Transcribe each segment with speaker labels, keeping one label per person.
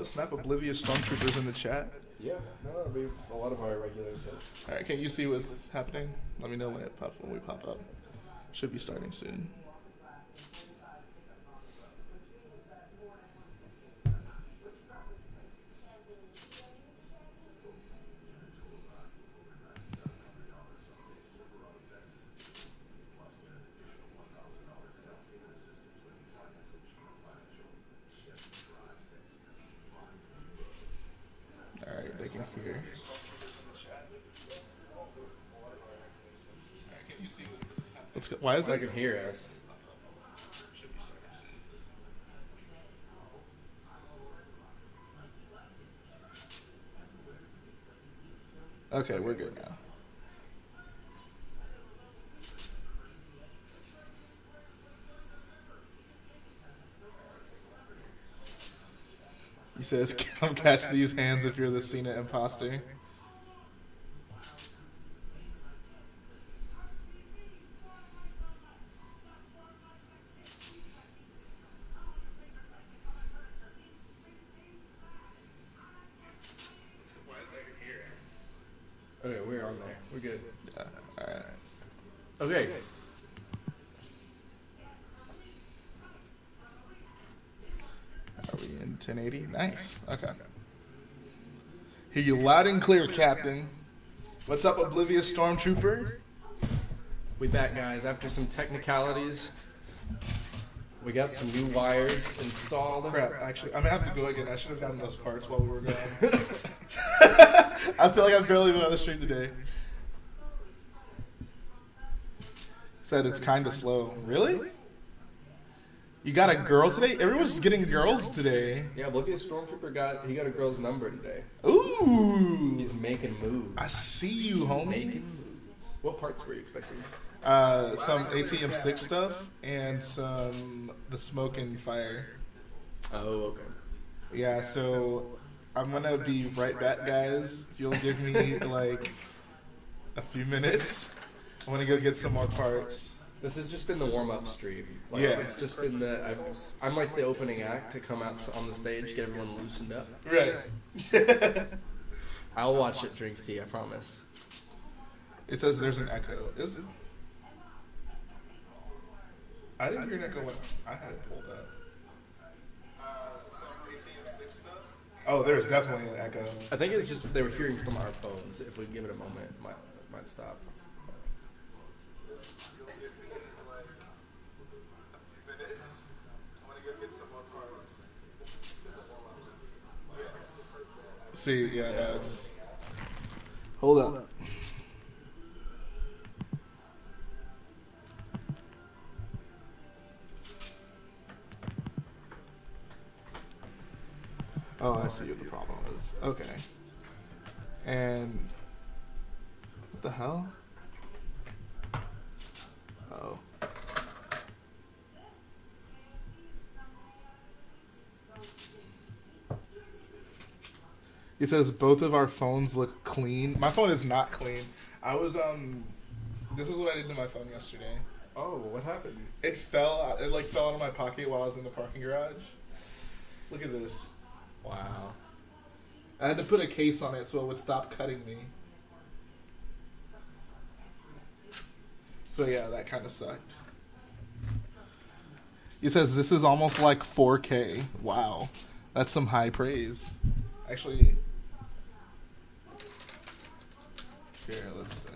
Speaker 1: snap oblivious stormtroopers in the chat?
Speaker 2: Yeah, no, it'll be a lot of our regulars.
Speaker 1: All right, can you see what's happening? Let me know when we pop up. Should be starting soon. Alright, they can hear. Let's go. Why is
Speaker 2: I
Speaker 1: it?
Speaker 2: can hear us.
Speaker 1: Okay, we're good now. He says, "Come catch these hands if you're the Cena imposter."
Speaker 2: Okay, we're on there. We're good.
Speaker 1: Yeah. All right.
Speaker 2: Okay.
Speaker 1: Are we in 1080? Nice. Okay. Hear you loud and clear, Captain. What's up, Oblivious Stormtrooper?
Speaker 2: We back, guys. After some technicalities, we got some new wires installed.
Speaker 1: Crap, actually, I'm gonna have to go again. I should have gotten those parts while we were gone. I feel like I've barely been on the stream today. Said it's kind of slow. Really? You got a girl today? Everyone's getting girls today.
Speaker 2: Yeah, Oblivious Stormtrooper got a girl's number today.
Speaker 1: Ooh.
Speaker 2: He's making moves.
Speaker 1: I see you, homie.
Speaker 2: Making moves. What parts were you expecting?
Speaker 1: Some ATM6 stuff and the smoke and fire.
Speaker 2: Oh, okay.
Speaker 1: Yeah, so I'm gonna be right back, guys. If you'll give me like a few minutes, I want to go get some more parts.
Speaker 2: This has just been the warm-up stream. Like,
Speaker 1: Yeah.
Speaker 2: It's just been I'm like the opening act to come out on the stage, get everyone loosened up.
Speaker 1: Right.
Speaker 2: I'll watch it drink tea, I promise.
Speaker 1: It says there's an echo. I didn't hear an echo when I had it pulled up. Oh, there's definitely an echo.
Speaker 2: I think it's just they were hearing from our phones. If we give it a moment, it might stop.
Speaker 1: See, yeah, no, it's... Hold up. Oh, I see what the problem is. Okay. And... what the hell? Oh. It says both of our phones look clean. My phone is not clean. This is what I did to my phone yesterday.
Speaker 2: Oh, what happened?
Speaker 1: It fell out. It like fell out of my pocket while I was in the parking garage. Look at this.
Speaker 2: Wow.
Speaker 1: I had to put a case on it so it would stop cutting me. So yeah, that kind of sucked. It says this is almost like 4K. Wow. That's some high praise. Actually, here, let's see.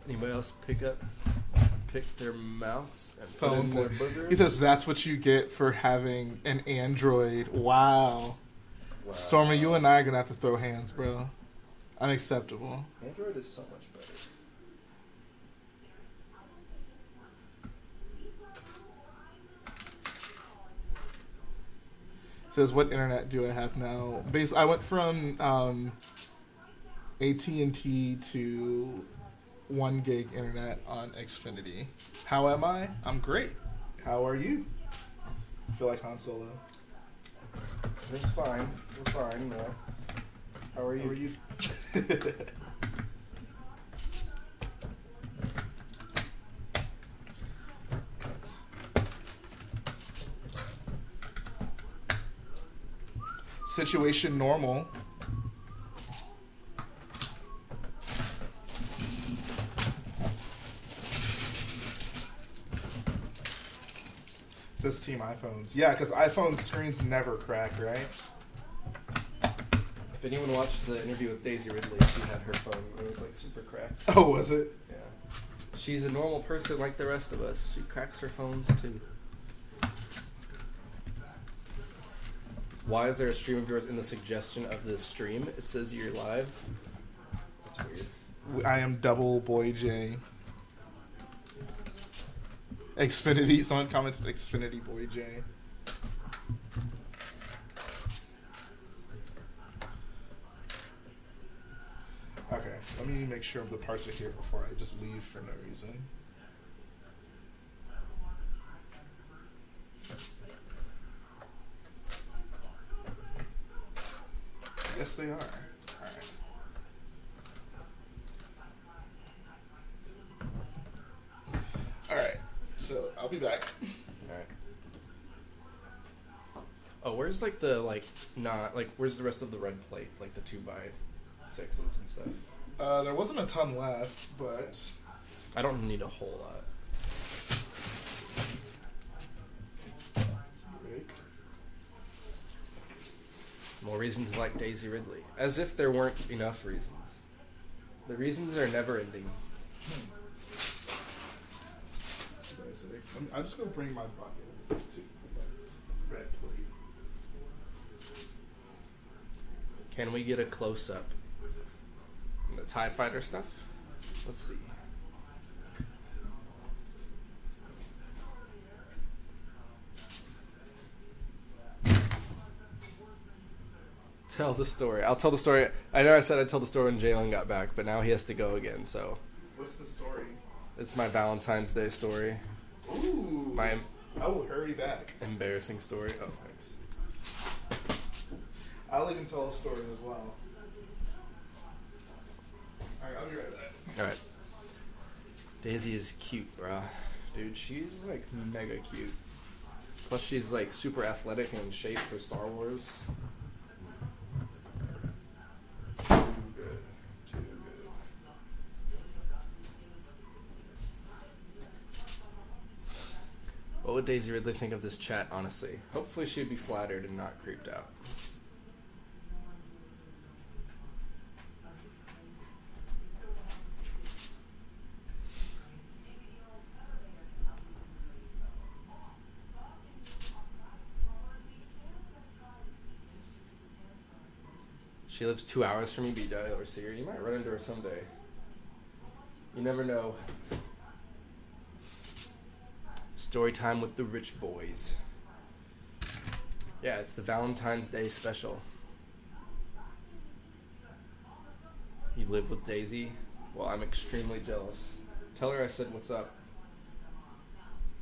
Speaker 2: Anybody else pick their mouths and put
Speaker 1: Phone
Speaker 2: in their
Speaker 1: book.
Speaker 2: boogers?
Speaker 1: He says that's what you get for having an Android. Wow. Stormy, you and I are gonna have to throw hands, bro. Unacceptable.
Speaker 2: Android is so much better.
Speaker 1: Says what internet do I have now? I went from AT&T to 1 gig internet on Xfinity. How am I? I'm great. How are you? I feel like Han Solo.
Speaker 2: It's fine. We're fine. How are you?
Speaker 1: How are you? Situation normal. It says Team iPhones. Yeah, because iPhone screens never crack, right?
Speaker 2: If anyone watched the interview with Daisy Ridley, she had her phone. It was like super cracked.
Speaker 1: Oh, was it?
Speaker 2: Yeah. She's a normal person like the rest of us. She cracks her phones too. Why is there a stream of yours in the suggestion of this stream? It says you're live. That's weird.
Speaker 1: I am double boy J. Xfinity. Someone commented Xfinity boy J. Okay, let me make sure the parts are here before I just leave for no reason. Yes, they are. All right. All right. So I'll be back.
Speaker 2: All right. Oh, where's like the where's the rest of the red plate, like the 2x6s and stuff?
Speaker 1: There wasn't a ton left, but
Speaker 2: I don't need a whole lot. More reason to like Daisy Ridley. As if there weren't enough reasons. The reasons are never ending.
Speaker 1: I'm just going to bring my bucket to the red plate.
Speaker 2: Can we get a close-up? The TIE Fighter stuff? Let's see. Tell the story. I'll tell the story. I know I said I'd tell the story when Jalen got back, but now he has to go again, so.
Speaker 1: What's the story?
Speaker 2: It's my Valentine's Day story.
Speaker 1: Ooh.
Speaker 2: My
Speaker 1: I will hurry back.
Speaker 2: embarrassing story. Oh, thanks.
Speaker 1: I'll even tell a story as well. Alright, I'll be right back.
Speaker 2: Alright. Daisy is cute, bruh. Dude, she's like mega cute. Plus she's like super athletic and in shape for Star Wars. Too good. Too good. What would Daisy Ridley think of this chat, honestly? Hopefully she'd be flattered and not creeped out. She lives 2 hours from you, but you don't ever see her. You might run into her someday. You never know. Story time with the rich boys. Yeah, it's the Valentine's Day special. You live with Daisy? Well, I'm extremely jealous. Tell her I said what's up.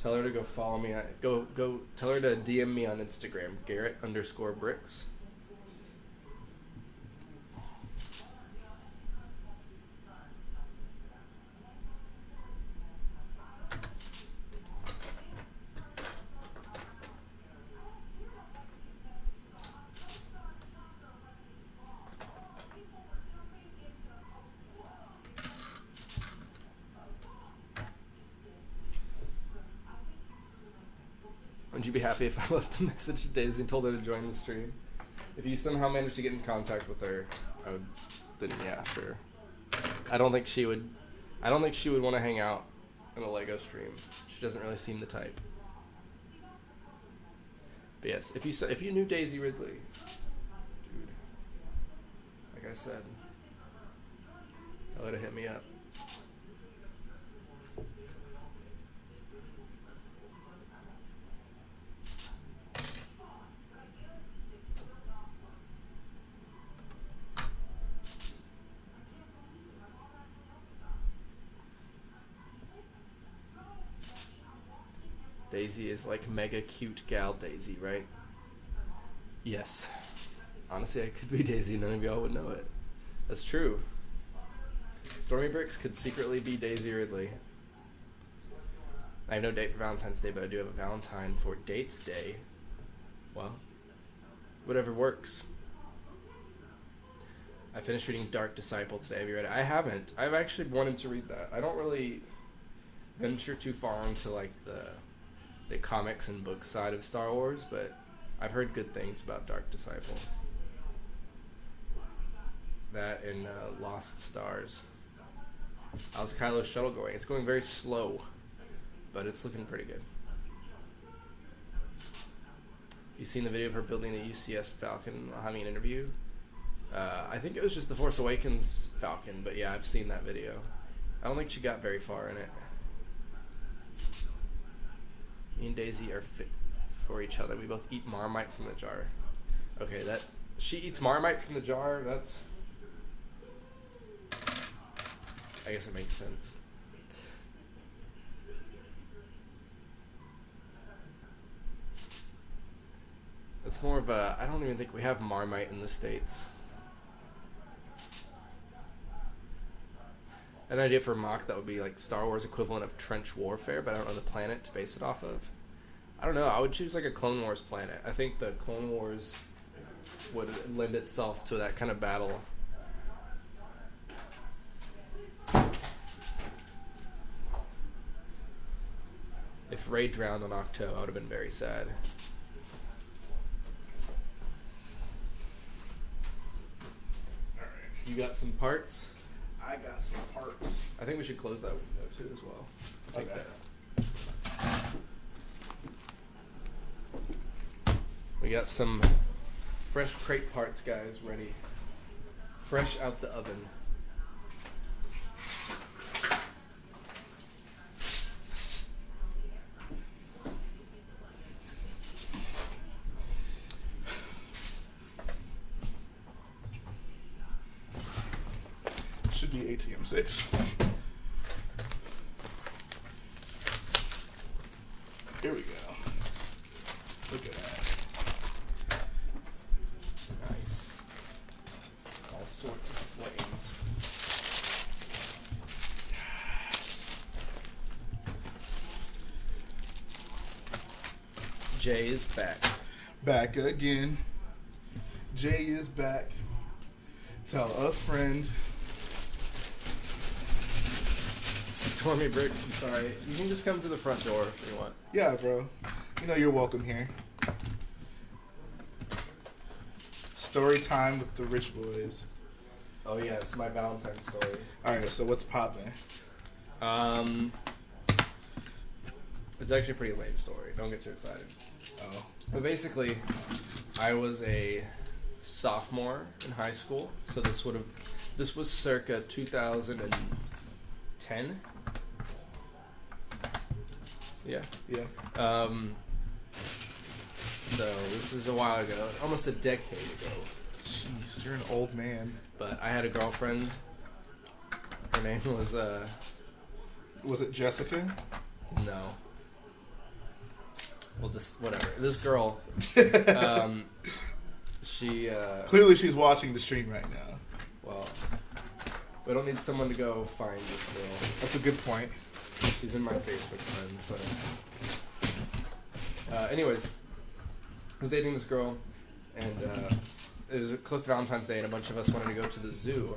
Speaker 2: Tell her to go follow me. Go. Tell her to DM me on Instagram, Garrett_bricks. Would you be happy if I left a message to Daisy and told her to join the stream? If you somehow managed to get in contact with her, I would. Then yeah, sure. I don't think she would want to hang out in a Lego stream. She doesn't really seem the type. But yes, if you knew Daisy Ridley, dude, like I said, tell her to hit me up. Daisy is like mega cute gal Daisy, right? Yes. Honestly, I could be Daisy. None of y'all would know it. That's true. Stormy Bricks could secretly be Daisy Ridley. I have no date for Valentine's Day, but I do have a Valentine for Dates Day. Well, whatever works. I finished reading Dark Disciple today. Have you read it? I haven't. I've actually wanted to read that. I don't really venture too far into like the comics and books side of Star Wars, but I've heard good things about Dark Disciple. That and Lost Stars. How's Kylo's shuttle going? It's going very slow, but it's looking pretty good. You seen the video of her building the UCS Falcon while having an interview? I think it was just the Force Awakens Falcon, but yeah, I've seen that video. I don't think she got very far in it. Me and Daisy are fit for each other. We both eat Marmite from the jar. Okay, that she eats Marmite from the jar. That's, I guess it makes sense. It's more of a, I don't even think we have Marmite in the States. An idea for a MOC that would be like Star Wars equivalent of trench warfare, but I don't know the planet to base it off of. I don't know, I would choose like a Clone Wars planet. I think the Clone Wars would lend itself to that kind of battle. If Rey drowned on Octo, I would have been very sad. Alright, you got some parts?
Speaker 1: I got some parts.
Speaker 2: I think we should close that window too as well. Take that. We got some fresh Crait parts, guys, ready. Fresh out the oven.
Speaker 1: Should be ATM 6. Here we go. Look at that.
Speaker 2: Nice. All sorts of flames.
Speaker 1: Yes.
Speaker 2: Jay is back.
Speaker 1: Back again. Jay is back. Tell a friend.
Speaker 2: Stormy Bricks, I'm sorry. You can just come to the front door if you want.
Speaker 1: Yeah, bro. You know you're welcome here. Story time with the rich boys.
Speaker 2: Oh yeah, it's my Valentine story.
Speaker 1: Alright, so what's poppin'?
Speaker 2: It's actually a pretty lame story. Don't get too excited.
Speaker 1: Oh.
Speaker 2: But basically, I was a sophomore in high school, so this was circa 2010. Yeah.
Speaker 1: Yeah.
Speaker 2: So this is a while ago, almost a decade ago.
Speaker 1: Jeez, you're an old man.
Speaker 2: But I had a girlfriend. Her name was
Speaker 1: Was it Jessica?
Speaker 2: No. Well, just whatever. This girl. She.
Speaker 1: Clearly, she's watching the stream right now.
Speaker 2: Well, we don't need someone to go find this girl.
Speaker 1: That's a good point.
Speaker 2: She's in my Facebook friends. So. Anyways, I was dating this girl, and it was close to Valentine's Day, and a bunch of us wanted to go to the zoo.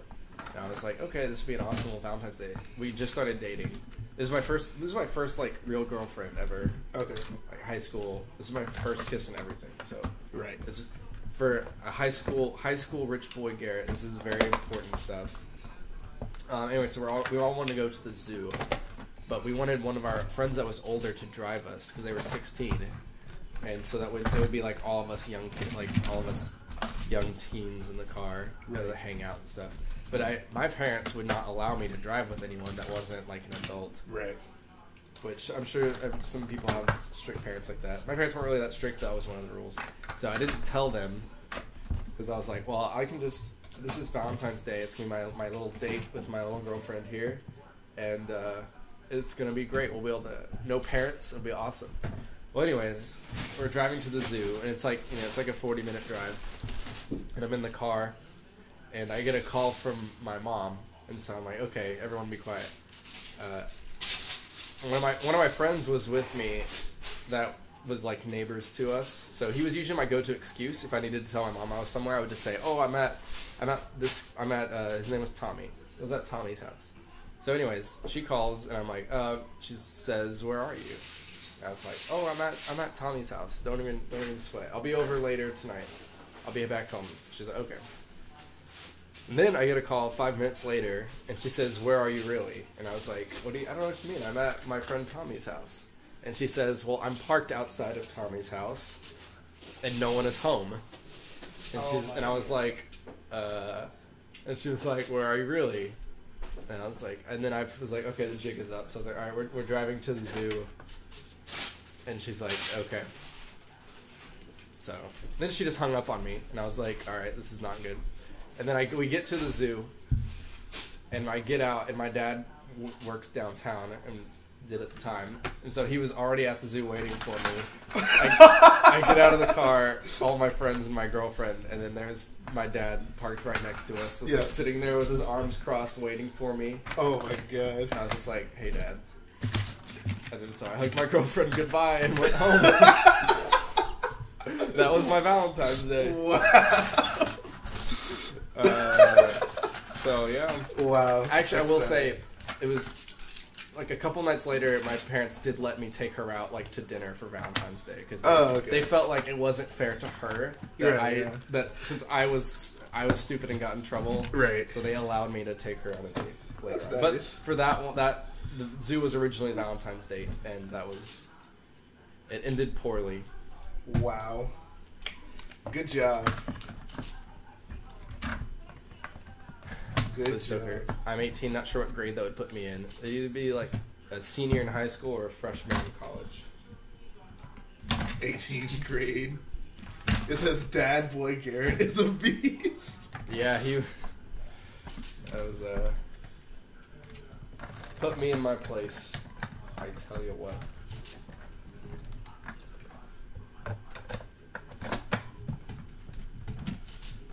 Speaker 2: And I was like, okay, this would be an awesome little Valentine's Day. We just started dating. This is my first like real girlfriend ever.
Speaker 1: Okay.
Speaker 2: Like high school. This is my first kiss and everything. So
Speaker 1: Right.
Speaker 2: it's for a high school rich boy Garrett. This is very important stuff. Anyway, so we all wanted to go to the zoo, but we wanted one of our friends that was older to drive us because they were 16, and so that would be like all of us young teens in the car,
Speaker 1: Right.
Speaker 2: to hang out and stuff. But my parents would not allow me to drive with anyone that wasn't like an adult.
Speaker 1: Right.
Speaker 2: Which I'm sure some people have strict parents like that. My parents weren't really that strict. That was one of the rules. So I didn't tell them because I was like, well, I can just. This is Valentine's Day. It's gonna be my little date with my little girlfriend here, and it's gonna be great. We'll be able to. No parents. It'll be awesome. Well, anyways, we're driving to the zoo, and it's like, you know, it's like a 40-minute drive, and I'm in the car, and I get a call from my mom, and so I'm like, okay, everyone be quiet. One of my friends was with me that was like neighbors to us, so he was usually my go-to excuse if I needed to tell my mom I was somewhere. I would just say, oh, I'm at his name was Tommy. It was at Tommy's house. So anyways, she calls, and I'm like, she says, where are you? I was like, oh, I'm at Tommy's house. Don't even sweat. I'll be over later tonight. I'll be back home. She's like, okay. And then I get a call 5 minutes later, and she says, where are you really? And I was like, I don't know what you mean. I'm at my friend Tommy's house. And she says, well, I'm parked outside of Tommy's house, and no one is home. And I was like, and she was like, where are you really? And I was like, and then I was like, okay, the jig is up. So I was like, all right, we're driving to the zoo. And she's like, okay. So then she just hung up on me, and I was like, all right, this is not good. And then we get to the zoo, and I get out, and my dad works downtown and did at the time, and so he was already at the zoo waiting for me. I get out of the car, all my friends and my girlfriend, and then there's my dad parked right next to us, so like sitting there with his arms crossed waiting for me.
Speaker 1: Oh my god.
Speaker 2: And I was just like, hey dad. And then so I hugged my girlfriend goodbye and went home. That was my Valentine's Day.
Speaker 1: Wow.
Speaker 2: So yeah.
Speaker 1: Wow.
Speaker 2: Actually, I will say, it was like a couple nights later, my parents did let me take her out like to dinner for Valentine's Day because they felt like it wasn't fair to her that that since I was stupid and got in trouble.
Speaker 1: Right.
Speaker 2: So they allowed me to take her on a date later.
Speaker 1: That's nice.
Speaker 2: But for that one, the zoo was originally Valentine's date, and it ended poorly.
Speaker 1: Wow. Good job. Good job.
Speaker 2: I'm 18, not sure what grade that would put me in. It'd either be like a senior in high school or a freshman in college.
Speaker 1: 18th grade. It says Dad Boy Garrett is a beast.
Speaker 2: Yeah, that was put me in my place. I tell you what.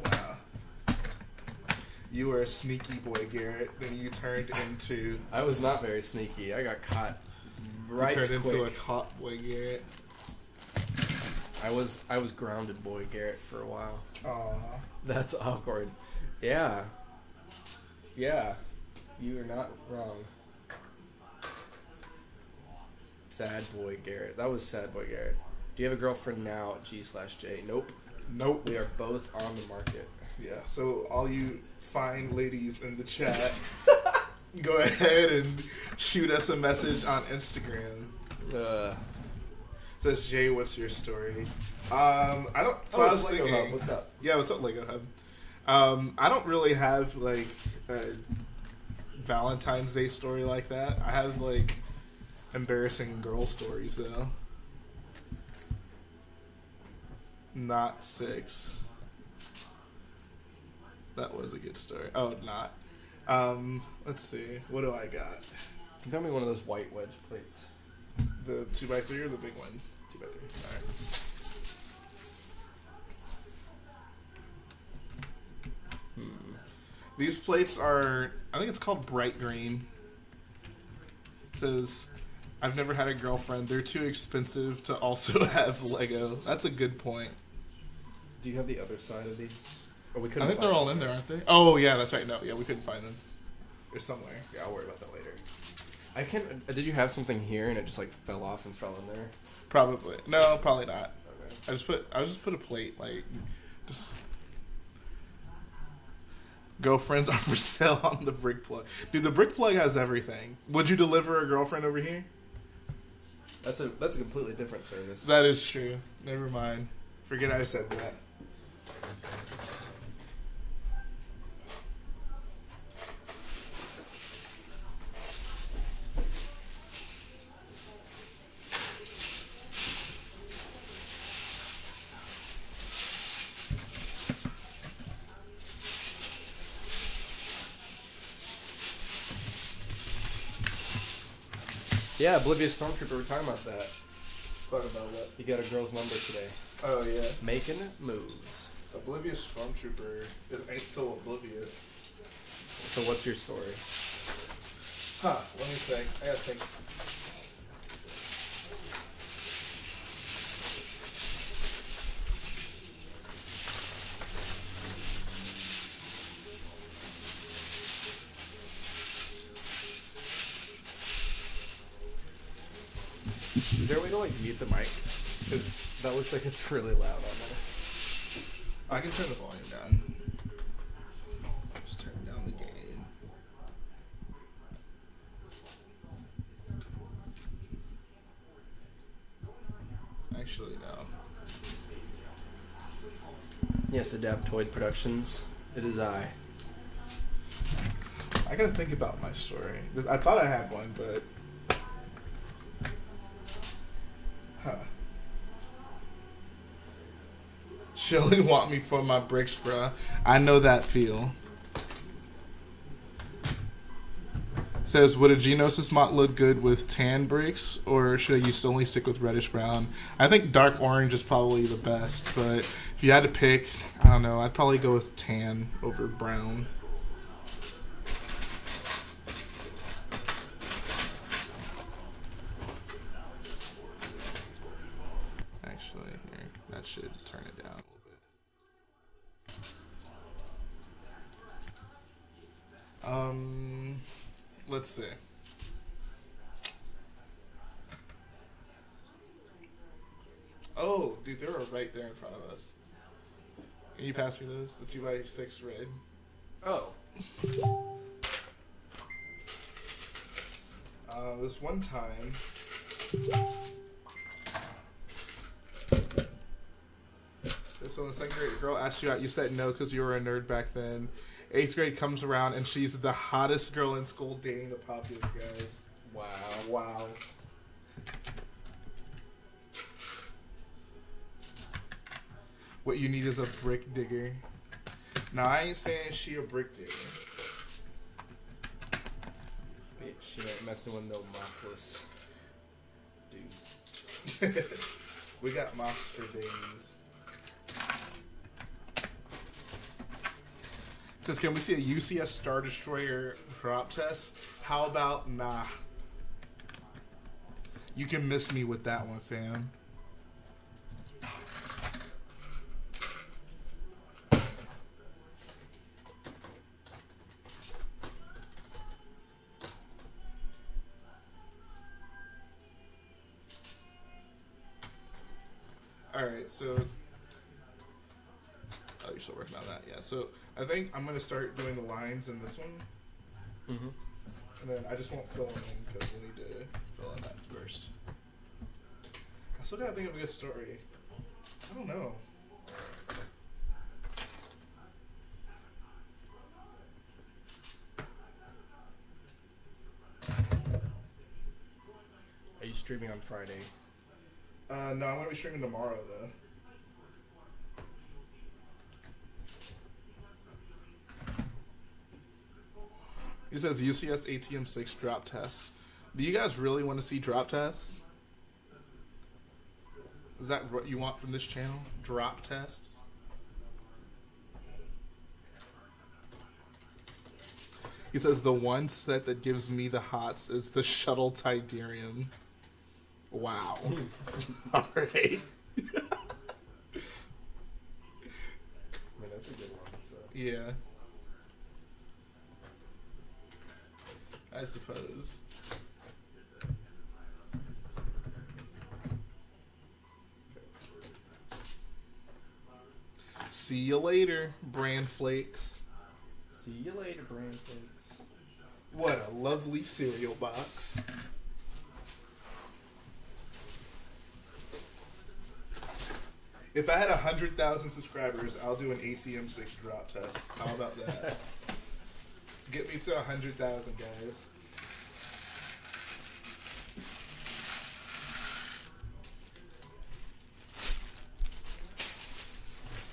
Speaker 1: Wow. You were a sneaky boy, Garrett. Then you turned into...
Speaker 2: I was not very sneaky. I got caught right quick.
Speaker 1: You turned into a caught boy, Garrett.
Speaker 2: I was grounded boy, Garrett, for a while.
Speaker 1: Aww.
Speaker 2: That's awkward. Yeah. Yeah. You are not wrong. Sad boy, Garrett. That was sad boy, Garrett. Do you have a girlfriend now? G/J. Nope.
Speaker 1: Nope.
Speaker 2: We are both on the market.
Speaker 1: Yeah, so all you fine ladies in the chat, go ahead and shoot us a message on Instagram. Says Jay, what's your story? I don't. So I was
Speaker 2: Lego
Speaker 1: thinking,
Speaker 2: Hub. What's up?
Speaker 1: Yeah, what's up, Lego Hub? I don't really have like a Valentine's Day story like that. I have like embarrassing girl stories though. Not 6. That was a good story. Oh, not. Let's see. What do I got?
Speaker 2: Can you tell me one of those white wedge plates?
Speaker 1: The 2x3 or the big one?
Speaker 2: 2x3. Alright.
Speaker 1: These plates are, I think it's called bright green. It says, I've never had a girlfriend. They're too expensive to also have Lego. That's a good point.
Speaker 2: Do you have the other side of these? Or we
Speaker 1: I think they're all in there, aren't they? Oh, yeah, that's right. No, yeah, we couldn't find them. They're somewhere.
Speaker 2: Yeah, I'll worry about that later. I can't. Did you have something here and it just like fell off and fell in there?
Speaker 1: Probably. No, probably not.
Speaker 2: Okay.
Speaker 1: I just put a plate, like, just... Girlfriends are for sale on the brick plug. Dude, the brick plug has everything. Would you deliver a girlfriend over here?
Speaker 2: That's a completely different service.
Speaker 1: That is true. Never mind. Forget I said that.
Speaker 2: Yeah, Oblivious Stormtrooper, we're talking about that.
Speaker 1: Talk about what?
Speaker 2: You got a girl's number today.
Speaker 1: Oh, yeah.
Speaker 2: Making moves.
Speaker 1: Oblivious Stormtrooper ain't so oblivious.
Speaker 2: So what's your story?
Speaker 1: Huh, let me think. I gotta think.
Speaker 2: Is there a way to like mute the mic? Because that looks like it's really loud on there.
Speaker 1: I can turn the volume down. Just turn down the gain. Actually, no.
Speaker 2: Yes, Adaptoid Productions. It is I.
Speaker 1: I gotta think about my story. I thought I had one, but... Huh. She only want me for my bricks, bruh. I know that feel. Says, would a Genosis MOC look good with tan bricks, or should I used to only stick with reddish brown? I think dark orange is probably the best, but if you had to pick, I don't know, I'd probably go with tan over brown. Actually, here, that should turn it down a little bit. Let's see. Oh, dude, they were right there in front of us. Can you pass me those? The 2x6 red.
Speaker 2: Oh.
Speaker 1: This one time. So in the second grade, a girl asked you out. You said no because you were a nerd back then. 8th grade comes around and she's the hottest girl in school dating the popular guys.
Speaker 2: Wow.
Speaker 1: Wow. What you need is a brick digger. Now, I ain't saying she a brick digger.
Speaker 2: Bitch, she ain't messing with no mockless dudes.
Speaker 1: We got MOCs for days. It says, can we see a UCS Star Destroyer drop test? How about nah? You can miss me with that one, fam. Alright, so... Oh, you're still working on that, yeah. So, I think I'm going to start doing the lines in this one.
Speaker 2: Mm-hmm.
Speaker 1: And then I just won't fill them in because we'll need to fill in that first. I still got to think of a good story. I don't know.
Speaker 2: Are you streaming on Friday?
Speaker 1: No, I'm going to be streaming tomorrow, though. He says UCS ATM6 drop tests. Do you guys really want to see drop tests? Is that what you want from this channel? Drop tests? He says the one set that gives me the hots is the shuttle Tidarium. Wow. Alright.
Speaker 2: I mean, that's a good one, so.
Speaker 1: Yeah. I suppose. See you later, bran flakes.
Speaker 2: See you later, brand flakes.
Speaker 1: What a lovely cereal box. If I had 100,000 subscribers, I'll do an ATM6 drop test. How about that? Get me to 100,000, guys.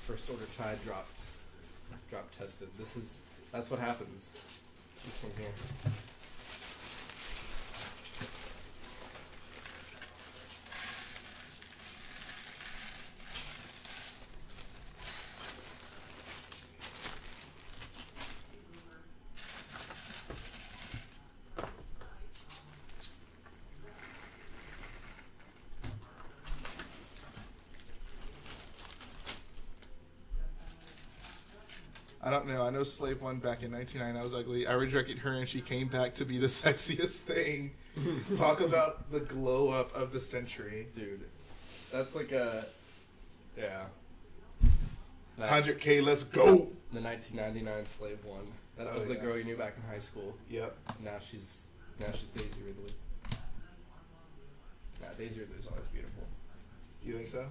Speaker 2: First order Tide drop tested. That's what happens. This one here.
Speaker 1: I don't know. I know Slave 1 back in 1999 I was ugly. I rejected her and she came back to be the sexiest thing. Talk about the glow up of the century.
Speaker 2: Dude, that's like a... Yeah.
Speaker 1: 100K, let's go!
Speaker 2: The 1999 Slave 1. That
Speaker 1: Oh,
Speaker 2: ugly
Speaker 1: yeah.
Speaker 2: girl you knew back in high school.
Speaker 1: Yep.
Speaker 2: Now she's Daisy Ridley. Nah, Daisy Ridley's always beautiful.
Speaker 1: You think so?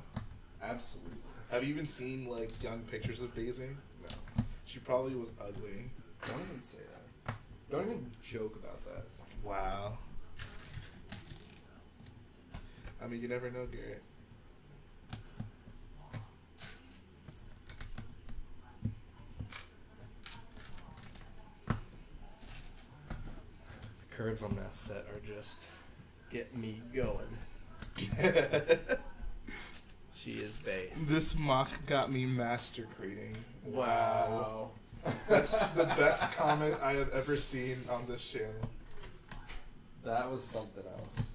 Speaker 2: Absolutely.
Speaker 1: Have you even seen, like, young pictures of Daisy?
Speaker 2: No.
Speaker 1: She probably was ugly.
Speaker 2: Don't even say that. Don't even joke about that.
Speaker 1: Wow. I mean, you never know, Garrett.
Speaker 2: The curves on that set are just get me going. She is bae.
Speaker 1: This MOC got me master crating.
Speaker 2: Wow.
Speaker 1: That's the best comment I have ever seen on this channel.
Speaker 2: That was something else.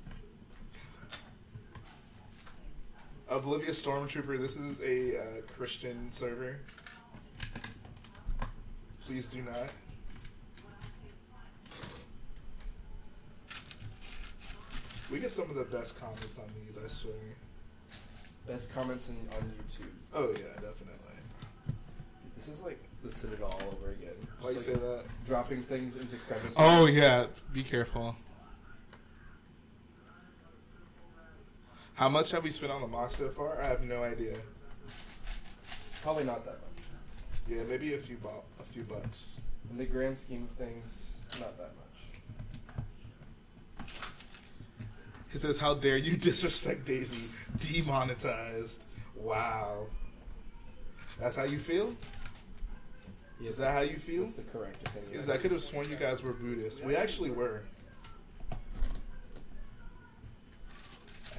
Speaker 1: Oblivious Stormtrooper, this is a Christian server. Please do not. We get some of the best comments on these, I swear.
Speaker 2: Best comments on YouTube.
Speaker 1: Oh yeah, definitely.
Speaker 2: This is like the Citadel all over again.
Speaker 1: Why you
Speaker 2: Just
Speaker 1: say
Speaker 2: like
Speaker 1: that?
Speaker 2: dropping things into crevices.
Speaker 1: Oh yeah, be careful. How much have we spent on the MOC so far? I have no idea.
Speaker 2: Probably not that much.
Speaker 1: Yeah, maybe a few bucks.
Speaker 2: In the grand scheme of things, not that much.
Speaker 1: He says, "How dare you disrespect Daisy? Demonetized." Wow. That's how you feel? Is that how you feel?
Speaker 2: That's the correct opinion.
Speaker 1: Because I could have sworn you guys were Buddhists. We actually were.
Speaker 2: I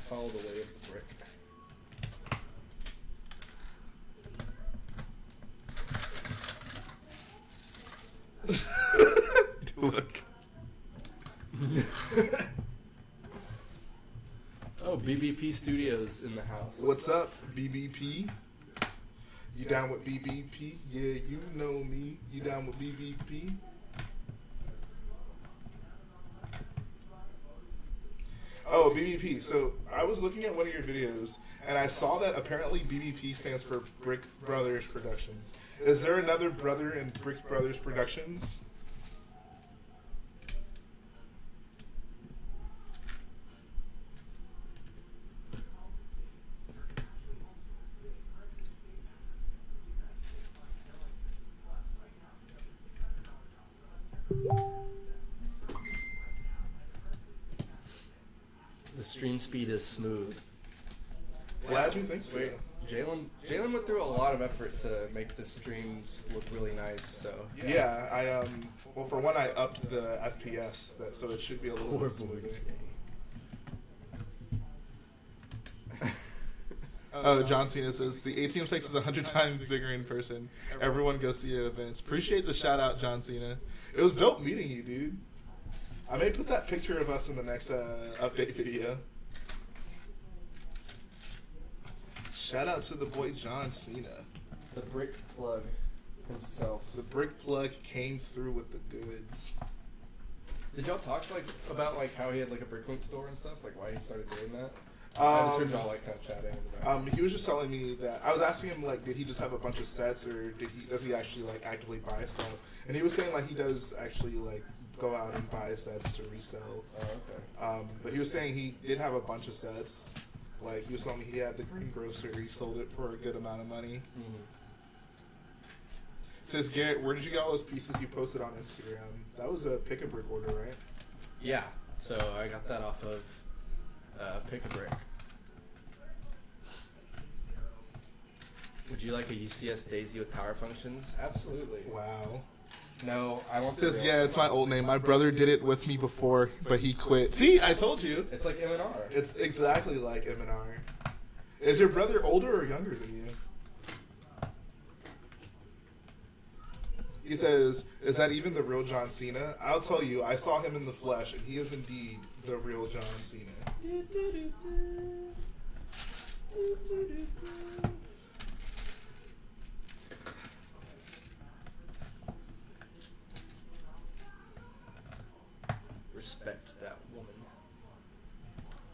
Speaker 2: follow the way of the brick.
Speaker 1: Look.
Speaker 2: Oh, BBP Studios in the house.
Speaker 1: What's up, BBP? You down with BBP? Yeah, you know me. You down with BBP? Oh, BBP. So I was looking at one of your videos, and I saw that apparently BBP stands for Brick Brothers Productions. Is there another brother in Brick Brothers Productions?
Speaker 2: The stream speed is smooth.
Speaker 1: Glad you think so.
Speaker 2: Wait, Jalen went through a lot of effort to make the streams look really nice. So
Speaker 1: Yeah, I well, for one, I upped the FPS, so it should be a little bit smoother. Oh, John Cena says the ATM 6 is 100 times bigger in person. Everyone go see it at events. Appreciate the shout out, John Cena. It was dope meeting you, dude. I may put that picture of us in the next update video. Shout out to the boy John Cena.
Speaker 2: the brick plug himself.
Speaker 1: The brick plug came through with the goods.
Speaker 2: Did y'all talk about how he had a bricklink store and stuff? Like why he started doing that? I just heard y'all kind of chatting in the back.
Speaker 1: He was just telling me that I was asking him did he just have a bunch of sets or does he actually actively buy stuff? And he was saying he does actually go out and buy sets to resell.
Speaker 2: Oh, okay.
Speaker 1: But he was saying he did have a bunch of sets. He was telling me he had the greengrocer. He sold it for a good amount of money.
Speaker 2: Mm-hmm.
Speaker 1: Says Garrett, where did you get all those pieces you posted on Instagram? That was a pick-a-brick order, right?
Speaker 2: Yeah. So I got that off of Pick-a-Brick. Would you like a UCS Daisy with power functions? Absolutely.
Speaker 1: Wow.
Speaker 2: No, I want.
Speaker 1: Says yeah, it's my old name. My brother did it with me before, but he quit. See, I told you.
Speaker 2: It's like M&R.
Speaker 1: It's exactly like M&R. Is your brother older or younger than you? He says, is that even the real John Cena? I'll tell you, I saw him in the flesh, and he is indeed the real John Cena.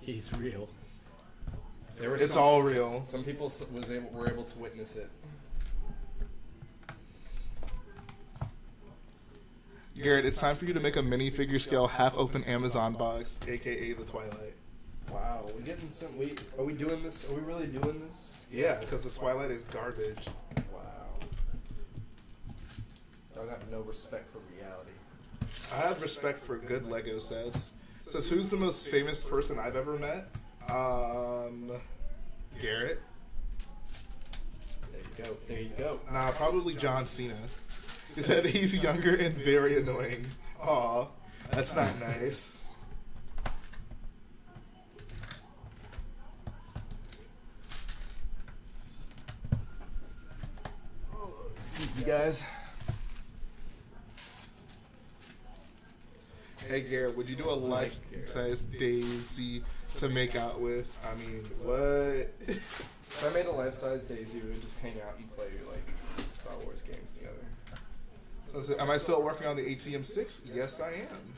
Speaker 2: He's real.
Speaker 1: It's all real.
Speaker 2: Some people were able to witness it.
Speaker 1: Garrett, it's time for you to make a minifigure scale half-open Amazon box, aka the Twilight.
Speaker 2: Wow, we're getting some. Are we doing this? Are we really doing this?
Speaker 1: Yeah, because the Twilight is garbage.
Speaker 2: Wow. I got no respect for reality.
Speaker 1: I have respect for good Lego sets. It says, who's the most famous person I've ever met? Garrett.
Speaker 2: There you go. There you go.
Speaker 1: Nah, probably John Cena. He said he's younger and very annoying. Aw, that's not nice.
Speaker 2: Excuse me, guys.
Speaker 1: Hey Garrett, would you do a life-size Daisy to make out with? I mean, what?
Speaker 2: If I made a life-size Daisy, we would just hang out and play like Star Wars games together.
Speaker 1: So, am I still working on the ATM-6? Yes, I am.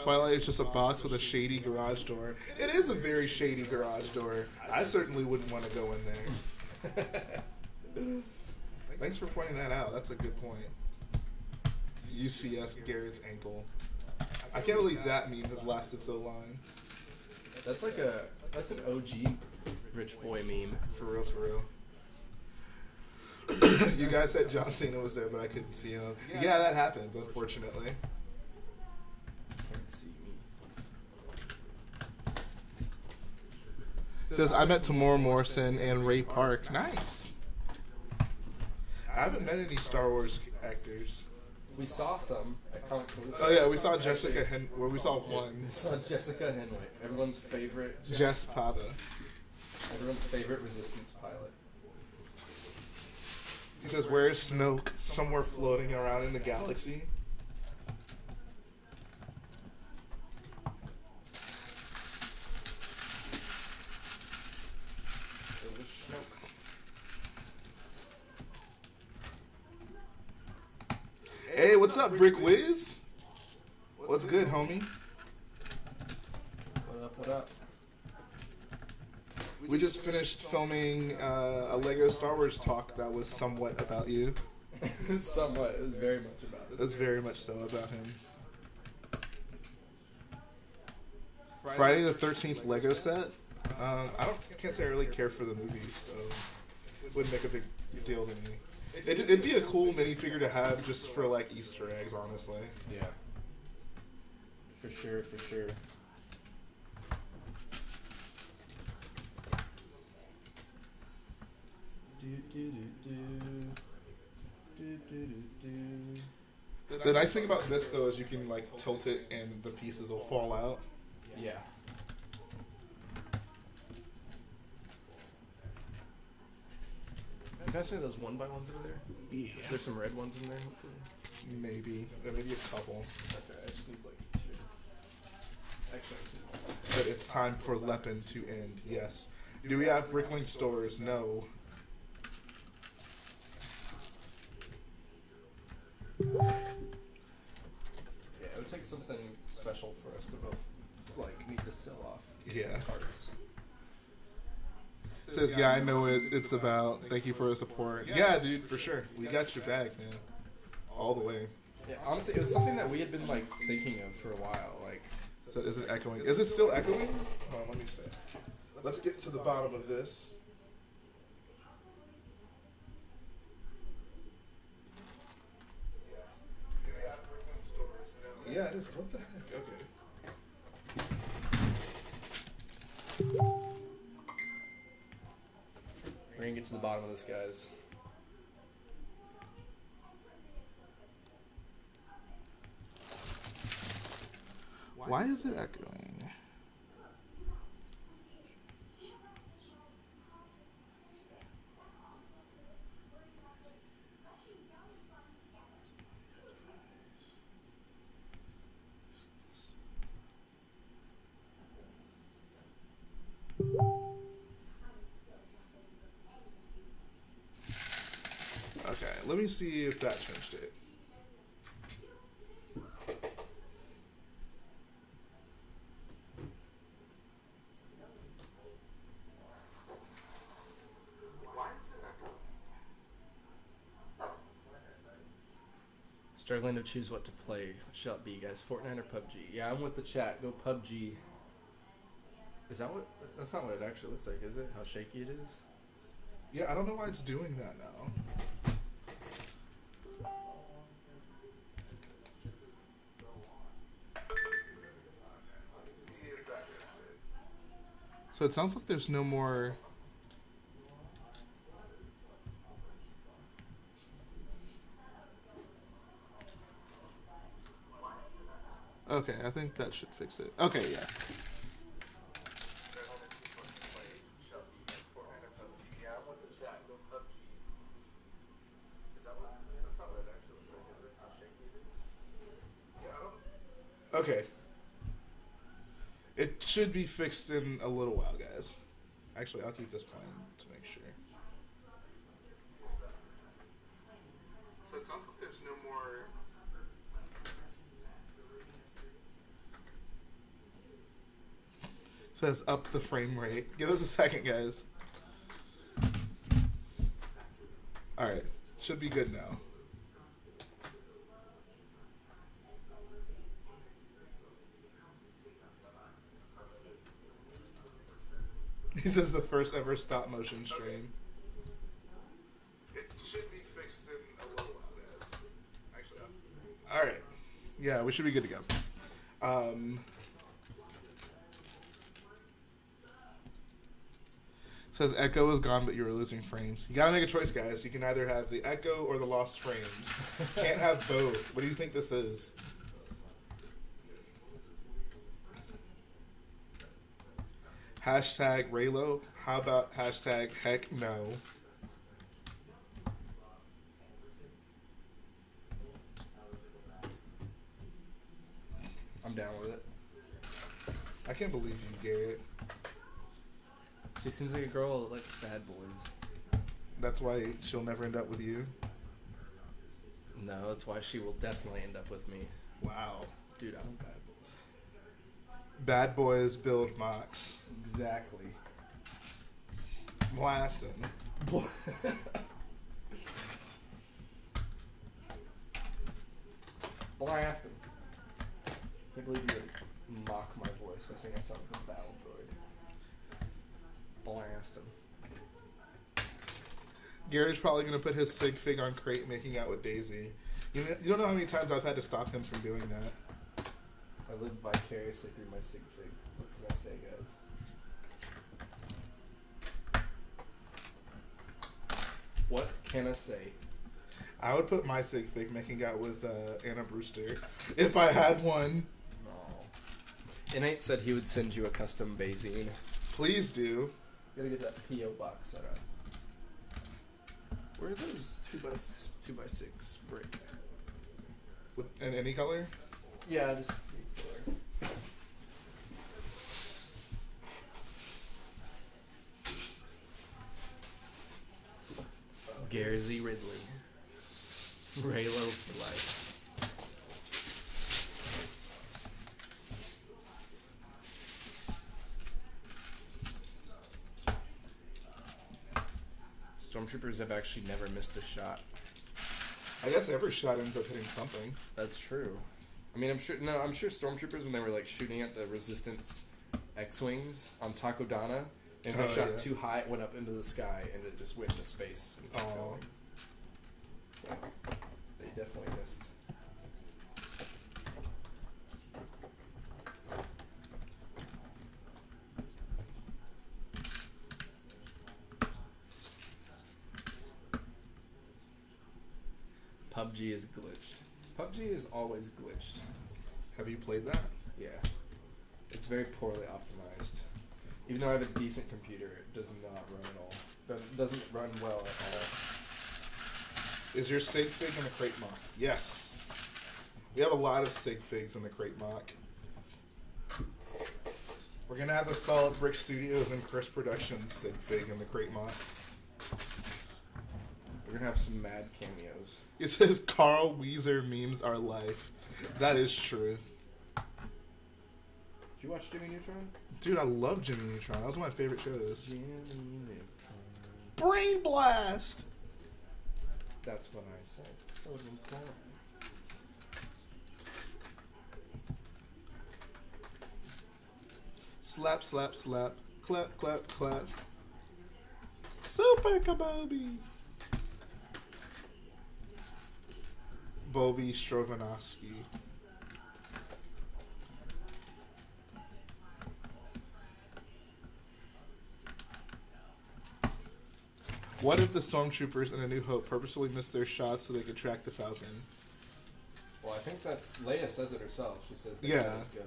Speaker 1: Twilight is just a box with a shady garage door. It is a very shady garage door. I certainly wouldn't want to go in there. Thanks for pointing that out. That's a good point. UCS Garrett's ankle. I can't believe that meme has lasted so long.
Speaker 2: That's an OG rich boy meme.
Speaker 1: For real, for real. You guys said John Cena was there, but I couldn't see him. Yeah, that happens, unfortunately.
Speaker 2: Can't see me.
Speaker 1: It says, I met Tamora Morrison and Ray Park. Nice. I haven't met any Star Wars actors.
Speaker 2: We saw some at Comic Con.
Speaker 1: Oh yeah, we saw Jessica we saw one.
Speaker 2: We saw Jessica Henwick, everyone's favorite.
Speaker 1: Jess Pava.
Speaker 2: Everyone's favorite Resistance pilot.
Speaker 1: He says, where is Snoke? Somewhere floating around in the galaxy. Hey, what's up, Brick Wiz? What's good, homie?
Speaker 2: What up, what up?
Speaker 1: We just finished filming a Lego Star Wars talk that was somewhat about you.
Speaker 2: Somewhat. It was very much about it.
Speaker 1: It was very much so about him. Friday the 13th Lego set. Can't say I really care for the movie, so it wouldn't make a big deal to me. It'd be a cool minifigure to have just for like Easter eggs, honestly.
Speaker 2: Yeah. For sure, for sure.
Speaker 1: The nice thing about this though is you can like tilt it and the pieces will fall out.
Speaker 2: Yeah. You guys see those 1x1s over there?
Speaker 1: Yeah.
Speaker 2: There's some red ones in there, hopefully.
Speaker 1: Maybe. There may be a couple.
Speaker 2: Okay, I just need like 2. Actually, I just need 1.
Speaker 1: But it's time for Leppin to end. Yes. Do we have Bricklink stores? No.
Speaker 2: Yeah, it would take something special for us to both like need to sell off.
Speaker 1: Yeah.
Speaker 2: Cards.
Speaker 1: It says, yeah, I know what it's about. Thank you for the support. Yeah, dude, for sure. We got your back, man. All the way.
Speaker 2: Yeah, honestly, it was something that we had been like thinking of for a while. Like,
Speaker 1: so is it echoing? Is it still echoing? Hold on, let me see. Let's get to the bottom of this. Yeah, it is. What the heck? Okay.
Speaker 2: we're gonna get to the bottom of this, guys.
Speaker 1: Why is it echoing? Okay, let me see if that changed it.
Speaker 2: Struggling to choose what to play. What shall it be, guys? Fortnite or PUBG? Yeah, I'm with the chat. Go PUBG. Is that what? That's not what it actually looks like, is it? How shaky it is?
Speaker 1: Yeah, I don't know why it's doing that now. So it sounds like there's no more... Okay, I think that should fix it. Okay, yeah. Okay. It should be fixed in a little while, guys. Actually, I'll keep this playing to make sure. So it sounds like there's no more... Says up the frame rate. Give us a second, guys. Alright. Should be good now. He says the first ever stop motion stream. It should be fixed in a little while, guys. Actually, alright. Yeah, we should be good to go. Says echo is gone, but you were losing frames. You gotta make a choice, guys. You can either have the echo or the lost frames. Can't have both. What do you think this is? Hashtag Raylo. How about hashtag heck no?
Speaker 2: I'm down with it.
Speaker 1: I can't believe you, Garrett.
Speaker 2: She seems like a girl that likes bad boys.
Speaker 1: That's why she'll never end up with you?
Speaker 2: No, that's why she will definitely end up with me.
Speaker 1: Wow.
Speaker 2: Dude, I'm a bad boy.
Speaker 1: Bad boys build MOCs.
Speaker 2: Exactly.
Speaker 1: Blast him.
Speaker 2: Blast him. I can't believe you would mock my voice by saying I sound like a battle droid. Blast him.
Speaker 1: Garrett's probably going to put his sig fig on Crait making out with Daisy. You don't know how many times I've had to stop him from doing that.
Speaker 2: I live vicariously through my sig fig. What can I say, guys? What can I say?
Speaker 1: I would put my sig fig making out with Anna Brewster if I had one.
Speaker 2: No. Innate said he would send you a custom Bayzine.
Speaker 1: Please do.
Speaker 2: Gotta get that P.O. box set up. Where are those 2x6 brick?
Speaker 1: In any color?
Speaker 2: Yeah, just need color. Garzy Ridley. Raylo for life. Stormtroopers have actually never missed a shot.
Speaker 1: I guess every shot ends up hitting something.
Speaker 2: That's true. I mean, I'm sure Stormtroopers, when they were like shooting at the Resistance X-Wings on Takodana, and they shot too high, it went up into the sky, and it just went into space. And kept going. So, they definitely missed. PUBG is glitched. PUBG is always glitched.
Speaker 1: Have you played that?
Speaker 2: Yeah. It's very poorly optimized. Even though I have a decent computer, it does not run at all. It doesn't run well at all.
Speaker 1: Is your sig fig in the Crait MOC? Yes. We have a lot of sig figs in the Crait MOC. We're gonna have the Solid Brick Studios and Chris Productions sig fig in the Crait MOC.
Speaker 2: We're gonna have some mad cameos.
Speaker 1: It says Carl Weezer memes are life. That is true.
Speaker 2: Did you watch Jimmy Neutron?
Speaker 1: Dude, I love Jimmy Neutron. That was one of my favorite shows.
Speaker 2: Jimmy Neutron.
Speaker 1: Brain Blast!
Speaker 2: That's what I said. Sodium chloride.
Speaker 1: Slap, slap, slap. Clap, clap, clap. Super Kabobi! Bobby Strovanovsky. What if the stormtroopers in A New Hope purposely missed their shots so they could track the Falcon?
Speaker 2: Well, I think that's Leia says it herself. She says,
Speaker 1: Yeah.
Speaker 2: "Let's go."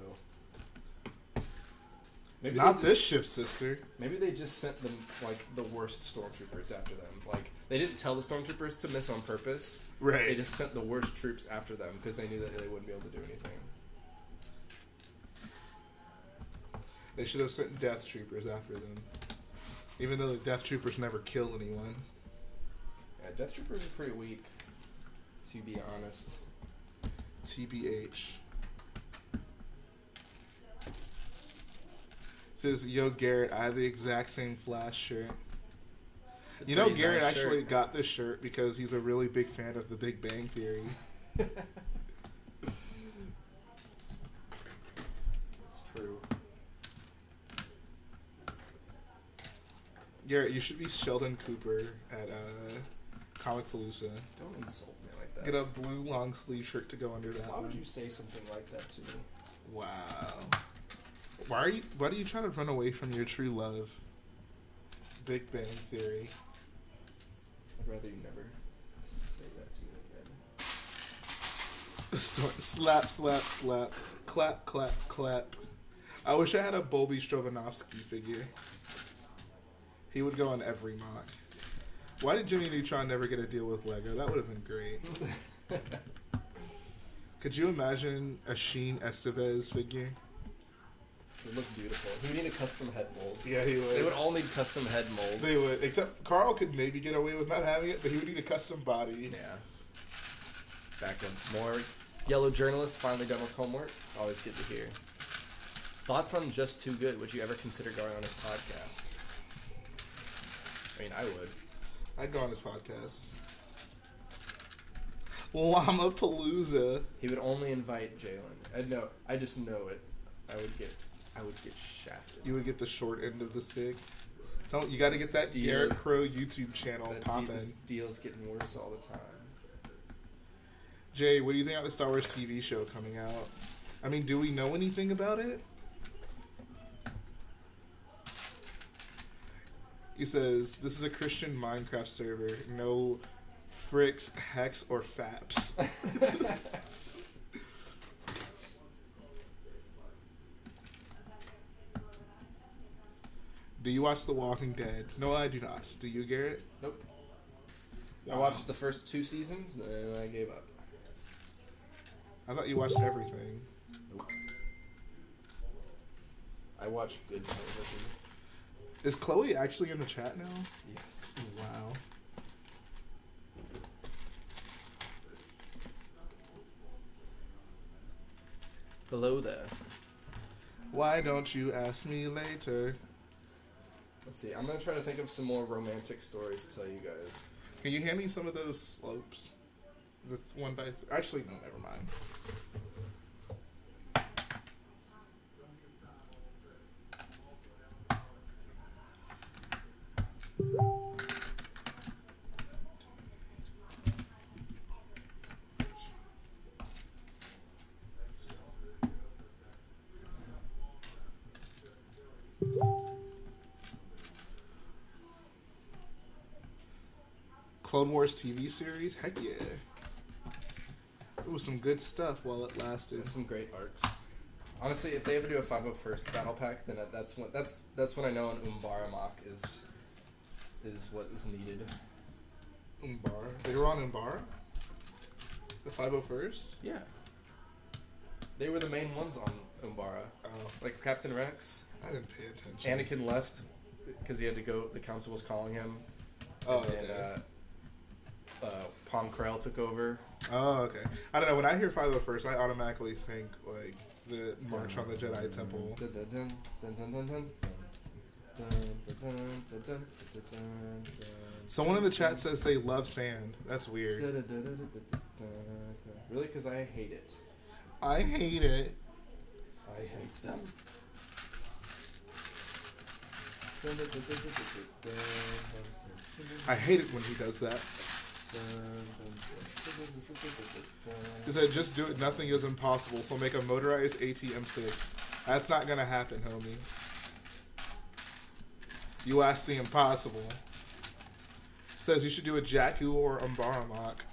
Speaker 2: Maybe
Speaker 1: Not
Speaker 2: they
Speaker 1: this
Speaker 2: just,
Speaker 1: ship's sister.
Speaker 2: Maybe they just sent them like the worst stormtroopers after them. Like they didn't tell the stormtroopers to miss on purpose.
Speaker 1: Right.
Speaker 2: They just sent the worst troops after them because they knew that they wouldn't be able to do anything.
Speaker 1: They should have sent Death Troopers after them. Even though the Death Troopers never kill anyone.
Speaker 2: Yeah, Death Troopers are pretty weak, to be honest.
Speaker 1: TBH. Says, yo, Garrett, I have the exact same Flash shirt. You know, Garrett actually got this shirt because he's a really big fan of The Big Bang Theory.
Speaker 2: It's true.
Speaker 1: Garrett, you should be Sheldon Cooper at Comic Palooza.
Speaker 2: Don't insult me like that.
Speaker 1: Get a blue long sleeve shirt to go under that.
Speaker 2: Why would
Speaker 1: one.
Speaker 2: you say something like that to me?
Speaker 1: Wow. Why do you try to run away from your true love? Big Bang Theory.
Speaker 2: I'd rather you never say that to me again.
Speaker 1: Slap, slap, slap. Clap, clap, clap. I wish I had a Bobby Strovanovsky figure. He would go on every MOC. Why did Jimmy Neutron never get a deal with Lego? That would have been great. Could you imagine a Sheen Estevez figure?
Speaker 2: It would look beautiful. He would need a custom head mold.
Speaker 1: Yeah, he would.
Speaker 2: They would all need custom head molds.
Speaker 1: They would. Except Carl could maybe get away with not having it, but he would need a custom body.
Speaker 2: Yeah. Back when some more yellow journalists finally done with homework. It's always good to hear. Thoughts on Just Too Good? Would you ever consider going on his podcast? I mean, I would.
Speaker 1: I'd go on his podcast. Llama Palooza.
Speaker 2: He would only invite Jalen. I just know it. I would get shafted.
Speaker 1: You would get the short end of the stick. You got to get that Garrett Crow YouTube channel popping.
Speaker 2: This deal's getting worse all the time.
Speaker 1: Jay, what do you think about the Star Wars TV show coming out? I mean, do we know anything about it? He says, this is a Christian Minecraft server. No fricks, hex, or faps. Do you watch The Walking Dead? No, I do not. Do you, Garrett?
Speaker 2: Nope.
Speaker 1: Wow.
Speaker 2: I watched the first 2 seasons, and I gave up.
Speaker 1: I thought you watched everything.
Speaker 2: Nope. I watch good television.
Speaker 1: Is Chloe actually in the chat now?
Speaker 2: Yes.
Speaker 1: Wow.
Speaker 2: Hello there.
Speaker 1: Why don't you ask me later?
Speaker 2: Let's see. I'm gonna try to think of some more romantic stories to tell you guys.
Speaker 1: Can you hand me some of those slopes? The actually, no, never mind. Clone Wars TV series? Heck yeah. It was some good stuff while it lasted.
Speaker 2: There's some great arcs. Honestly, if they ever do a 501st battle pack, then that's when I know an Umbara MOC is what is needed.
Speaker 1: Umbara? They were on Umbara? The 501st?
Speaker 2: Yeah. They were the main ones on Umbara.
Speaker 1: Oh.
Speaker 2: Like Captain Rex.
Speaker 1: I didn't pay attention.
Speaker 2: Anakin left because he had to go. The council was calling him.
Speaker 1: Oh,
Speaker 2: and
Speaker 1: okay.
Speaker 2: Pong Krell took over.
Speaker 1: Oh, okay. I don't know. When I hear 501st, I automatically think like the March on the Jedi Temple. Someone in the chat says they love sand. That's weird.
Speaker 2: Really? Because I hate it.
Speaker 1: I hate it.
Speaker 2: I hate them.
Speaker 1: I hate it when he does that. He said, just do it. Nothing is impossible. So make a motorized ATM6. That's not going to happen, homie. You asked the impossible. Says you should do a Jakku or Umbara mock.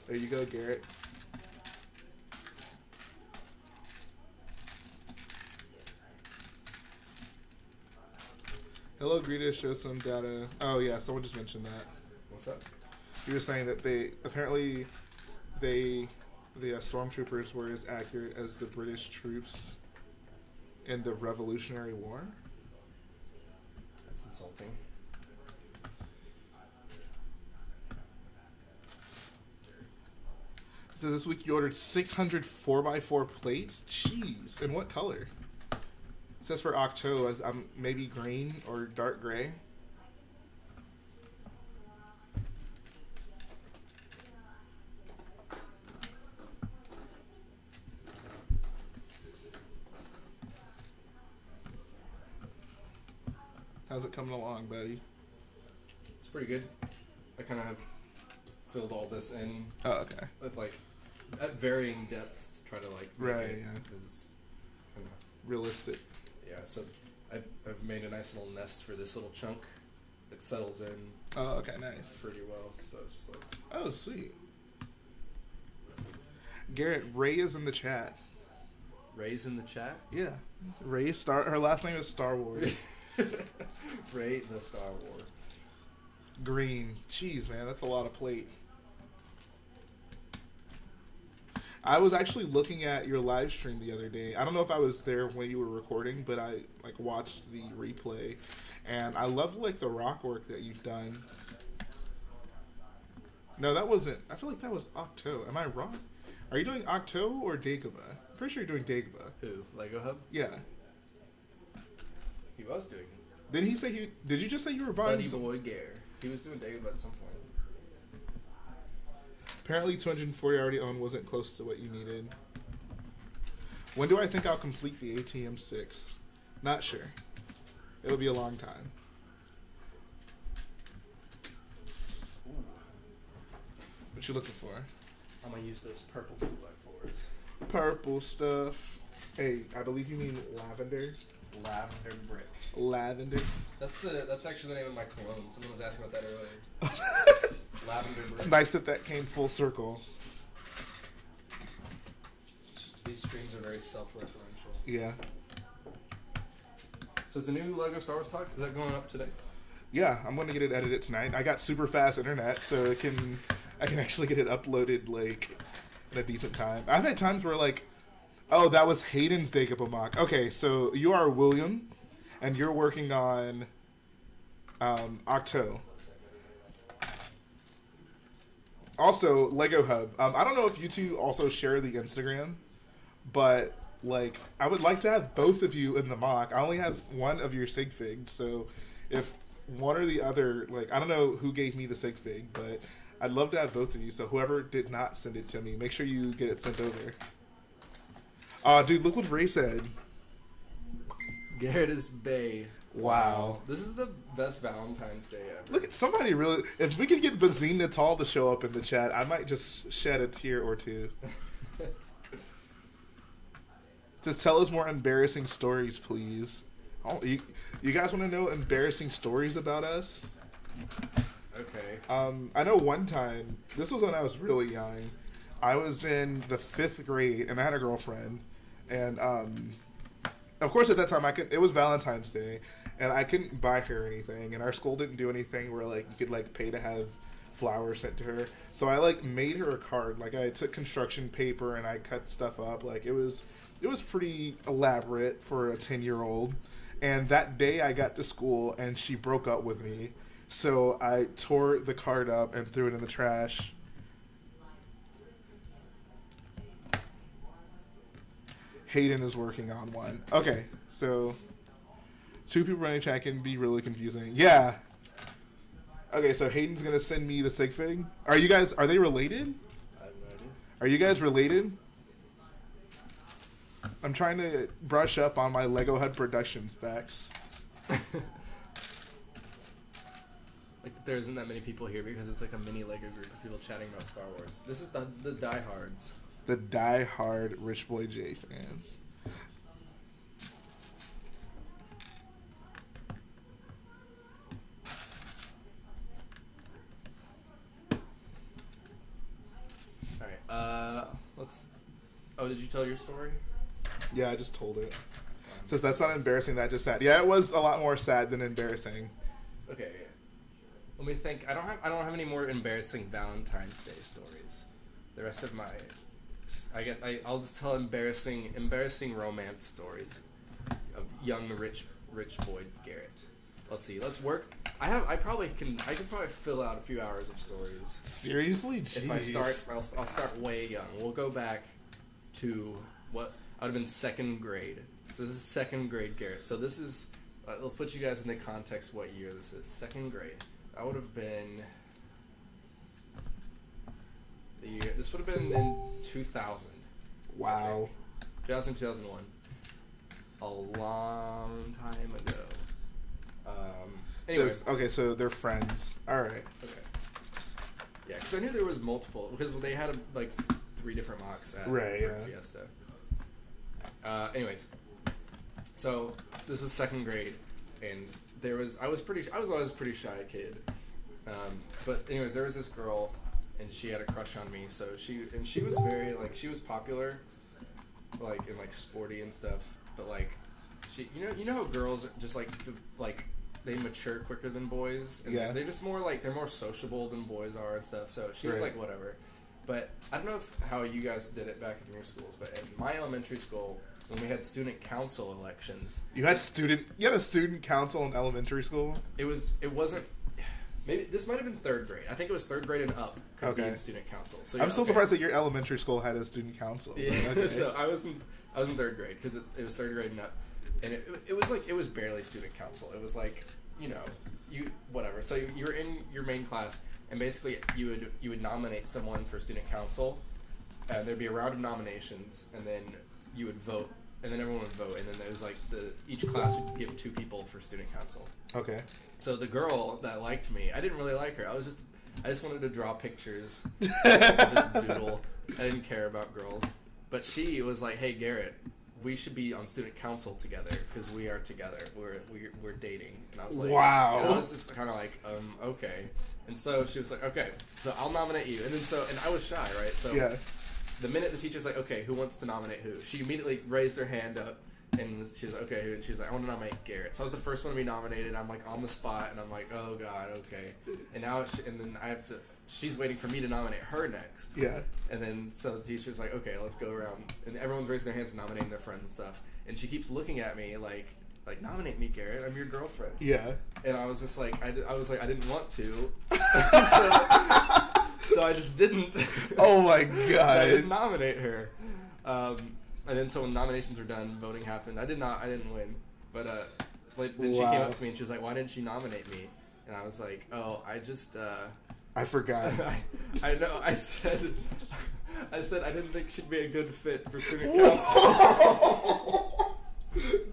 Speaker 1: There you go, Garrett. Hello, Greta. Show some data. Oh, yeah. Someone just mentioned that.
Speaker 2: What's up?
Speaker 1: He was saying that the stormtroopers were as accurate as the British troops in the Revolutionary War.
Speaker 2: That's insulting.
Speaker 1: So this week you ordered 600 4x4 plates? Jeez. In what color? It says for Octo, maybe green or dark gray. How's it coming along, buddy?
Speaker 2: It's pretty good. I kind of have filled all this in.
Speaker 1: Oh, okay.
Speaker 2: With like at varying depths to try to like
Speaker 1: right, yeah,
Speaker 2: because it's kind of
Speaker 1: realistic.
Speaker 2: Yeah, so I've made a nice little nest for this little chunk. It settles in.
Speaker 1: Oh, okay, nice.
Speaker 2: Pretty well. So it's just like.
Speaker 1: Oh, sweet. Garrett, Ray is in the chat.
Speaker 2: Ray's in the chat.
Speaker 1: Yeah, Ray her last name is Star Wars.
Speaker 2: Ray the Star Wars.
Speaker 1: Green. Jeez, man, that's a lot of plate. I was actually looking at your live stream the other day. I don't know if I was there when you were recording, but I like watched the replay, and I love like the rock work that you've done. No, that wasn't. I feel like that was Octo. Am I wrong? Are you doing Octo or Dagobah? I'm pretty sure you're doing Dagobah.
Speaker 2: Who? Lego Hub?
Speaker 1: Yeah.
Speaker 2: He was doing.
Speaker 1: Did he say he? Did you just say you were buying?
Speaker 2: Buddy boy Garrett. He was doing Dagobah at some point.
Speaker 1: Apparently 240 I already owned wasn't close to what you needed. When do I think I'll complete the ATM 6? Not sure. It'll be a long time.
Speaker 2: Ooh.
Speaker 1: What you looking for?
Speaker 2: I'm gonna use those purple 2x4s.
Speaker 1: Purple stuff. Hey, I believe you mean lavender.
Speaker 2: Lavender brick.
Speaker 1: Lavender.
Speaker 2: That's actually the name of my cologne. Someone was asking about that earlier. Lavender brick.
Speaker 1: It's nice that came full circle.
Speaker 2: These streams are very self-referential.
Speaker 1: Yeah.
Speaker 2: So is the new Lego Star Wars talk, is that going up today?
Speaker 1: Yeah, I'm gonna get it edited tonight. I got super fast internet, so I can actually get it uploaded like in a decent time. I've had times where like, oh, that was Hayden's Dagobah mock. Okay, so you are William, and you're working on Octo. Also, Lego Hub. I don't know if you two also share the Instagram, but like I would like to have both of you in the mock. I only have one of your sig fig, so if one or the other, like I don't know who gave me the sig fig, but I'd love to have both of you. So whoever did not send it to me, make sure you get it sent over. Dude, look what Ray said.
Speaker 2: Garrett is Bay.
Speaker 1: Wow.
Speaker 2: This is the best Valentine's Day ever.
Speaker 1: Look at somebody really. If we could get Bazine Natal to show up in the chat, I might just shed a tear or two. Just tell us more embarrassing stories, please. Oh, you guys want to know embarrassing stories about us?
Speaker 2: Okay.
Speaker 1: I know one time, this was when I was really young. I was in the 5th grade, and I had a girlfriend. And, of course, at that time, it was Valentine's Day, and I couldn't buy her anything. And our school didn't do anything where, like, you could, like, pay to have flowers sent to her. So I, like, made her a card. Like, I took construction paper, and I cut stuff up. Like, it was pretty elaborate for a 10-year-old. And that day I got to school and she broke up with me. So I tore the card up and threw it in the trash. Hayden is working on one. Okay, so 2 people running chat can be really confusing. Yeah. Okay, so Hayden's gonna send me the sig fig. Are they related?
Speaker 2: I have no idea.
Speaker 1: Are you guys related? I'm trying to brush up on my Lego HUD Productions facts.
Speaker 2: Like, there isn't that many people here because it's like a mini Lego group of people chatting about Star Wars. This is the diehards.
Speaker 1: The die-hard Rich Boy J fans.
Speaker 2: Alright, let's... Oh, did you tell your story?
Speaker 1: Yeah, I just told it. Since that's not embarrassing, that just sad. Yeah, it was a lot more sad than embarrassing.
Speaker 2: Okay. Let me think. I don't have any more embarrassing Valentine's Day stories. The rest of my... I'll just tell embarrassing romance stories of young rich boy Garrett. Let's see. Let's work. I can probably fill out a few hours of stories.
Speaker 1: Seriously? Jeez.
Speaker 2: If I start, I'll start way young. We'll go back to what I would have been 2nd grade. So this is 2nd grade Garrett. So this is let's put you guys into context. What year this is? 2nd grade. That would have been the year. This would have been in 2000.
Speaker 1: Wow.
Speaker 2: 2000, 2001. A long time ago. Anyway.
Speaker 1: So they're friends. All right.
Speaker 2: Okay. Yeah, because I knew there was multiple, because they had like 3 different MOCs at Brickfiesta. Anyways, so this was 2nd grade, and I was always a pretty shy kid. But anyways, there was this girl, and she had a crush on me. So she was very she was popular, and sporty and stuff. But you know how girls just they mature quicker than boys. And
Speaker 1: yeah.
Speaker 2: They're just more they're more sociable than boys are and stuff. So she was whatever. But I don't know how you guys did it back in your schools, but in my elementary school, when we had student council elections,
Speaker 1: you had a student council in elementary school.
Speaker 2: It wasn't. Maybe this might have been 3rd grade. I think it was 3rd grade and up could be in student council. So
Speaker 1: I'm still surprised that your elementary school had a student council.
Speaker 2: Yeah. Okay. So I was in 3rd grade because it was 3rd grade and up, and it was barely student council. It was whatever. So you were in your main class, and basically you would nominate someone for student council, and there'd be a round of nominations, and then you would vote, and then everyone would vote, and then there was each class would give 2 people for student council.
Speaker 1: Okay.
Speaker 2: So the girl that liked me, I didn't really like her. I just wanted to draw pictures, just doodle. I didn't care about girls, but she was like, "Hey Garrett, we should be on student council together because we are together. We're dating." And I was like,
Speaker 1: "Wow."
Speaker 2: And I was just kind of okay. And so she was like, "Okay, so I'll nominate you." And then and I was shy, right? So
Speaker 1: yeah.
Speaker 2: The minute the teacher's like, "Okay, who wants to nominate who?" She immediately raised her hand up, and she was like, "Okay, who?" And she was like, "I want to nominate Garrett." So I was the first one to be nominated. I'm on the spot, and I'm like, "Oh God, okay." And now, and then I have to. She's waiting for me to nominate her next.
Speaker 1: Yeah.
Speaker 2: And then so the teacher's like, "Okay, let's go around," and everyone's raising their hands and nominating their friends and stuff. And she keeps looking at me like nominate me, Garrett. I'm your girlfriend.
Speaker 1: Yeah.
Speaker 2: And I was just I didn't want to. So I just didn't.
Speaker 1: Oh my God.
Speaker 2: I didn't nominate her. And then so when nominations were done, voting happened. I didn't win. But then she came up to me and she was like, "Why didn't you nominate me?" And I was like, "Oh,
Speaker 1: I forgot."
Speaker 2: I know. I said I didn't think she'd be a good fit for student council.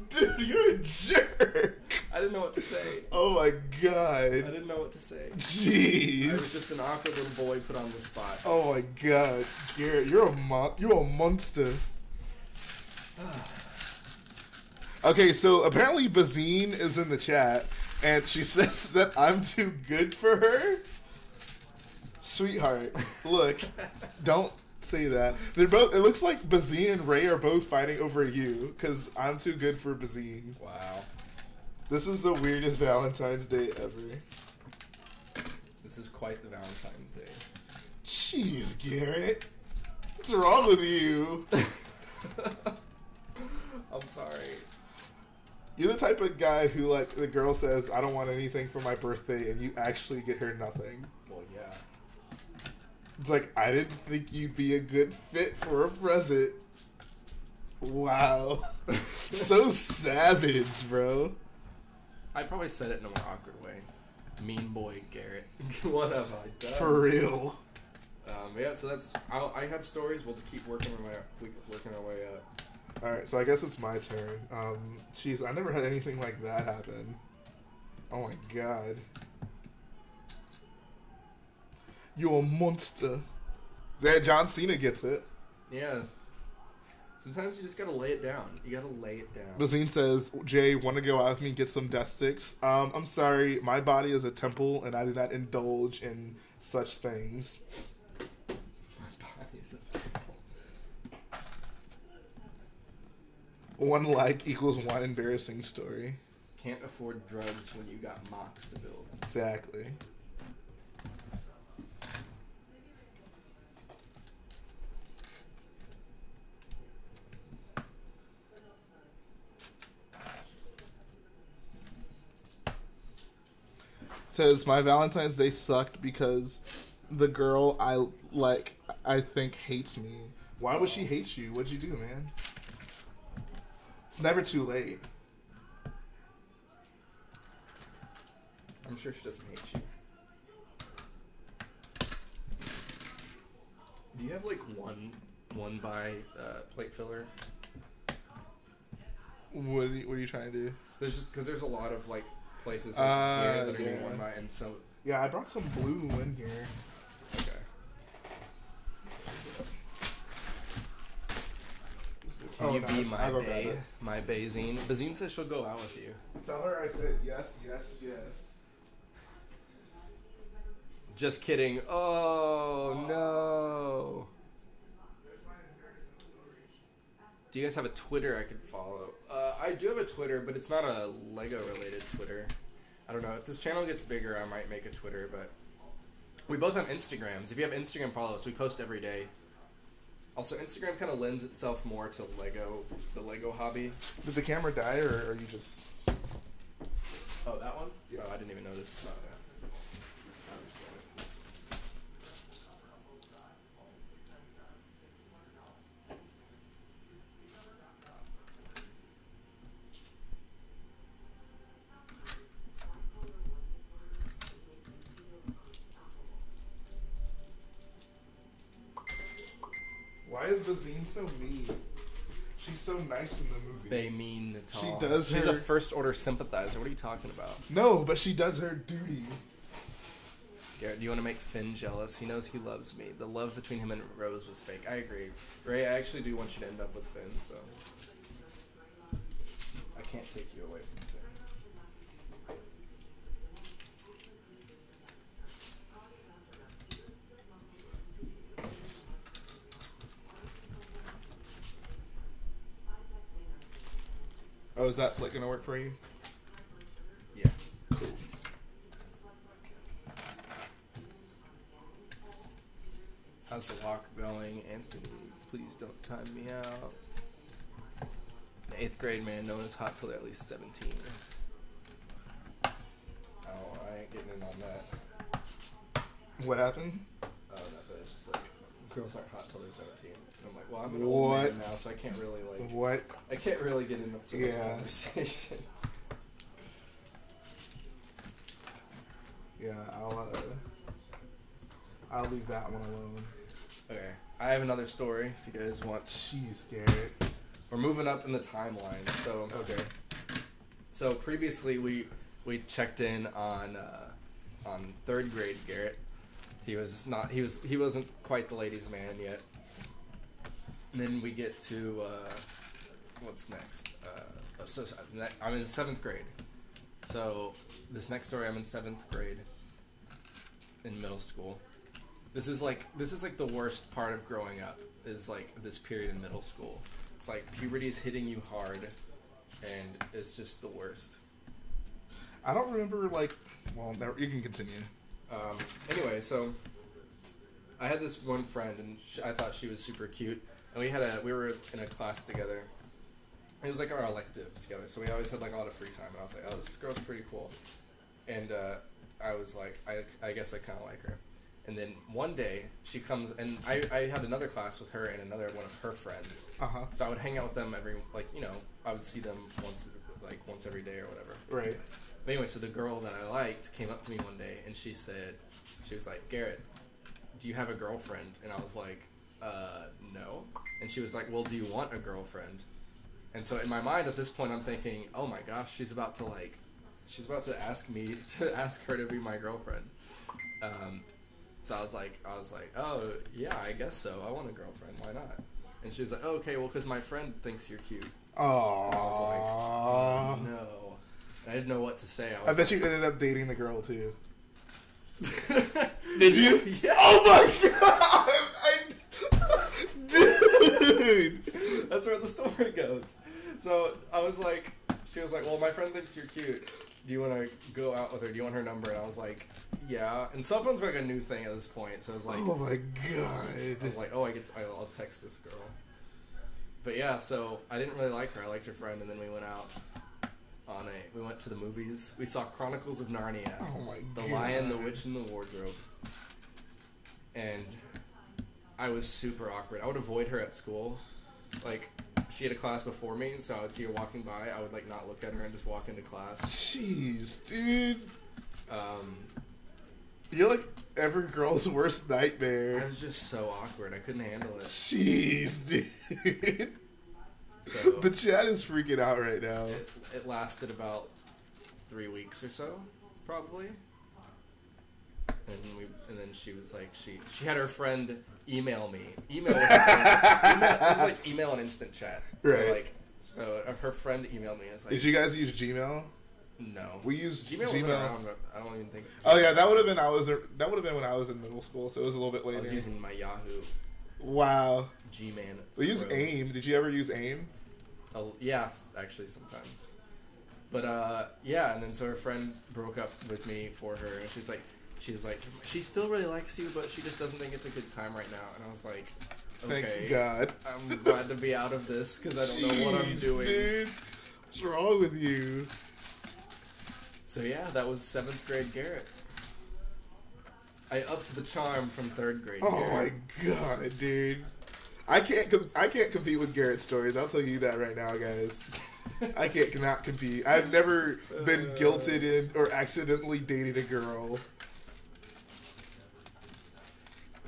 Speaker 1: Dude, you're a jerk.
Speaker 2: I didn't know what to say.
Speaker 1: Oh my God.
Speaker 2: I didn't know what to say.
Speaker 1: Jeez.
Speaker 2: I was just an awkward little boy put on the spot.
Speaker 1: Oh my God. Garrett, you're a monster. Okay, so apparently Bazine is in the chat, and she says that I'm too good for her. Sweetheart, look, don't say that. They're both. It looks like Bazine and Ray are both fighting over you because I'm too good for Bazine.
Speaker 2: Wow.
Speaker 1: This is the weirdest Valentine's Day ever.
Speaker 2: This is quite the Valentine's Day.
Speaker 1: Jeez, Garrett, what's wrong with you?
Speaker 2: I'm sorry.
Speaker 1: You're the type of guy who, like, the girl says, I don't want anything for my birthday, and you actually get her nothing.
Speaker 2: Well, yeah.
Speaker 1: It's like, I didn't think you'd be a good fit for a present. Wow. So savage, bro.
Speaker 2: I probably said it in a more awkward way. Mean boy, Garrett. What have I done?
Speaker 1: For real.
Speaker 2: Yeah, so that's... I have stories. We'll keep working our way up.
Speaker 1: Alright, so I guess it's my turn. Jeez, I never had anything like that happen. Oh my god. You're a monster. That John Cena gets it.
Speaker 2: Yeah. Sometimes you just gotta lay it down. You gotta lay it down.
Speaker 1: Bazine says, Jay, want to go out with me and get some death sticks? I'm sorry, my body is a temple and I do not indulge in such things.
Speaker 2: My body is a temple.
Speaker 1: 1 like equals 1 embarrassing story.
Speaker 2: Can't afford drugs when you got MOCs to build.
Speaker 1: Exactly. Says, my Valentine's Day sucked because the girl I think hates me. Why would she hate you? What'd you do, man? It's never too late.
Speaker 2: I'm sure she doesn't hate you. Do you have like one by plate filler?
Speaker 1: What are you trying to do?
Speaker 2: There's just because there's a lot of like places like here that are doing one by, and so
Speaker 1: yeah, I brought some blue in here.
Speaker 2: okay. Can you be my Bazine? Bazine says she'll go out with you.
Speaker 1: Tell her I said yes, yes, yes.
Speaker 2: Just kidding. Oh no. Do you guys have a Twitter I could follow? I do have a Twitter, but it's not a Lego-related Twitter. I don't know. If this channel gets bigger, I might make a Twitter, but... We both have Instagrams. If you have Instagram, follow us. We post every day. Also, Instagram kind of lends itself more to the Lego hobby.
Speaker 1: Did the camera die, or are you just...
Speaker 2: Oh, that one?
Speaker 1: Yeah.
Speaker 2: Oh, I didn't even notice. Oh, yeah.
Speaker 1: Why is Bazine so mean? She's so nice in the movie.
Speaker 2: They mean Natal.
Speaker 1: She does
Speaker 2: She's
Speaker 1: her...
Speaker 2: a first order sympathizer. What are you talking about?
Speaker 1: No, but she does her duty.
Speaker 2: Garrett, do you want to make Finn jealous? He knows he loves me. The love between him and Rose was fake. I agree. Ray, I actually do want you to end up with Finn, so... I can't take you away from Finn.
Speaker 1: Oh, is that like gonna work for you?
Speaker 2: Yeah.
Speaker 1: Cool.
Speaker 2: How's the walk going, Anthony? Please don't time me out. The 8th grade man, no one is hot till they're at least 17. Oh, I ain't getting in on that.
Speaker 1: What happened?
Speaker 2: Oh, nothing. It's just like, girls aren't hot till they're 17. And I'm like, well, I'm an old man now, so I can't really, like...
Speaker 1: What?
Speaker 2: I can't really get into this conversation.
Speaker 1: Yeah, I'll leave that one alone.
Speaker 2: Okay, I have another story if you guys want.
Speaker 1: Jeez, Garrett.
Speaker 2: We're moving up in the timeline, so...
Speaker 1: Okay.
Speaker 2: So previously we checked in on 3rd grade Garrett. He wasn't quite the ladies' man yet. And then we get to what's next? I'm in 7th grade. So this next story, I'm in 7th grade in middle school. This is like the worst part of growing up, is like this period in middle school. It's like puberty is hitting you hard, and it's just the worst.
Speaker 1: I don't remember, like... Well, you can continue.
Speaker 2: Anyway, so I had this one friend, and I thought she was super cute. And we were in a class together, It was like our elective together, so we always had like a lot of free time. And I was like, oh, this girl's pretty cool. And I was like, I guess I kind of like her. And then one day she comes, and I had another class with her and another one of her friends. So I would hang out with them every, like, you know, I would see them once every day or whatever.
Speaker 1: Right.
Speaker 2: But anyway, so the girl that I liked came up to me one day and she was like, Garrett, do you have a girlfriend? And I was like, no. And she was like, well, do you want a girlfriend? And so in my mind at this point, I'm thinking, oh my gosh, she's about to ask me to ask her to be my girlfriend. So I was like, oh yeah, I guess so. I want a girlfriend. Why not? And she was like, oh, okay, well, because my friend thinks you're cute.
Speaker 1: Oh.
Speaker 2: And I was like, no. And I didn't know what to say.
Speaker 1: I bet you ended up dating the girl too. Did you?
Speaker 2: Yes.
Speaker 1: Oh my god! Dude!
Speaker 2: That's where the story goes. So I was like, she was like, well, my friend thinks you're cute. Do you want to go out with her? Do you want her number? And I was like, yeah. And cell phones were like a new thing at this point. So I was like,
Speaker 1: oh my god.
Speaker 2: I was like, oh, I'll text this girl. But yeah, so I didn't really like her. I liked her friend. And then we went out we went to the movies. We saw Chronicles of Narnia.
Speaker 1: Oh my god.
Speaker 2: The Lion, the Witch, and the Wardrobe. And I was super awkward. I would avoid her at school. Like, she had a class before me, so I would see her walking by. I would, like, not look at her and just walk into class.
Speaker 1: Jeez, dude. You're like every girl's worst nightmare.
Speaker 2: I was just so awkward. I couldn't handle it.
Speaker 1: Jeez, dude.
Speaker 2: So
Speaker 1: the chat is freaking out right now.
Speaker 2: It lasted about 3 weeks or so, probably. And then she was like, she had her friend email me. Email was it was like email and instant chat.
Speaker 1: Right.
Speaker 2: So her friend emailed me and it's like,
Speaker 1: did you guys use Gmail?
Speaker 2: No.
Speaker 1: We used Gmail.
Speaker 2: Wasn't around, but I don't even think.
Speaker 1: Oh yeah, that would have been when I was in middle school, so it was a little bit later.
Speaker 2: I was using my Yahoo.
Speaker 1: Wow.
Speaker 2: G-Man.
Speaker 1: We use AIM. Did you ever use AIM?
Speaker 2: Yeah, actually sometimes. But yeah, and then so her friend broke up with me for her, and she was like, she still really likes you, but she just doesn't think it's a good time right now. And I was like, okay,
Speaker 1: thank God.
Speaker 2: I'm glad to be out of this because I don't know what I'm doing.
Speaker 1: Dude, what's wrong with you?
Speaker 2: So yeah, that was 7th grade Garrett. I upped the charm from 3rd grade.
Speaker 1: Oh
Speaker 2: Garrett.
Speaker 1: my God, dude! I can't compete with Garrett stories. I'll tell you that right now, guys. I cannot compete. I've never been guilted in or accidentally dated a girl.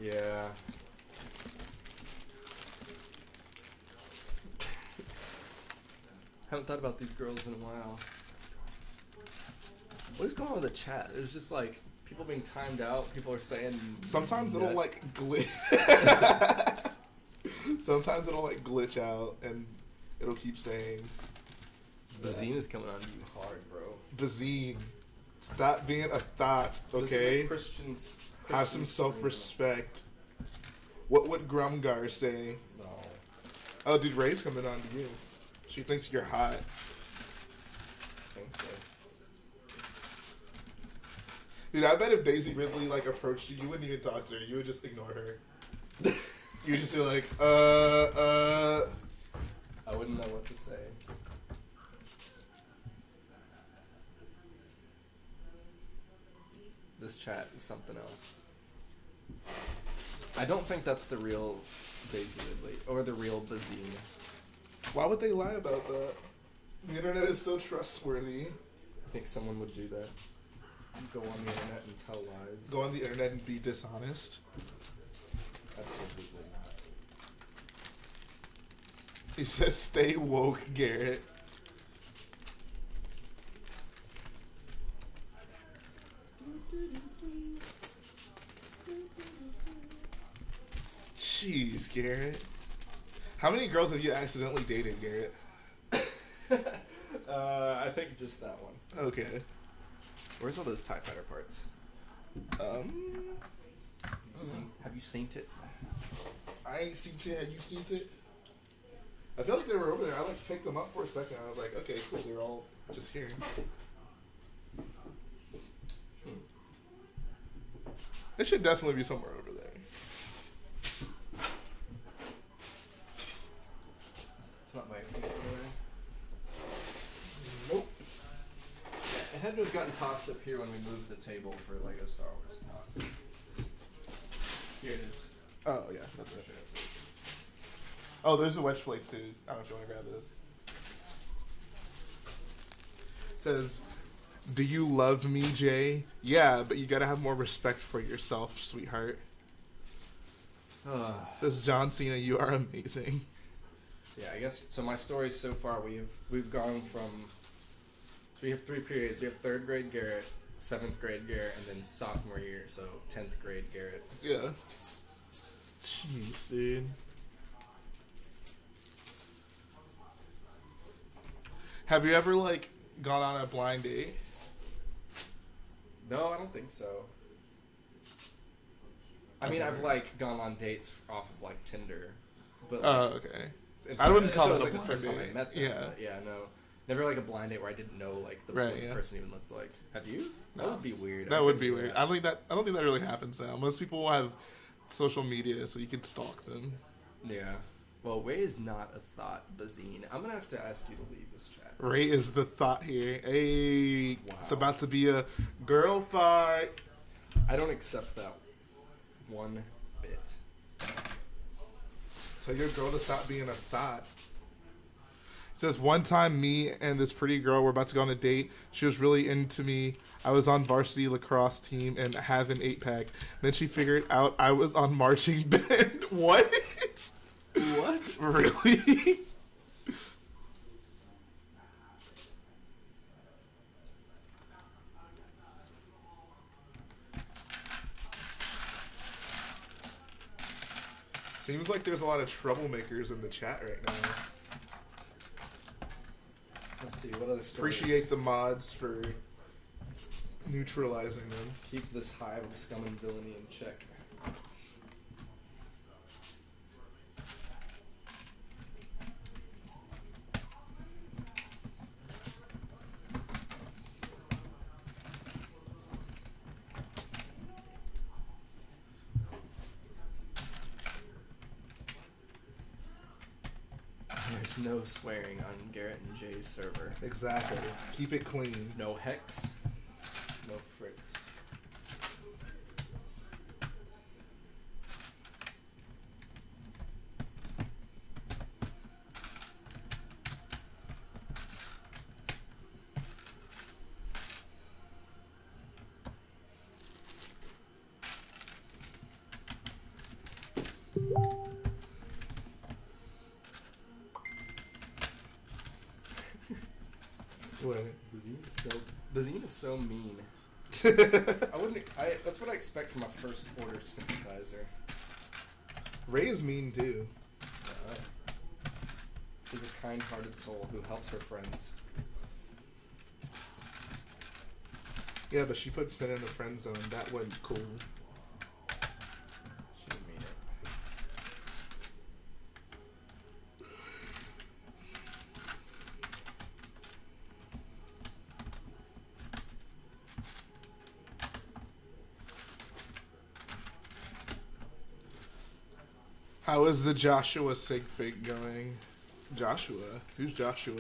Speaker 2: Yeah. Haven't thought about these girls in a while. What is going on with the chat? It was just like people being timed out. People are saying
Speaker 1: sometimes it'll like glitch. Sometimes it'll like glitch out and it'll keep saying.
Speaker 2: Bazine is coming on you hard, bro.
Speaker 1: Bazine, stop being a thought, okay?
Speaker 2: Christians
Speaker 1: have some self-respect. What would Grumgar say?
Speaker 2: No.
Speaker 1: Oh, dude, Ray's coming on to you. She thinks you're hot.
Speaker 2: Thanks, so.
Speaker 1: Dude, I bet if Daisy Ridley like approached you, you wouldn't even talk to her. You would just ignore her. You would just be like, I
Speaker 2: wouldn't know what to say. This chat is something else. I don't think that's the real Daisy Ridley or the real Bazine.
Speaker 1: Why would they lie about that? The internet is so trustworthy.
Speaker 2: I think someone would do that. Go on the internet and tell lies.
Speaker 1: Go on the internet and be dishonest.
Speaker 2: Absolutely not.
Speaker 1: He says, "Stay woke, Garrett." Jeez, Garrett. How many girls have you accidentally dated, Garrett?
Speaker 2: I think just that one.
Speaker 1: Okay.
Speaker 2: Where's all those TIE Fighter parts? Have you seen it?
Speaker 1: I ain't seen it. Have you seen it? I feel like they were over there. I like picked them up for a second. I was like, okay, cool. They're all just here. It should definitely be somewhere over there.
Speaker 2: It's not my favorite. had to have gotten tossed up here when we moved the table for Lego Star Wars talk. Here it is.
Speaker 1: Oh, yeah, that's it. Oh, there's the wedge plates, too. I don't know if you want to grab this. It says, do you love me, Jay? Yeah, but you gotta have more respect for yourself, sweetheart. Says John Cena, you are amazing.
Speaker 2: Yeah, I guess, so my stories so far, we've gone from, so we have 3 periods. We have 3rd grade Garrett, 7th grade Garrett, and then sophomore year, so 10th grade Garrett.
Speaker 1: Yeah. Jeez, dude. Have you ever, like, gone on a blind date?
Speaker 2: No, I don't think so. I mean, I've, like, gone on dates off of, like, Tinder. But, like,
Speaker 1: okay. I wouldn't call it
Speaker 2: like
Speaker 1: a
Speaker 2: the first time
Speaker 1: date.
Speaker 2: I met them.
Speaker 1: Yeah.
Speaker 2: But yeah, no. Never, like, a blind date where I didn't know, like, what the person even looked like. Have you? That would be weird.
Speaker 1: That would be weird. I don't think that really happens now. Most people have social media, so you can stalk them.
Speaker 2: Yeah. Well, Ray is not a thought, Bazine. I'm gonna have to ask you to leave this chat.
Speaker 1: Ray is the thought here. Hey,
Speaker 2: wow.
Speaker 1: It's about to be a girl fight.
Speaker 2: I don't accept that one bit.
Speaker 1: Tell your girl to stop being a thought. It says, one time me and this pretty girl were about to go on a date. She was really into me. I was on varsity lacrosse team and have an 8-pack. Then she figured out I was on marching band. What?
Speaker 2: What?
Speaker 1: Really? Seems like there's a lot of troublemakers in the chat right now.
Speaker 2: Let's see, what other stories?
Speaker 1: Appreciate the mods for neutralizing them.
Speaker 2: Keep this hive of scum and villainy in check. There's no swearing on Garrett and Jay's server.
Speaker 1: Exactly. Keep it clean.
Speaker 2: No hex. No fricks.
Speaker 1: What?
Speaker 2: Bazine is so mean. That's what I expect from a first order sympathizer.
Speaker 1: Ray is mean too.
Speaker 2: She's a kind-hearted soul who helps her friends.
Speaker 1: Yeah, but she put Finn in the friend zone. That wasn't cool.
Speaker 2: She didn't mean it.
Speaker 1: How is the Joshua sig fig going? Joshua? Who's Joshua?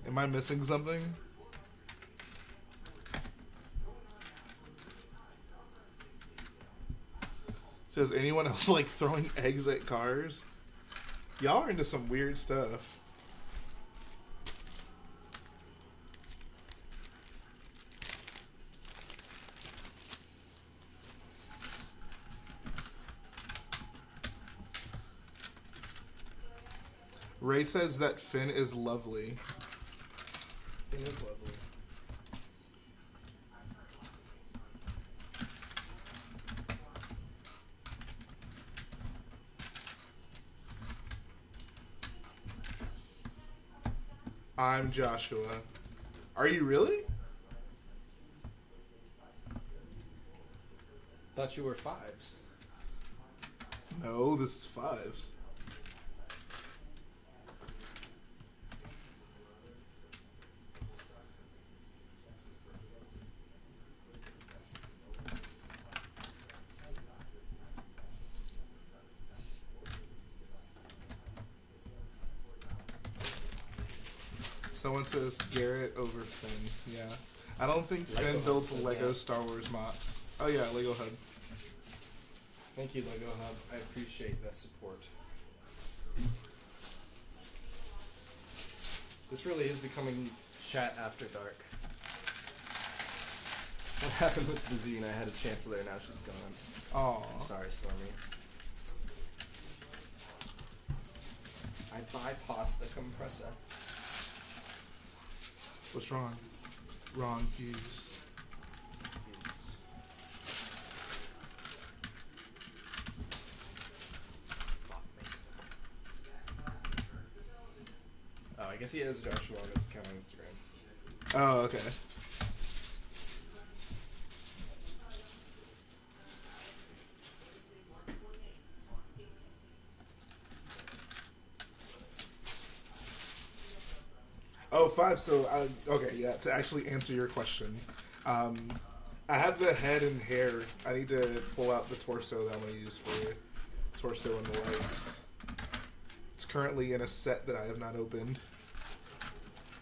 Speaker 1: Am I missing something? Does anyone else like throwing eggs at cars? Y'all are into some weird stuff. Ray says that Finn is lovely.
Speaker 2: Finn is lovely.
Speaker 1: I'm Joshua. Are you really?
Speaker 2: Thought you were fives.
Speaker 1: No, this is fives. Someone says Garrett over Finn. Yeah. I don't think
Speaker 2: Lego
Speaker 1: Finn builds
Speaker 2: Hub,
Speaker 1: Lego
Speaker 2: yeah.
Speaker 1: Star Wars MOCs. Oh yeah, Lego Hub.
Speaker 2: Thank you, Lego Hub. I appreciate that support. This really is becoming chat after dark. What happened with the zine? I had a chance there, now she's gone.
Speaker 1: Aw.
Speaker 2: I'm sorry, Stormy. I bypassed the compressor.
Speaker 1: What's wrong? Wrong fuse.
Speaker 2: Oh, I guess he has Joshua on his account on Instagram.
Speaker 1: Oh, okay. Oh, 5. So, okay, yeah. To actually answer your question, I have the head and hair. I need to pull out the torso that I'm going to use for torso and the legs. It's currently in a set that I have not opened.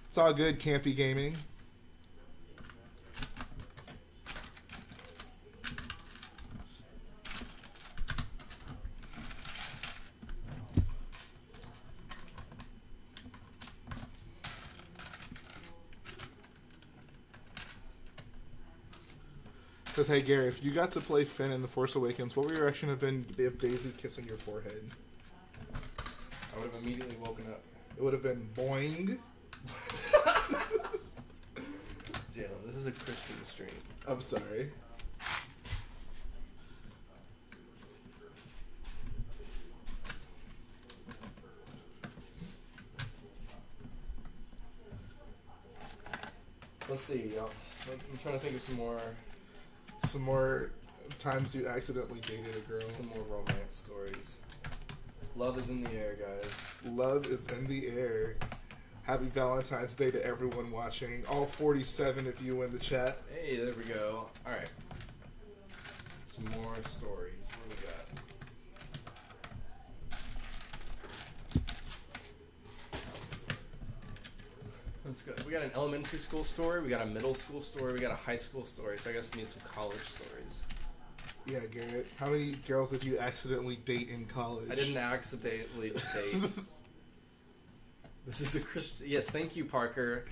Speaker 1: It's all good, Campy Gaming. Says, hey Gary, if you got to play Finn in The Force Awakens, what would your reaction have been if Daisy kissing your forehead?
Speaker 2: I would have immediately woken up.
Speaker 1: It would have been boing.
Speaker 2: Jalen, this is a Christian stream.
Speaker 1: I'm sorry.
Speaker 2: Let's see. I'm trying to think of some
Speaker 1: more times you accidentally dated a girl.
Speaker 2: Some more romance stories. Love is in the air, guys.
Speaker 1: Love is in the air. Happy Valentine's Day to everyone watching. All 47 of you in the chat.
Speaker 2: Hey, there we go. Alright. Some more stories. What do we got? Let's go. We got an elementary school story, we got a middle school story, we got a high school story, so I guess we need some college stories.
Speaker 1: Yeah, Garrett. How many girls did you accidentally date in college?
Speaker 2: I didn't accidentally date. This is a Christian. Yes, thank you, Parker.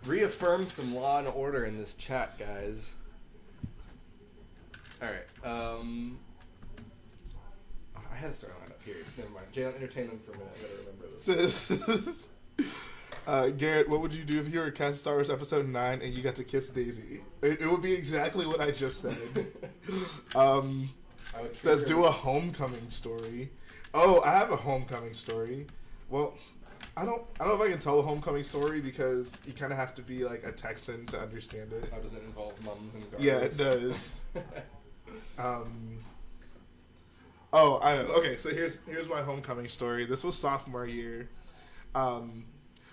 Speaker 2: Reaffirm some law and order in this chat, guys. Alright, I had a story line up here. Never mind. Jalen, entertain them for a minute. I gotta remember this.
Speaker 1: Garrett, what would you do if you were at Cast of Star Wars Episode 9 and you got to kiss Daisy? It would be exactly what I just said. Says do a homecoming story. Oh, I have a homecoming story. Well, I don't know if I can tell a homecoming story because you kind of have to be like a Texan to understand it.
Speaker 2: How does it involve mums and guards?
Speaker 1: Yeah, it does. Oh, I know. Okay, so here's my homecoming story. This was sophomore year.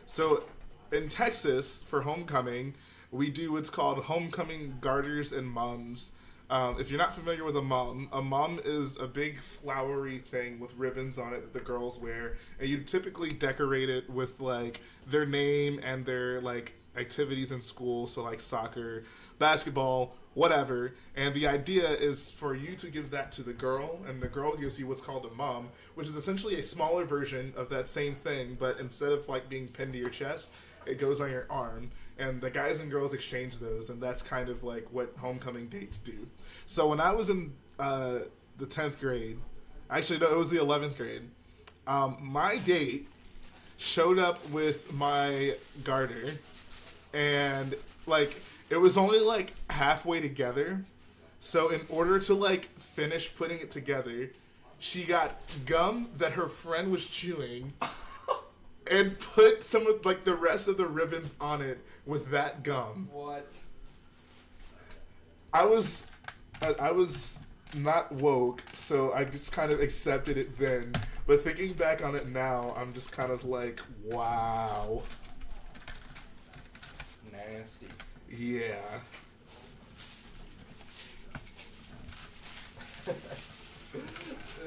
Speaker 1: So in Texas for homecoming, we do what's called homecoming garters and mums. If you're not familiar with a mum is a big flowery thing with ribbons on it that the girls wear, and you typically decorate it with like their name and their like activities in school, so like soccer, basketball, whatever. And the idea is for you to give that to the girl, and the girl gives you what's called a mum, which is essentially a smaller version of that same thing, but instead of like being pinned to your chest, it goes on your arm. And the guys and girls exchange those, and that's kind of like what homecoming dates do. So when I was in the 10th grade, actually no, it was the 11th grade, my date showed up with my garter, and like it was only like halfway together. So in order to like finish putting it together, she got gum that her friend was chewing and put some of like the rest of the ribbons on it with that gum.
Speaker 2: What?
Speaker 1: I was not woke, so I just kind of accepted it then. But thinking back on it now, I'm just kind of like, wow.
Speaker 2: Nasty.
Speaker 1: Yeah.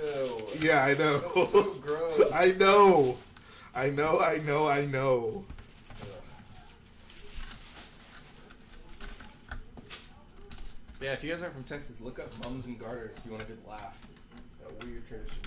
Speaker 2: Ew.
Speaker 1: Yeah, I know.
Speaker 2: That's so gross.
Speaker 1: I know.
Speaker 2: Ugh. Yeah, if you guys are from Texas, look up mums and garters if you want a good laugh. A weird tradition.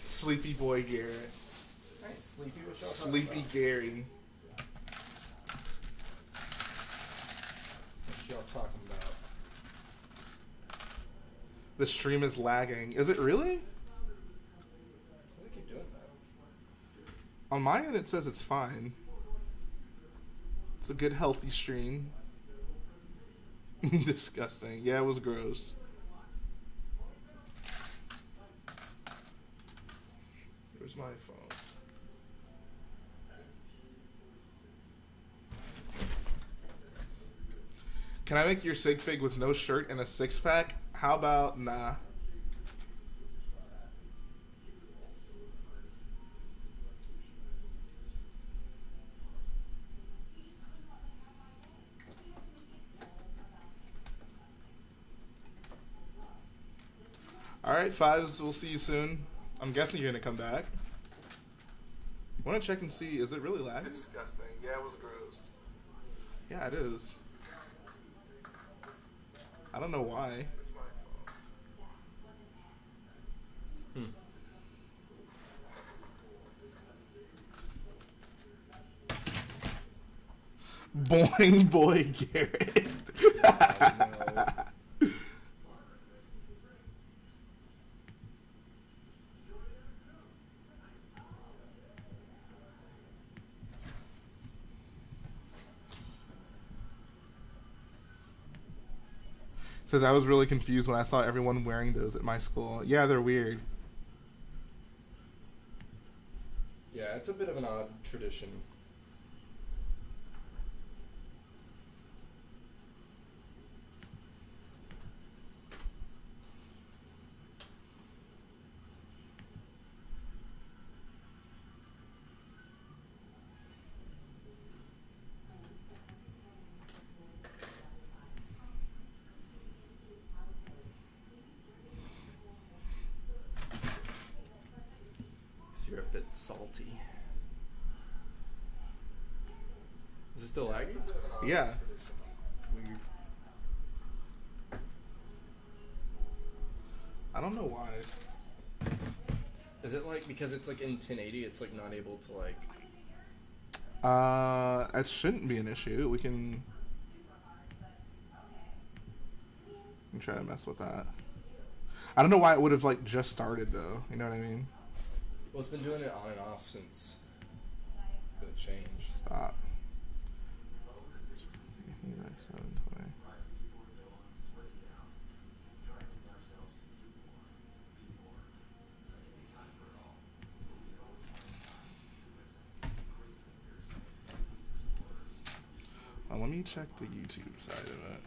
Speaker 1: Sleepy boy Garrett.
Speaker 2: Alright, Sleepy, what y'all
Speaker 1: Sleepy
Speaker 2: talking
Speaker 1: Gary.
Speaker 2: What y'all talking about?
Speaker 1: The stream is lagging. Is it really?
Speaker 2: Why does it keep doing that?
Speaker 1: On my end, it says it's fine. It's a good, healthy stream. Disgusting. Yeah, it was gross. Where's my phone? Can I make your sig fig with no shirt and a six-pack? How about nah? Alright, Fives, we'll see you soon. I'm guessing you're gonna come back. I want to check and see, is it really lagging? Disgusting. Yeah, it was gross. Yeah, it is. I don't know why. Boing boy Garrett.
Speaker 2: Oh, no.
Speaker 1: Says I was really confused when I saw everyone wearing those at my school. Yeah, they're weird.
Speaker 2: Yeah, it's a bit of an odd tradition. You're a bit salty. Is it still lagging?
Speaker 1: Yeah.
Speaker 2: Weird.
Speaker 1: I don't know why.
Speaker 2: Is it like because it's like in 1080, it's like not able to like?
Speaker 1: It shouldn't be an issue. We can try to mess with that. I don't know why it would have like just started though. You know what I mean?
Speaker 2: Well, it's been doing it on and off since the change.
Speaker 1: Stop. 720. Let me check the YouTube side of it.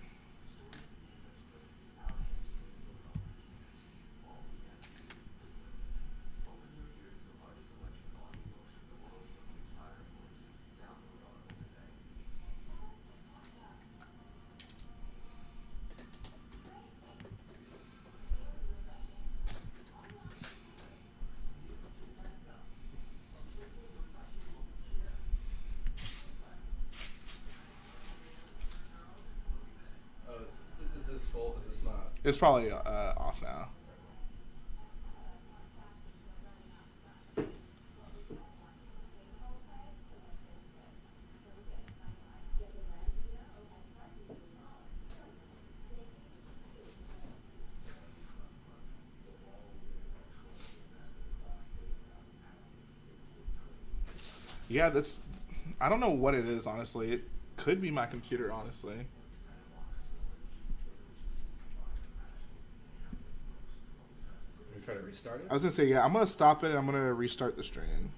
Speaker 2: Is this full? Is this not?
Speaker 1: It's probably off now. Yeah, that's... I don't know what it is, honestly. It could be my computer, honestly.
Speaker 2: Can we try to restart it?
Speaker 1: I was gonna say, yeah, I'm gonna stop it and I'm gonna restart the stream.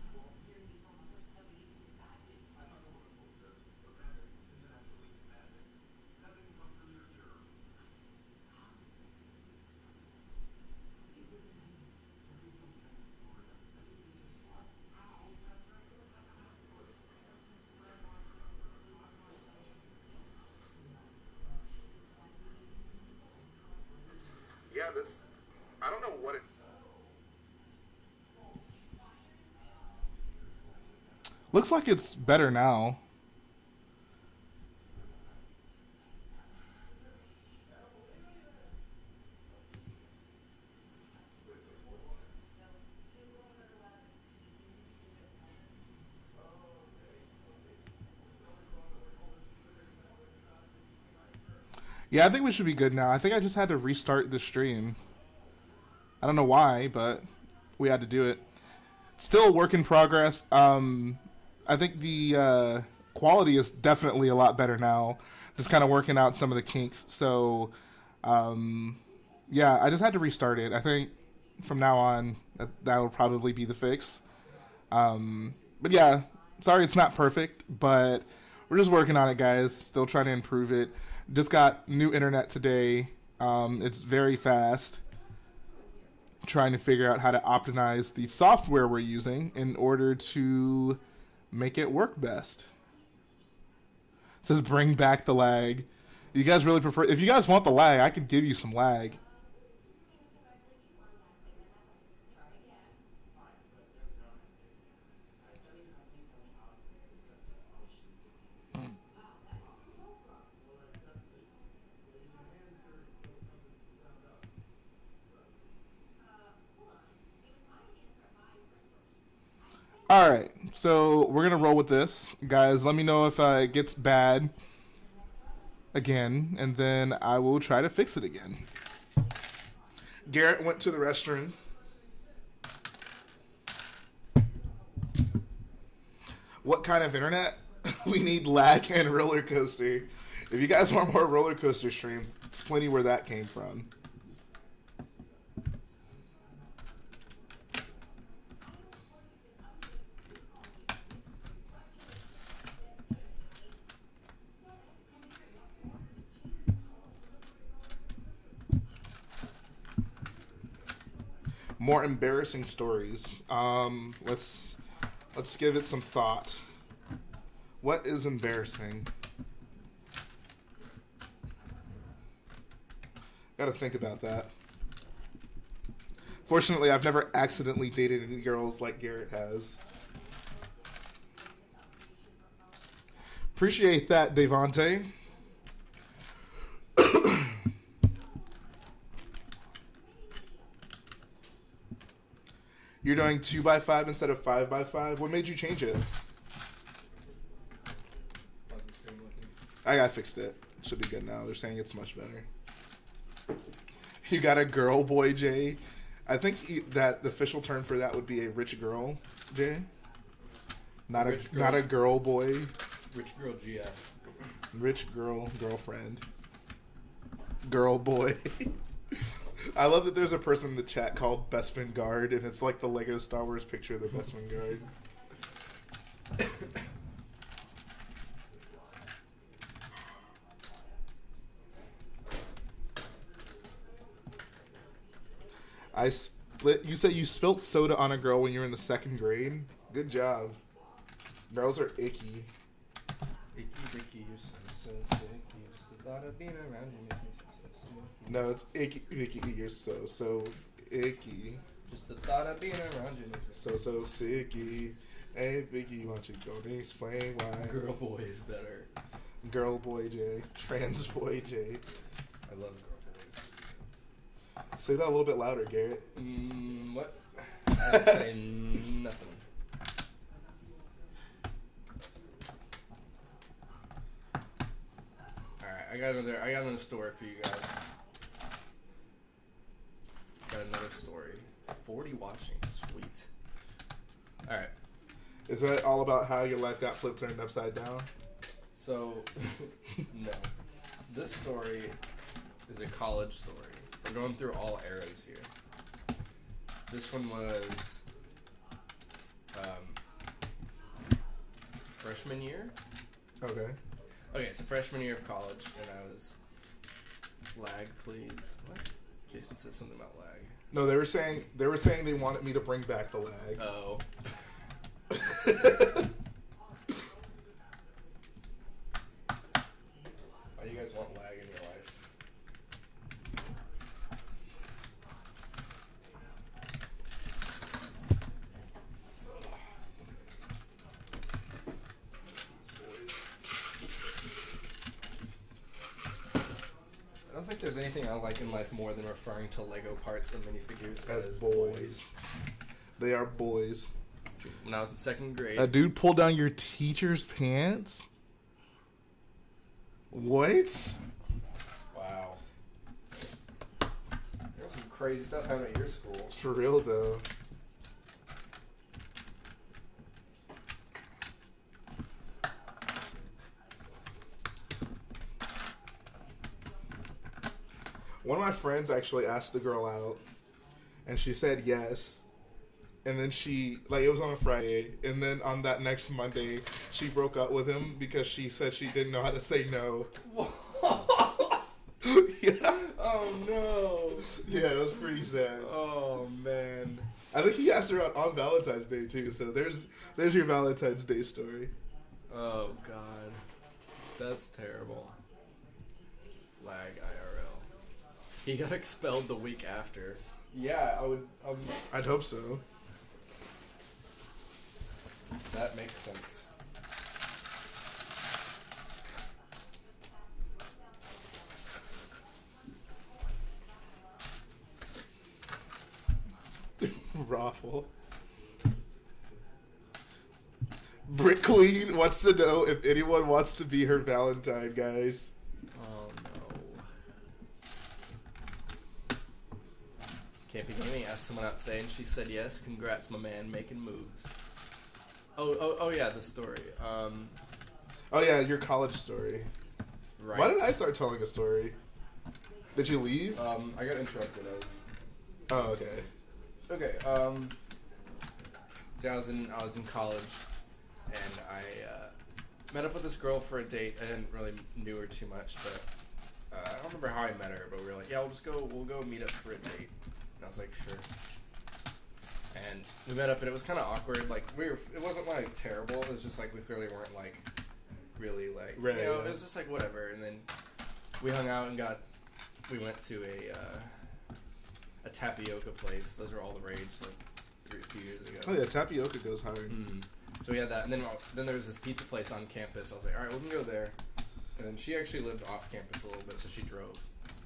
Speaker 1: Looks like it's better now. Yeah, I think we should be good now. I think I just had to restart the stream. I don't know why, but we had to do it. Still a work in progress. I think the quality is definitely a lot better now. Just kind of working out some of the kinks. So, yeah, I just had to restart it. I think from now on, that will probably be the fix. But yeah, sorry it's not perfect, but we're just working on it, guys. Still trying to improve it. Just got new internet today. It's very fast. Trying to figure out how to optimize the software we're using in order to make it work best. It says bring back the lag. You guys really prefer... If you guys want the lag, I could give you some lag. Alright, so we're going to roll with this. Guys, let me know if it gets bad again, and then I will try to fix it again. Garrett went to the restroom. What kind of internet? We need lag and roller coaster. If you guys want more roller coaster streams, plenty where that came from. More embarrassing stories. Let's give it some thought. What is embarrassing? Gotta think about that. Fortunately, I've never accidentally dated any girls like Garrett has. Appreciate that, Devante. You're doing 2x5 instead of 5x5? What made you change it?
Speaker 2: How's the stream looking?
Speaker 1: I got fixed it. Should be good now. They're saying it's much better. You got a girl boy, Jay. I think that the official term for that would be a rich girl, Jay. Not a girl boy.
Speaker 2: Rich girl GF.
Speaker 1: Rich girl girlfriend. Girl boy. I love that there's a person in the chat called Bestman Guard, and it's like the Lego Star Wars picture of the Bestman Guard. You said you spilt soda on a girl when you were in the 2nd grade? Good job. Girls are icky.
Speaker 2: Icky, Ricky, you're so sick. You just thought of being around you.
Speaker 1: No, it's icky, icky. You're so icky.
Speaker 2: Just the thought of being around you.
Speaker 1: So sicky. Hey, Vicky, why don't you go and explain why?
Speaker 2: Girl boy is better.
Speaker 1: Girl boy J. Trans boy J.
Speaker 2: I love girl boys.
Speaker 1: Say that a little bit louder, Garrett.
Speaker 2: What? I'd say nothing. Alright, I got another story for you guys. Got another story. 40 watching. Sweet. Alright.
Speaker 1: Is that all about how your life got flipped turned upside down?
Speaker 2: So, no. This story is a college story. We're going through all eras here. This one was freshman year.
Speaker 1: Okay.
Speaker 2: Okay, so freshman year of college, and I was lag, please. What? Jason said something about lag.
Speaker 1: No, they were saying they wanted me to bring back the lag.
Speaker 2: Oh. Why do you guys want lag in your life? there's anything I like in life more than referring to Lego parts and minifigures
Speaker 1: As boys. They are boys.
Speaker 2: When I was in 2nd grade.
Speaker 1: A dude pulled down your teacher's pants? What?
Speaker 2: Wow. There's some crazy stuff happening at your school.
Speaker 1: For real, though. One of my friends actually asked the girl out, and she said yes. And then she, like, it was on a Friday, and then on that next Monday, she broke up with him because she said she didn't know how to say no. Yeah.
Speaker 2: Oh, no.
Speaker 1: Yeah, it was pretty sad.
Speaker 2: Oh, man.
Speaker 1: I think he asked her out on Valentine's Day, too, so there's your Valentine's Day story.
Speaker 2: Oh, God. That's terrible. Lag IRL. He got expelled the week after. Yeah, I would...
Speaker 1: I'd hope so.
Speaker 2: That makes sense.
Speaker 1: Raffle. Brick Queen wants to know if anyone wants to be her Valentine, guys.
Speaker 2: Oh, no. Campy Gaming asked someone out today, and she said yes. Congrats, my man, making moves. Oh yeah, the story.
Speaker 1: Oh yeah, your college story.
Speaker 2: Right.
Speaker 1: Why did I start telling a story? Did you leave?
Speaker 2: I got interrupted.
Speaker 1: Oh, okay.
Speaker 2: Okay. So I was in college, and I met up with this girl for a date. I didn't really knew her too much, but I don't remember how I met her. But we were like, yeah, we'll go meet up for a date. And I was like, sure. And we met up, and it was kind of awkward. Like, it wasn't, like, terrible. It was just, like, we clearly weren't, like, really, like,
Speaker 1: right,
Speaker 2: you know,
Speaker 1: yeah.
Speaker 2: it was just, like, whatever. And then we hung out and we went to a tapioca place. Those were all the rage, like, a few years ago.
Speaker 1: Oh, yeah, tapioca goes hard.
Speaker 2: Mm-hmm. So we had that. And then there was this pizza place on campus. I was like, all right, we can go there. And then she actually lived off campus a little bit, so she drove.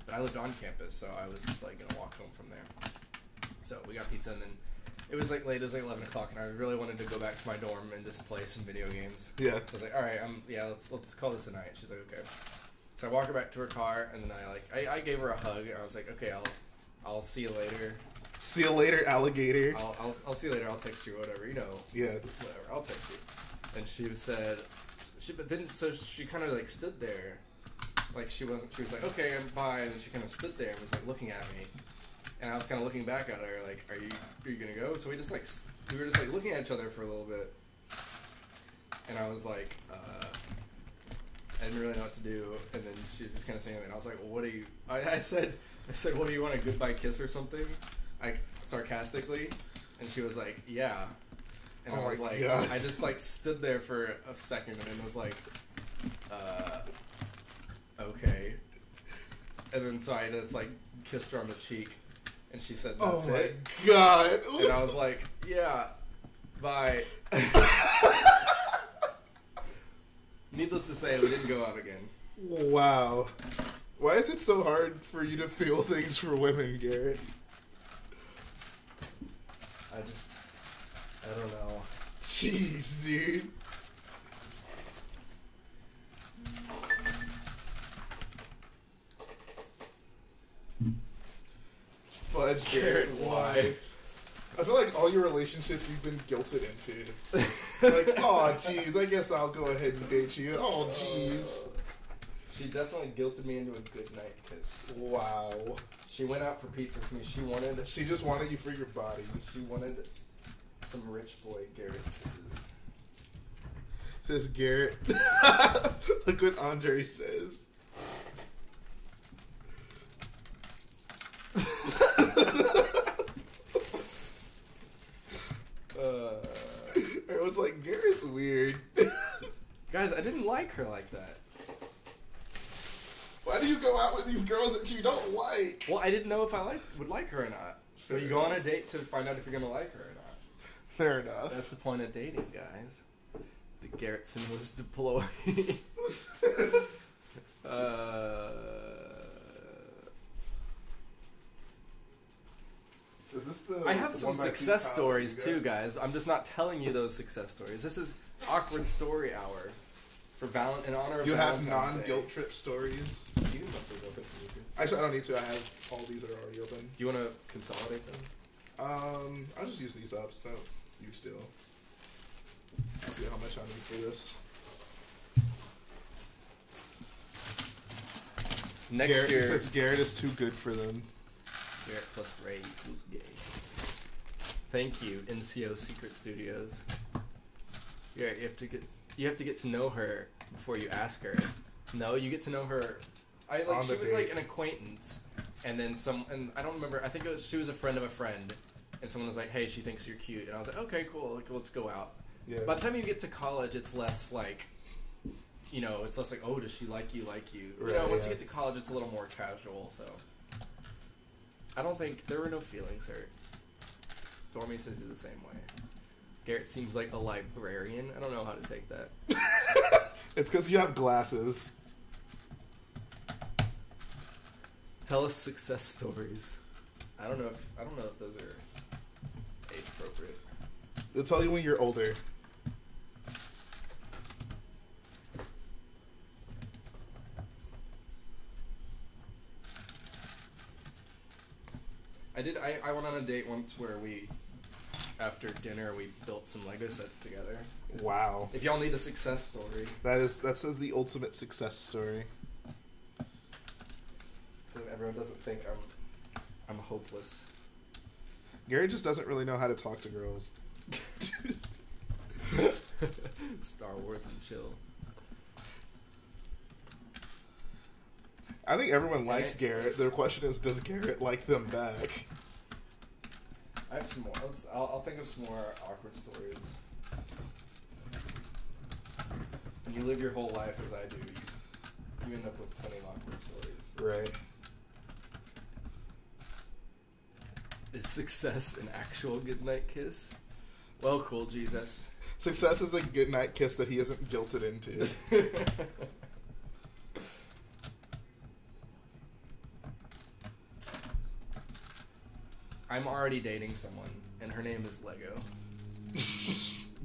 Speaker 2: But I lived on campus, so I was, like, going to walk home from there. So we got pizza, and then it was like late. It was like 11 o'clock, and I really wanted to go back to my dorm and just play some video games.
Speaker 1: Yeah.
Speaker 2: So I was like, all right, let's call this a night. She's like, okay. So I walk her back to her car, and then I gave her a hug. And I was like, okay, I'll see you later.
Speaker 1: See you later, alligator.
Speaker 2: I'll see you later. I'll text you, whatever. You know.
Speaker 1: Yeah.
Speaker 2: Whatever. I'll text you. And she kind of like stood there, like she was like, okay, bye. And then she kind of stood there and was like looking at me. And I was kind of looking back at her, like, are you gonna go? So we were just like looking at each other for a little bit, and I was like, I didn't really know what to do. And then she was just kind of saying that. And I was like, well, what do you? I said, what do you want, a goodbye kiss or something? Like sarcastically, and she was like, yeah. And I was like,
Speaker 1: God.
Speaker 2: I just like stood there for a second and then was like, okay. And then so I just like kissed her on the cheek. And she said, that's it.
Speaker 1: Oh my God.
Speaker 2: And I was like, yeah, bye. Needless to say, we didn't go out again.
Speaker 1: Wow. Why is it so hard for you to feel things for women, Garrett?
Speaker 2: I don't know.
Speaker 1: Jeez, dude. Fudge, Garrett, why? I feel like all your relationships you've been guilted into. Like, oh, jeez, I guess I'll go ahead and date you. Oh, jeez.
Speaker 2: She definitely guilted me into a good night kiss.
Speaker 1: Wow.
Speaker 2: She went out for pizza for me.
Speaker 1: She just wanted you for your body.
Speaker 2: She wanted some rich boy Garrett kisses.
Speaker 1: Says Garrett. Look what Andre says. Everyone's like, Garrett's weird.
Speaker 2: Guys, I didn't like her like that.
Speaker 1: Why do you go out with these girls that you don't like?
Speaker 2: Well, I didn't know if I would like her or not. So you go on a date to find out if you're gonna like her or not.
Speaker 1: Fair enough.
Speaker 2: That's the point of dating, guys. The Garrettson was deployed.
Speaker 1: Is this the?
Speaker 2: I have
Speaker 1: the
Speaker 2: some
Speaker 1: 1x2
Speaker 2: success
Speaker 1: tile
Speaker 2: stories
Speaker 1: you
Speaker 2: too,
Speaker 1: got?
Speaker 2: guys. I'm just not telling you those success stories. This is awkward story hour for in honor of
Speaker 1: You have
Speaker 2: Valentine's
Speaker 1: non-guilt
Speaker 2: Day.
Speaker 1: trip stories.
Speaker 2: You can bust those open for me too.
Speaker 1: Actually, I don't need to. I have all these are already open.
Speaker 2: Do you want to consolidate them?
Speaker 1: I'll just use these up. It's not a huge deal. I'll see how much I need for this.
Speaker 2: Next
Speaker 1: Garrett,
Speaker 2: year,
Speaker 1: it says Garrett is too good for them.
Speaker 2: Garrett plus Ray equals gay. Thank you, NCO Secret Studios. Yeah, you have to get to know her before you ask her. No, you get to know her. She was like an acquaintance, and then and I don't remember. I think she was a friend of a friend, and someone was like, "Hey, she thinks you're cute," and I was like, "Okay, cool. Like, let's go out."
Speaker 1: Yeah.
Speaker 2: By the time you get to college, it's less like, it's less like, "Oh, does she like you?" Right, once you get to college, it's a little more casual. So, I don't think there were no feelings hurt. Stormy says it the same way. Garrett seems like a librarian. I don't know how to take that.
Speaker 1: It's because you have glasses.
Speaker 2: Tell us success stories. I don't know if those are age appropriate.
Speaker 1: It'll tell you when you're older.
Speaker 2: I went on a date once where after dinner we built some Lego sets together.
Speaker 1: Wow.
Speaker 2: If y'all need a success story.
Speaker 1: That says the ultimate success story.
Speaker 2: So everyone doesn't think I'm hopeless.
Speaker 1: Garrett just doesn't really know how to talk to girls.
Speaker 2: Star Wars and chill.
Speaker 1: I think everyone likes Garrett. The question is, does Garrett like them back?
Speaker 2: I have some more. I'll think of some more awkward stories. When you live your whole life as I do, you end up with plenty of awkward stories.
Speaker 1: Right.
Speaker 2: Is success an actual goodnight kiss? Well, cool, Jesus.
Speaker 1: Success is a goodnight kiss that he isn't guilted into.
Speaker 2: I'm already dating someone, and her name is Lego.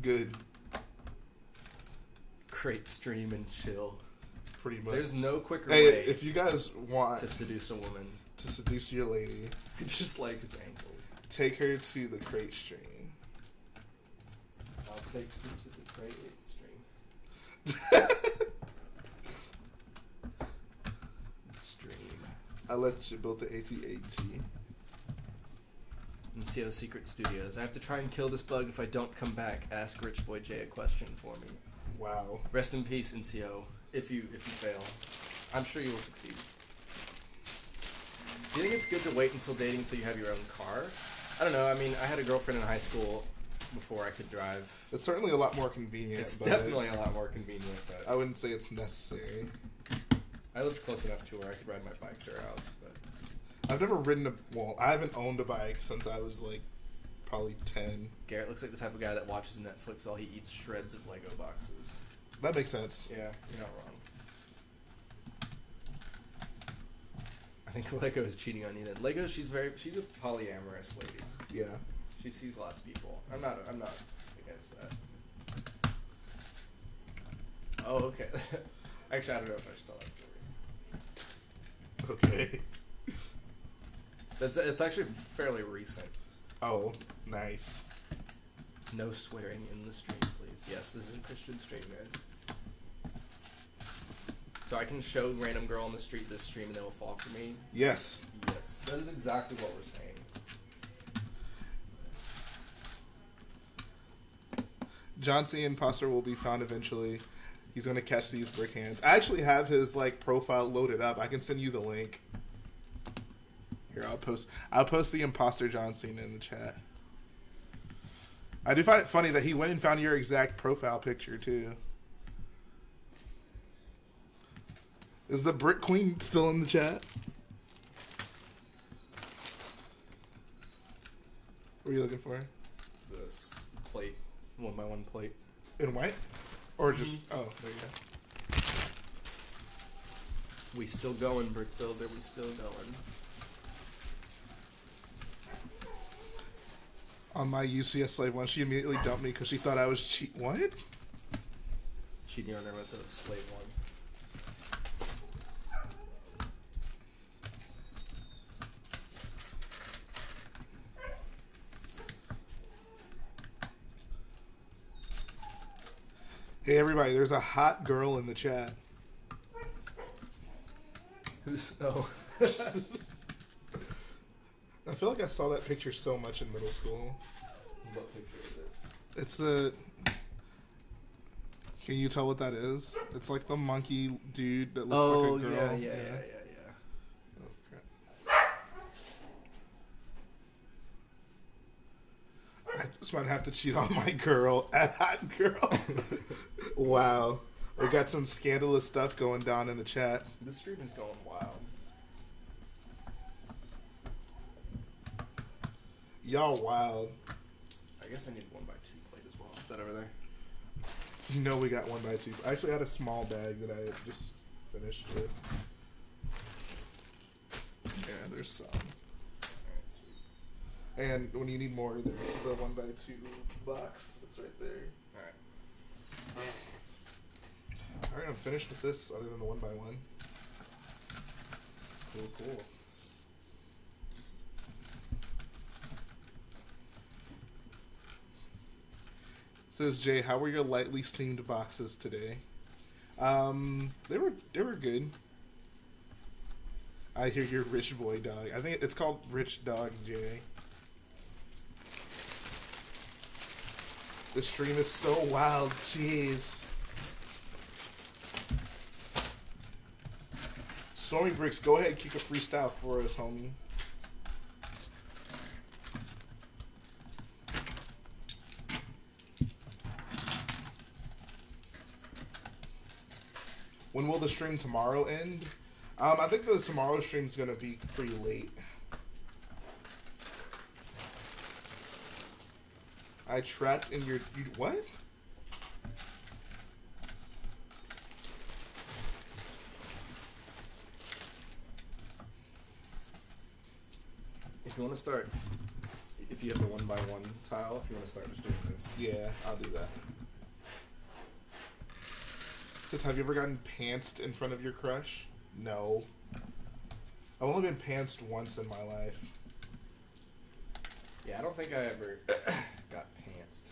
Speaker 1: Good.
Speaker 2: Crait, stream, and chill.
Speaker 1: Pretty much.
Speaker 2: There's no quicker
Speaker 1: Hey,
Speaker 2: way
Speaker 1: if you guys want
Speaker 2: to seduce a woman.
Speaker 1: To seduce your lady.
Speaker 2: I just like his ankles.
Speaker 1: Take her to the Crait stream.
Speaker 2: I'll take you to the Crait stream.
Speaker 1: I'll let you build the AT-AT.
Speaker 2: NCO Secret Studios. I have to try and kill this bug if I don't come back. Ask Rich Boy J a question for me.
Speaker 1: Wow.
Speaker 2: Rest in peace, NCO. If you fail, I'm sure you will succeed. Do you think it's good to wait until dating until you have your own car? I don't know. I mean, I had a girlfriend in high school before I could drive.
Speaker 1: It's certainly a lot more convenient.
Speaker 2: It's definitely a lot more convenient, but
Speaker 1: I wouldn't say it's necessary.
Speaker 2: I lived close enough to where I could ride my bike to her house, but
Speaker 1: I've never ridden I haven't owned a bike since I was like probably 10.
Speaker 2: Garrett looks like the type of guy that watches Netflix while he eats shreds of Lego boxes.
Speaker 1: That makes sense.
Speaker 2: Yeah, you're not wrong. I think Lego is cheating on you then. Lego, she's a polyamorous lady.
Speaker 1: Yeah.
Speaker 2: She sees lots of people. I'm not against that. Oh, okay. Actually, I don't know if I should tell that story.
Speaker 1: Okay.
Speaker 2: It's actually fairly recent.
Speaker 1: Oh, nice.
Speaker 2: No swearing in the stream, please. Yes, this is a Christian stream, guys. So I can show random girl on the street this stream and they will fall for me?
Speaker 1: Yes.
Speaker 2: Yes. That is exactly what we're saying.
Speaker 1: John C. Imposter will be found eventually. He's going to catch these brick hands. I actually have his profile loaded up. I can send you the link. Here, I'll post the imposter John Cena in the chat. I do find it funny that he went and found your exact profile picture too. Is the Brick Queen still in the chat? What are you looking for?
Speaker 2: This plate. 1x1 plate.
Speaker 1: In white? Or just... Oh, there you go.
Speaker 2: We still going, Brick Builder. We still going.
Speaker 1: On my UCS slave one, she immediately dumped me because she thought I was cheat. What?
Speaker 2: Cheating on her with the slave one.
Speaker 1: Hey everybody, there's a hot girl in the chat.
Speaker 2: Who's oh?
Speaker 1: I feel like I saw that picture so much in middle school.
Speaker 2: What picture is it?
Speaker 1: It's the. Can you tell what that is? It's like the monkey dude that looks like a girl.
Speaker 2: Yeah.
Speaker 1: Oh, crap. I just might have to cheat on my girl at hot girl. Wow. We got some scandalous stuff going down in the chat.
Speaker 2: The stream is going wild.
Speaker 1: Y'all wild.
Speaker 2: I guess I need 1x2 plate as well. Is that over there?
Speaker 1: You know we got 1x2. I actually had a small bag that I just finished with. Yeah, there's some.
Speaker 2: Alright, sweet.
Speaker 1: And when you need more, there's the 1x2 box that's right there.
Speaker 2: Alright.
Speaker 1: Alright, I'm finished with this other than the 1x1.
Speaker 2: Cool.
Speaker 1: Says Jay, how were your lightly steamed boxes today? They were good. I hear you're rich boy dog. I think it's called Rich Dog Jay. The stream is so wild. Jeez. Stormy Bricks, go ahead and kick a freestyle for us, homie. When will the stream tomorrow end? I think the tomorrow stream's gonna be pretty late. I trapped in your... what?
Speaker 2: If you want to start, if you have the 1x1 tile, if you want to start just doing this.
Speaker 1: Yeah, I'll do that. Because have you ever gotten pantsed in front of your crush? No. I've only been pantsed once in my life.
Speaker 2: Yeah, I don't think I ever got pantsed.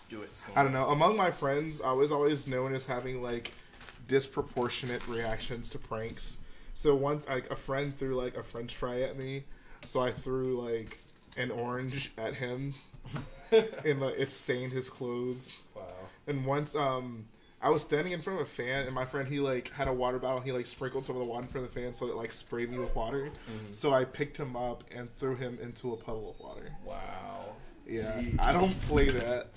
Speaker 2: Do it.
Speaker 1: I don't know. Among my friends, I was always known as having like disproportionate reactions to pranks. So once like a friend threw like a French fry at me, so I threw like an orange at him, and like it stained his clothes.
Speaker 2: Wow. And
Speaker 1: once I was standing in front of a fan, and my friend, he like had a water bottle. He like sprinkled some of the water in front of the fan, so it like sprayed me with water. Mm-hmm. So I picked him up and threw him into a puddle of water.
Speaker 2: Wow.
Speaker 1: Yeah,
Speaker 2: Jeez.
Speaker 1: I don't play that.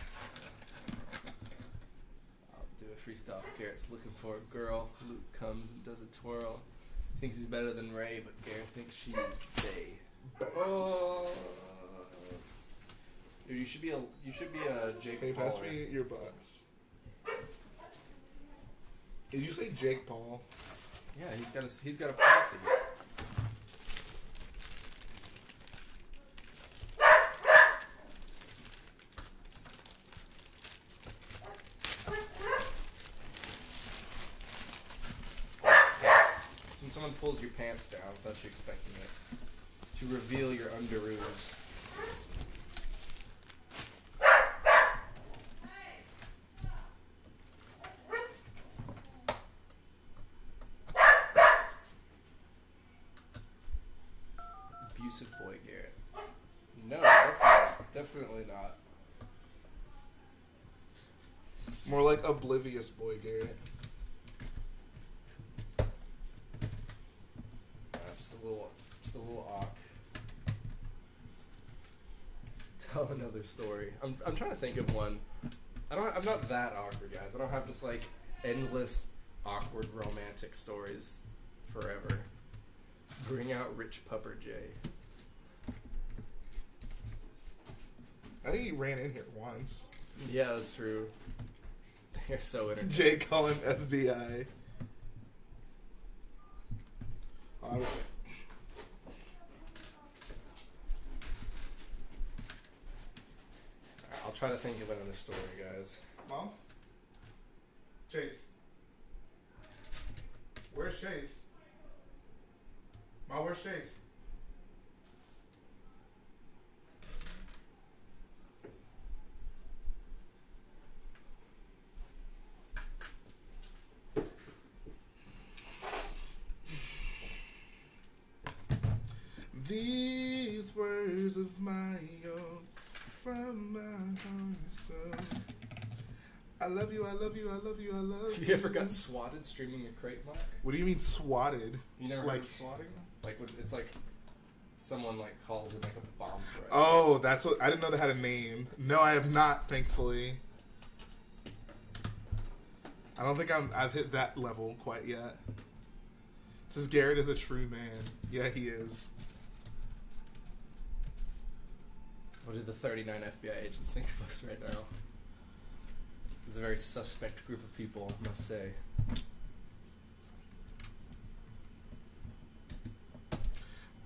Speaker 2: I'll do a freestyle. Garrett's looking for a girl. Luke comes and does a twirl. Thinks he's better than Ray, but Garrett thinks she's Bay. Oh. Dude, you should be a Jake
Speaker 1: Hey,
Speaker 2: Paul.
Speaker 1: pass me your box. Did you say Jake Paul?
Speaker 2: Yeah, he's got a posse. When someone pulls your pants down without you expecting it, to reveal your underoos. Abusive boy, Garrett. No, definitely not.
Speaker 1: More like oblivious boy, Garrett.
Speaker 2: Just a little awk. Tell another story. I'm trying to think of one. I'm not that awkward, guys. I don't have just like endless awkward romantic stories forever. Bring out Rich Pupper J.
Speaker 1: I think he ran in here once.
Speaker 2: Yeah, that's true. They're so entertaining.
Speaker 1: Jay calling FBI. Okay.
Speaker 2: I'll try to think of another story, guys.
Speaker 1: Mom? Chase. Where's Chase? Mom, where's Chase? These words of my own from my heart, so I love you, I love you, I love you, I love you.
Speaker 2: Have you ever got swatted streaming a Crait MOC?
Speaker 1: What do you mean swatted?
Speaker 2: You never heard of swatting? Like it's like someone like calls in like a bomb threat.
Speaker 1: Oh, that's what I didn't know they had a name. No, I have not, thankfully. I don't think I've hit that level quite yet. It says Garrett is a true man. Yeah, he is.
Speaker 2: What do the 39 FBI agents think of us right now? It's a very suspect group of people, I must say.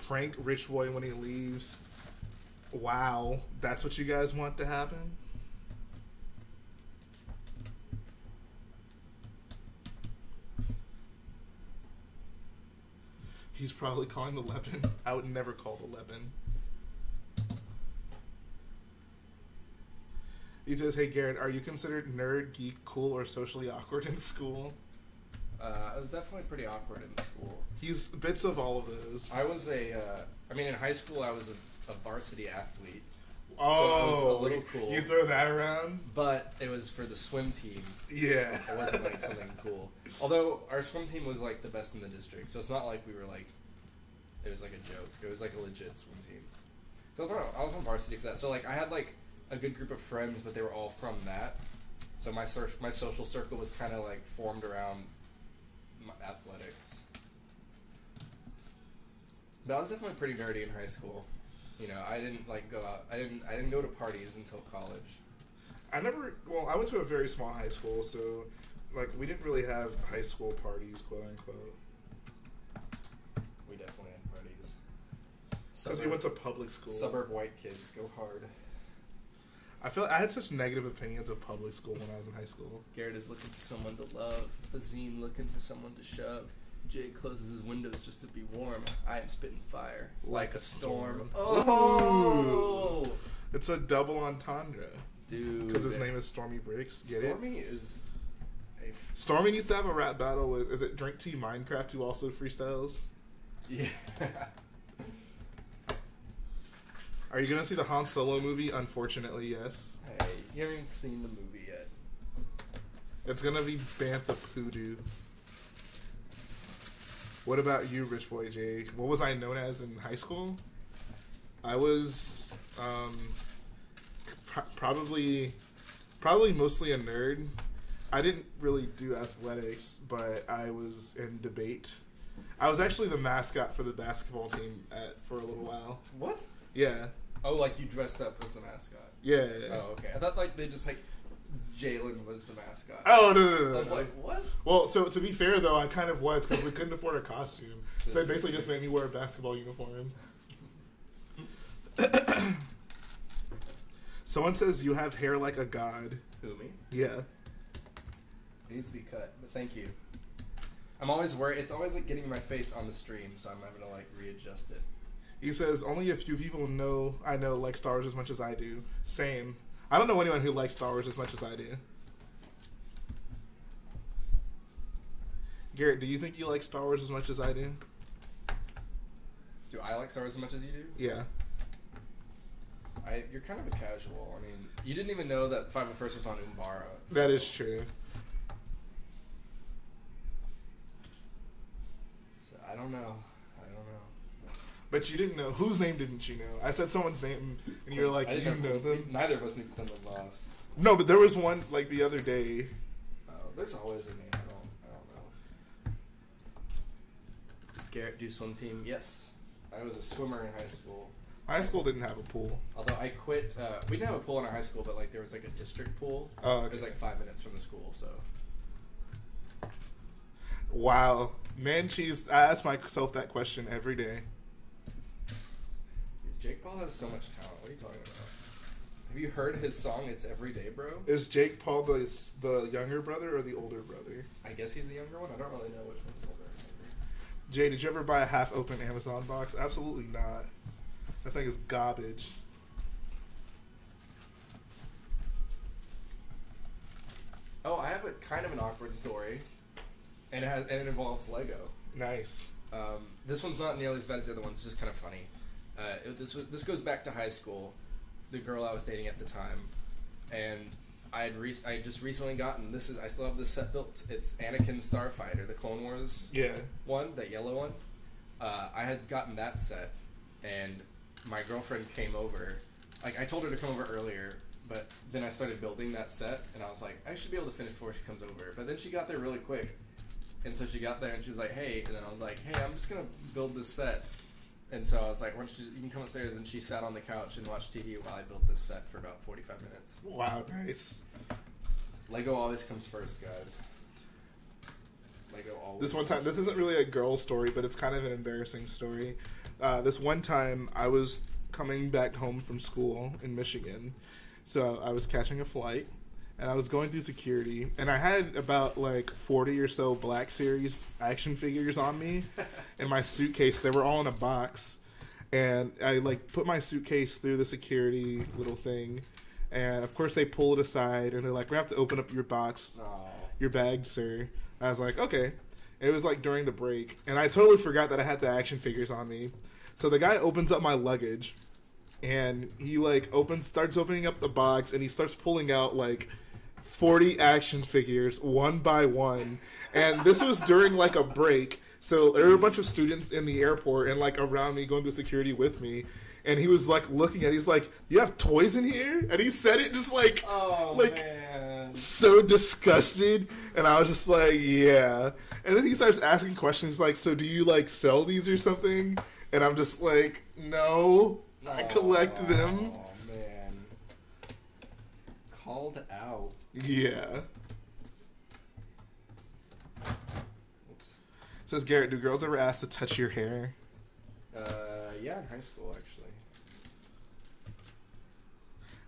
Speaker 1: Prank Rich Boy when he leaves. Wow, that's what you guys want to happen? He's probably calling the weapon. I would never call the weapon. He says, hey Garrett, are you considered nerd, geek, cool, or socially awkward in school?
Speaker 2: I was definitely pretty awkward in school.
Speaker 1: He's bits of all of those.
Speaker 2: I was I mean, in high school I was a varsity athlete.
Speaker 1: Oh,
Speaker 2: so I was a little cool.
Speaker 1: You throw that around?
Speaker 2: But it was for the swim team.
Speaker 1: Yeah.
Speaker 2: It wasn't like something cool. Although our swim team was like the best in the district, so it's not like we were like, it was like a joke. It was like a legit swim team. So I was on varsity for that. So like I had like a good group of friends, but they were all from that. So my social circle was kind of like formed around athletics. But I was definitely pretty nerdy in high school. You know, I didn't like go out. I didn't go to parties until college.
Speaker 1: I went to a very small high school, so like we didn't really have high school parties, quote unquote.
Speaker 2: We definitely had parties.
Speaker 1: Because we went to public school.
Speaker 2: Suburb white kids go hard.
Speaker 1: I had such negative opinions of public school when I was in high school.
Speaker 2: Garrett is looking for someone to love. Bazine looking for someone to shove. Jay closes his windows just to be warm. I am spitting fire like a storm. Oh!
Speaker 1: Ooh. It's a double entendre.
Speaker 2: Dude.
Speaker 1: Because his name is Stormy Breaks. Get
Speaker 2: Stormy
Speaker 1: it?
Speaker 2: is...
Speaker 1: Stormy needs to have a rap battle with... Is it Drink Tea Minecraft who also freestyles?
Speaker 2: Yeah.
Speaker 1: Are you going to see the Han Solo movie? Unfortunately, yes.
Speaker 2: Hey, you haven't even seen the movie yet.
Speaker 1: It's going to be Bantha Poodoo. What about you, Rich Boy J? What was I known as in high school? I was probably mostly a nerd. I didn't really do athletics, but I was in debate. I was actually the mascot for the basketball team for a little while.
Speaker 2: What?
Speaker 1: Yeah.
Speaker 2: Oh, like you dressed up as the mascot?
Speaker 1: Yeah.
Speaker 2: Oh, okay. I thought like they just like Jalen was the mascot.
Speaker 1: Oh, no.
Speaker 2: I was like, what?
Speaker 1: Well, so to be fair though, I kind of was because we couldn't afford a costume. So they basically just made me wear a basketball uniform. Someone says you have hair like a god.
Speaker 2: Who, me?
Speaker 1: Yeah.
Speaker 2: It needs to be cut, but thank you. I'm always worried. It's always like getting my face on the stream, so I'm having to like readjust it.
Speaker 1: He says, only a few people I know like Star Wars as much as I do. Same. I don't know anyone who likes Star Wars as much as I do. Garrett, do you think you like Star Wars as much as I do?
Speaker 2: Do I like Star Wars as much as you do?
Speaker 1: Yeah.
Speaker 2: You're kind of a casual. I mean, you didn't even know that 501st was on Umbara. So.
Speaker 1: That is true.
Speaker 2: So I don't know.
Speaker 1: But you didn't know. Whose name didn't you know? I said someone's name, and you're like, you know them.
Speaker 2: Neither of us knew Quinlan Moss.
Speaker 1: No, but there was one, like, the other day.
Speaker 2: Oh, there's always a name. I don't know. Garrett, do swim team? Yes. I was a swimmer in high school.
Speaker 1: High school didn't have a pool.
Speaker 2: Although I quit. We didn't have a pool in our high school, but, like, there was, like, a district pool.
Speaker 1: Oh, okay.
Speaker 2: It was, like, 5 minutes from the school, so...
Speaker 1: Wow. Man, cheese. I ask myself that question every day.
Speaker 2: Jake Paul has so much talent. What are you talking about? Have you heard his song, It's Everyday, Bro?
Speaker 1: Is Jake Paul the younger brother or the older brother?
Speaker 2: I guess he's the younger one. I don't really know which one's older.
Speaker 1: Jay, did you ever buy a half-open Amazon box? Absolutely not. That thing is garbage.
Speaker 2: Oh, I have a kind of an awkward story, and it involves Lego.
Speaker 1: Nice.
Speaker 2: This one's not nearly as bad as the other one's. It's just kind of funny. This goes back to high school. The girl I was dating at the time, and I had just recently gotten I still have this set built. It's Anakin's Starfighter, the Clone Wars one, that yellow one. I had gotten that set, and my girlfriend came over. Like, I told her to come over earlier, but then I started building that set, and I was like, I should be able to finish before she comes over. But then she got there really quick, and so she got there and she was like, hey, and then I was like, hey, I'm just gonna build this set. And so I was like, you can come upstairs, and she sat on the couch and watched TV while I built this set for about 45 minutes.
Speaker 1: Wow, nice.
Speaker 2: Lego always comes first, guys. Lego always.
Speaker 1: This one time, this isn't really a girl story, but it's kind of an embarrassing story. This one time, I was coming back home from school in Michigan, so I was catching a flight, and I was going through security, and I had about like 40 or so Black Series action figures on me in my suitcase. They were all in a box, and I like put my suitcase through the security little thing, and of course they pull it aside, and they're like, we have to open up your box, your bag, sir. I was like, okay. And it was like during the break, and I totally forgot that I had the action figures on me. So the guy opens up my luggage, and he like starts opening up the box, and he starts pulling out like 40 action figures one by one. And this was during like a break, so there were a bunch of students in the airport and like around me going through security with me. And he was like looking at, he's like, you have toys in here? And he said it just like, man, so disgusted. And I was just like, yeah. And then he starts asking questions like, so do you like sell these or something? And I'm just like, no, I collect them.
Speaker 2: Oh man. Called out.
Speaker 1: Yeah.
Speaker 2: Oops.
Speaker 1: Says Garrett, do girls ever ask to touch your hair?
Speaker 2: Yeah, in high school actually.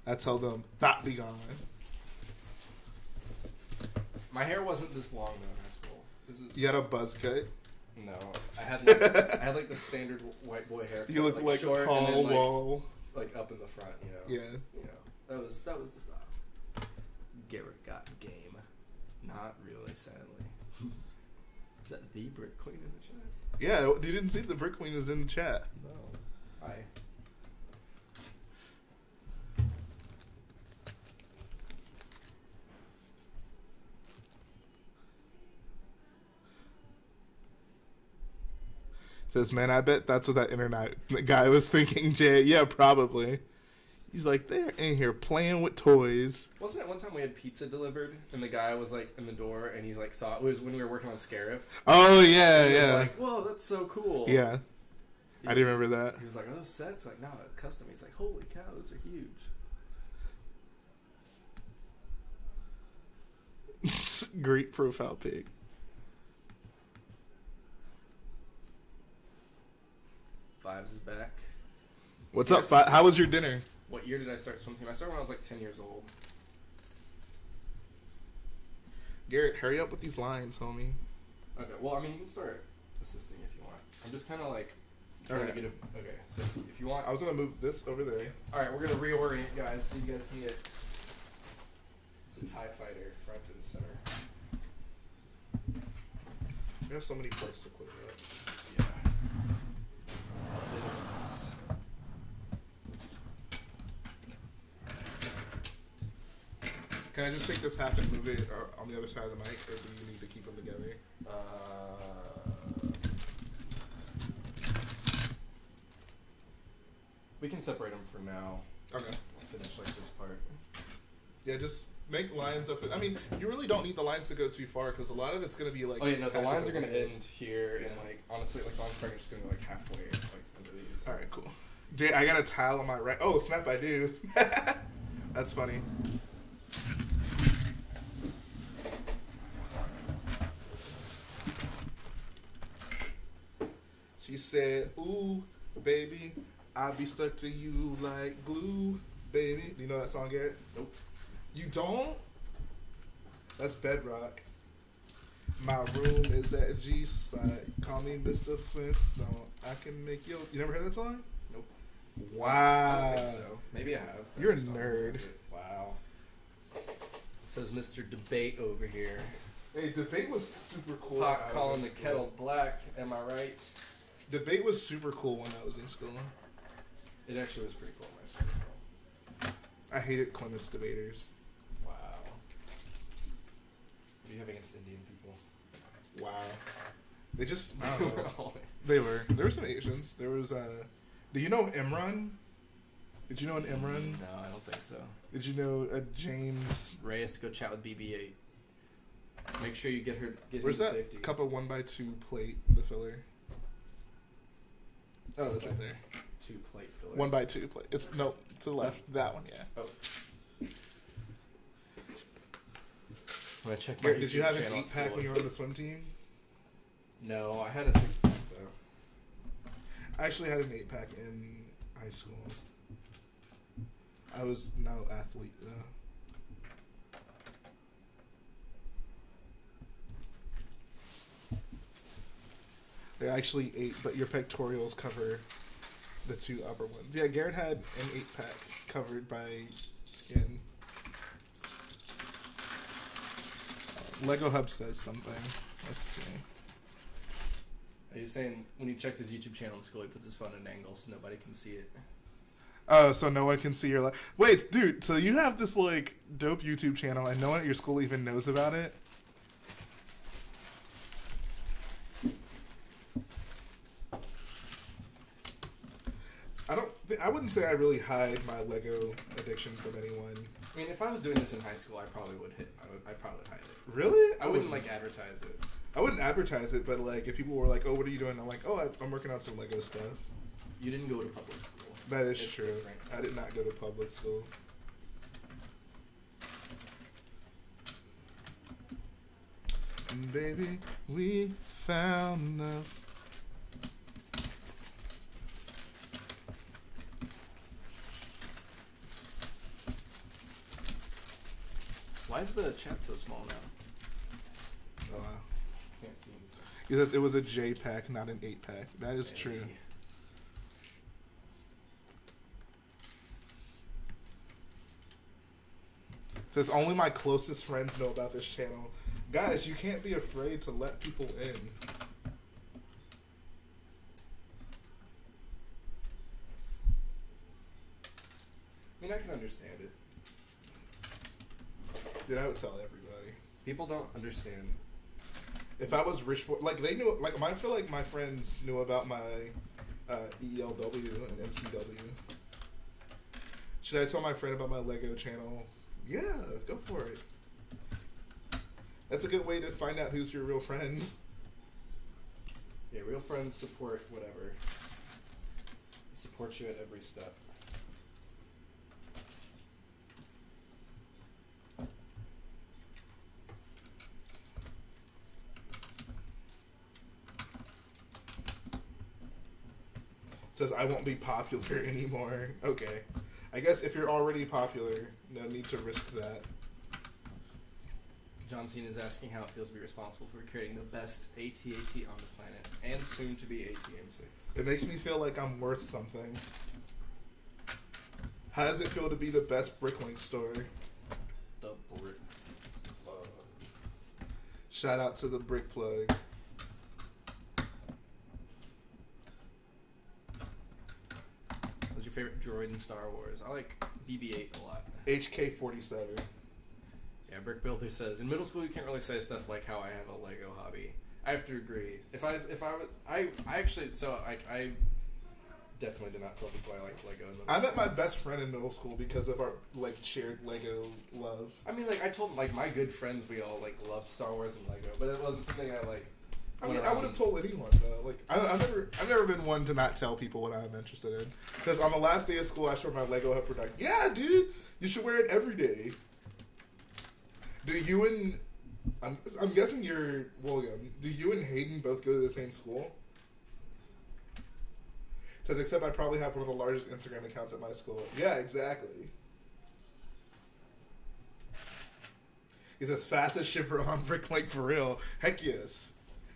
Speaker 1: I tell them, that be gone.
Speaker 2: My hair wasn't this long though in high school.
Speaker 1: You had a buzz cut?
Speaker 2: No, I had like the standard white boy haircut.
Speaker 1: You look like
Speaker 2: short
Speaker 1: a Paul
Speaker 2: and then,
Speaker 1: Wall.
Speaker 2: Like up in the front, you know.
Speaker 1: Yeah.
Speaker 2: You know, that was the style. Garrett got game. Not really, sadly. Is that the Brick Queen in the chat?
Speaker 1: Yeah, you didn't see the Brick Queen is in the chat.
Speaker 2: No. Hi.
Speaker 1: Says, man, I bet that's what that internet guy was thinking, Jay. Yeah, probably. He's like, they're in here playing with toys.
Speaker 2: Wasn't it one time we had pizza delivered and the guy was like in the door and he's like saw it was when we were working on Scarif.
Speaker 1: Oh yeah,
Speaker 2: and he
Speaker 1: yeah.
Speaker 2: was like, whoa, that's so cool.
Speaker 1: Yeah, I do remember that.
Speaker 2: He was like, are those sets? Like, no, custom. He's like, holy cow, those are huge.
Speaker 1: Great profile pic.
Speaker 2: Fives is back.
Speaker 1: What's up, Five? How was your dinner?
Speaker 2: What year did I start swim team? I started when I was like 10 years old.
Speaker 1: Garrett, hurry up with these lines, homie.
Speaker 2: Okay, well, I mean, you can start assisting if you want. I'm just kind of like trying to get a... Okay, so if you want...
Speaker 1: I was going to move this over there.
Speaker 2: Alright, we're going to reorient, guys, so you guys can get the TIE Fighter front and center.
Speaker 1: We have so many parts to clear up.
Speaker 2: Yeah.
Speaker 1: Can I just take this half and move it on the other side of the mic, or do you need to keep them together?
Speaker 2: We can separate them for now.
Speaker 1: Okay.
Speaker 2: We'll finish like this part.
Speaker 1: Yeah, just make lines up. I mean, you really don't need the lines to go too far because a lot of it's going to be like...
Speaker 2: Oh yeah, no, the lines are going to end here, and like, honestly, like, lines are just going to be like halfway, like, under these.
Speaker 1: Alright, cool. Jay, I got a tile on my right. Oh, snap, I do. That's funny. She said, "Ooh, baby, I'll be stuck to you like glue, baby." Do you know that song, Garrett?
Speaker 2: Nope.
Speaker 1: You don't? That's Bedrock. My room is at G spot. Call me Mr. Flintstone. I can make you. You never heard that song?
Speaker 2: Nope.
Speaker 1: Wow.
Speaker 2: I don't think so. Maybe I have.
Speaker 1: You're a nerd.
Speaker 2: Wow. Says Mr. Debate over here.
Speaker 1: Hey, debate was super cool.
Speaker 2: Pot calling the kettle black. Am I right?
Speaker 1: Debate was super cool when I was in school.
Speaker 2: It actually was pretty cool in my school as well.
Speaker 1: I hated Clement's debaters.
Speaker 2: Wow. What do you have against Indian people?
Speaker 1: Wow. They just, I don't know.
Speaker 2: Oh,
Speaker 1: There were some Asians. There was, do you know Imran? Did you know an Imran?
Speaker 2: No, I don't think so.
Speaker 1: Did you know a James?
Speaker 2: Reyes, go chat with BB-8. Make sure you get
Speaker 1: Where's
Speaker 2: him
Speaker 1: that
Speaker 2: to safety.
Speaker 1: cup of 1x2 plate, the filler? Oh, it's right there.
Speaker 2: 2 plate filler.
Speaker 1: 1x2 plate. It's, no, to the left. That one, yeah.
Speaker 2: Oh. I'm gonna check my
Speaker 1: Garrett, did you
Speaker 2: YouTube
Speaker 1: have an
Speaker 2: channel
Speaker 1: 8-pack
Speaker 2: to
Speaker 1: when you were on the swim team?
Speaker 2: No, I had a 6-pack though.
Speaker 1: I actually had an 8-pack in high school. I was no athlete though. They're actually 8, but your pectorials cover the 2 upper ones. Yeah, Garrett had an 8-pack covered by skin. Lego Hub says something. Let's see.
Speaker 2: Are you saying when he checks his YouTube channel in school, he puts his phone at an angle so nobody can see it?
Speaker 1: Oh, so no one can see your life. Wait, dude, so you have this, like, dope YouTube channel and no one at your school even knows about it? I wouldn't say I really hide my Lego addiction from anyone.
Speaker 2: I mean, if I was doing this in high school, I probably would hide it.
Speaker 1: Really?
Speaker 2: I wouldn't, like, advertise it.
Speaker 1: I wouldn't advertise it, but, like, if people were like, "Oh, what are you doing?" I'm like, "Oh, I'm working on some Lego stuff."
Speaker 2: You didn't go to public school.
Speaker 1: That is
Speaker 2: It's
Speaker 1: true.
Speaker 2: different.
Speaker 1: I did not go to public school. And baby, we found enough.
Speaker 2: Why is the chat so small now?
Speaker 1: Oh, wow.
Speaker 2: Can't see.
Speaker 1: Because it was a J pack, not an 8-pack. That is true. Says only my closest friends know about this channel. Guys, you can't be afraid to let people in.
Speaker 2: I mean, I can understand it.
Speaker 1: Dude, I would tell everybody.
Speaker 2: People don't understand.
Speaker 1: If I was rich, like they knew, like I feel like my friends knew about my ELW and MCW. Should I tell my friend about my Lego channel? Yeah, go for it. That's a good way to find out who's your real friends.
Speaker 2: Yeah, real friends support whatever. Support you at every step.
Speaker 1: Says I won't be popular anymore. Okay. I guess if you're already popular, no need to risk that.
Speaker 2: John Cena is asking how it feels to be responsible for creating the best AT-AT on the planet, and soon to be ATM6.
Speaker 1: It makes me feel like I'm worth something. How does it feel to be the best bricklink store?
Speaker 2: The brick plug.
Speaker 1: Shout out to the brick plug.
Speaker 2: What's your favorite droid in Star Wars? I like BB-8 a lot.
Speaker 1: HK-47.
Speaker 2: Yeah, Brick Builder says in middle school you can't really say stuff like how I have a Lego hobby. I have to agree. I definitely did not tell people I liked Lego in middle school.
Speaker 1: I met my best friend in middle school because of our like shared Lego love.
Speaker 2: I mean, like I told like my good friends we all like loved Star Wars and Lego, but it wasn't something I like.
Speaker 1: I mean, I would have told anyone though. Like, I've never been one to not tell people what I'm interested in. Because on the last day of school, I showed my Lego Hub product. Yeah, dude, you should wear it every day. Do you and I'm guessing you're William? Do you and Hayden both go to the same school? Says, except I probably have one of the largest Instagram accounts at my school. Yeah, exactly. He says, fastest shipper on Bricklink for real. Heck yes.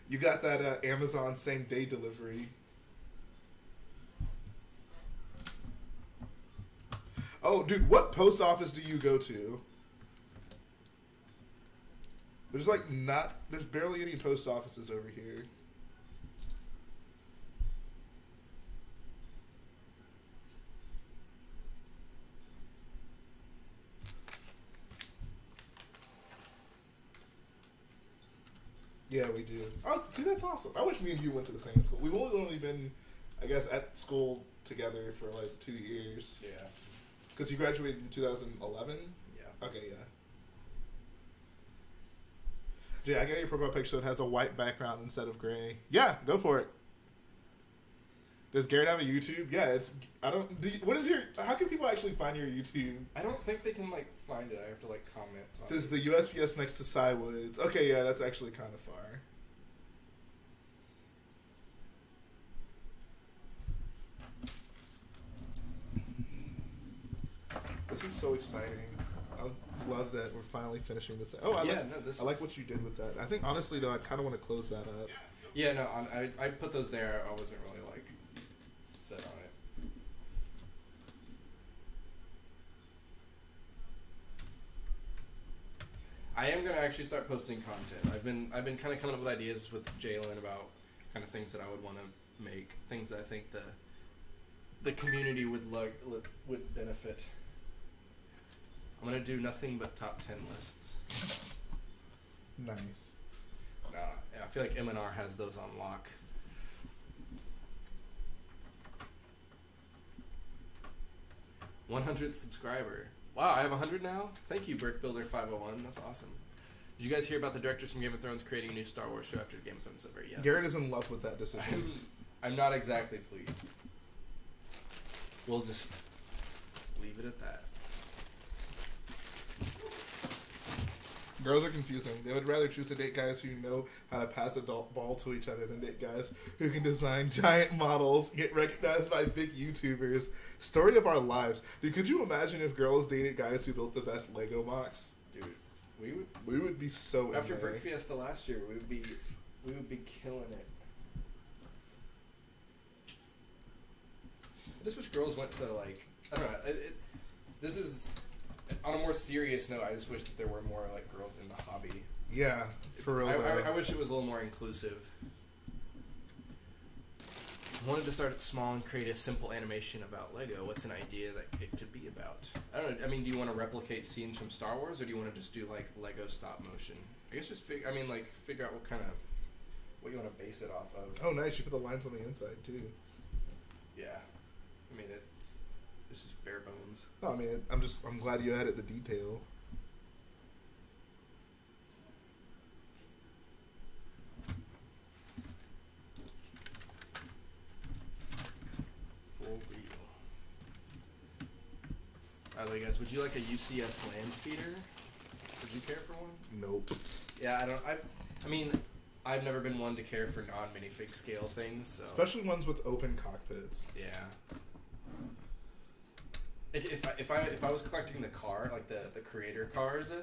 Speaker 1: You got that Amazon same day delivery. Oh, dude, what post office do you go to? There's there's barely any post offices over here. Yeah, we do. Oh, see, that's awesome. I wish me and you went to the same school. We've only been, I guess, at school together for like 2 years.
Speaker 2: Yeah.
Speaker 1: Because you graduated in 2011?
Speaker 2: Yeah.
Speaker 1: Okay, yeah. Jay, I got your profile picture that has a white background instead of gray. Yeah, go for it. Does Garrett have a YouTube? Yeah, it's. I don't. What is your? How can people actually find your YouTube?
Speaker 2: I don't think they can like find it. I have to like comment.
Speaker 1: It says the USPS next to Cywoods. Okay, yeah, that's actually kind of far. This is so exciting. I love that we're finally finishing this. Oh, I like what you did with that. I think honestly though, I kind of want to close that up.
Speaker 2: Yeah, no, I put those there. I wasn't really like set on it. I am gonna actually start posting content. I've been kind of coming up with ideas with Jalen about kind of things that I would want to make, things that I think the community would benefit. I'm gonna do nothing but top 10 lists.
Speaker 1: Nice.
Speaker 2: Yeah, I feel like M&R has those on lock. 100th subscriber. Wow, I have 100 now? Thank you, BrickBuilder501. That's awesome. Did you guys hear about the directors from Game of Thrones creating a new Star Wars show after Game of Thrones is over? Yes.
Speaker 1: Garrett is in love with that decision.
Speaker 2: I'm not exactly pleased. We'll just leave it at that.
Speaker 1: Girls are confusing. They would rather choose to date guys who know how to pass a ball to each other than date guys who can design giant models, get recognized by big YouTubers. Story of our lives. Dude, could you imagine if girls dated guys who built the best Lego MOCs?
Speaker 2: Dude,
Speaker 1: we would be so
Speaker 2: after Brickfiesta last year, we would be killing it. I just wish girls went to like, I don't know, this is... On a more serious note, I just wish that there were more like girls in the hobby.
Speaker 1: Yeah, for real.
Speaker 2: I wish it was a little more inclusive. I wanted to start small and create a simple animation about Lego. What's an idea that it could be about? I don't know. I mean, do you want to replicate scenes from Star Wars, or do you want to just do like Lego stop motion? I guess just figure out what you want to base it off of.
Speaker 1: Oh, nice! You put the lines on the inside too.
Speaker 2: Yeah, I mean it's just bare bones.
Speaker 1: No, I mean, I'm glad you added the detail.
Speaker 2: Full wheel. By the way, guys, would you like a UCS land speeder? Would you care for one?
Speaker 1: Nope.
Speaker 2: Yeah, I mean, I've never been one to care for non-minifig scale things. So.
Speaker 1: Especially ones with open cockpits.
Speaker 2: Yeah. If I was collecting the car, like the creator cars,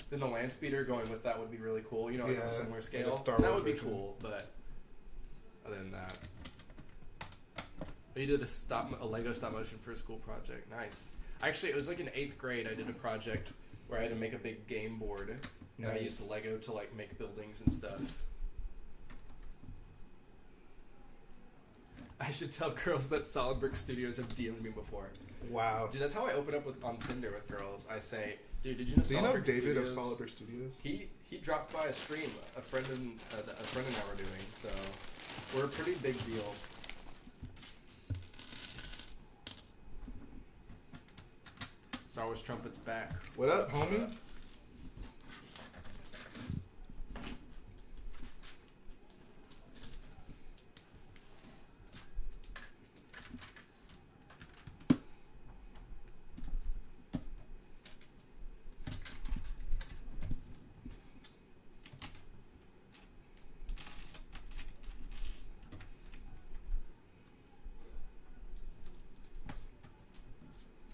Speaker 2: then the land speeder going with that would be really cool. You know, like on a similar scale.
Speaker 1: Like a Star Wars
Speaker 2: that would be
Speaker 1: version.
Speaker 2: cool. But other than that, you did a Lego stop motion for a school project. Nice. Actually, it was like in 8th grade. I did a project where I had to make a big game board, and I used Lego to like make buildings and stuff. I should tell girls that Solid Brick Studios have DM'd me before.
Speaker 1: Wow.
Speaker 2: Dude, that's how I open up on Tinder with girls. I say, dude, did you know
Speaker 1: Solid Brick Studios? Do you know David of Solid Brick Studios?
Speaker 2: He dropped by a stream a friend and I were doing, so we're a pretty big deal. Star Wars Trumpet's back.
Speaker 1: What up, homie?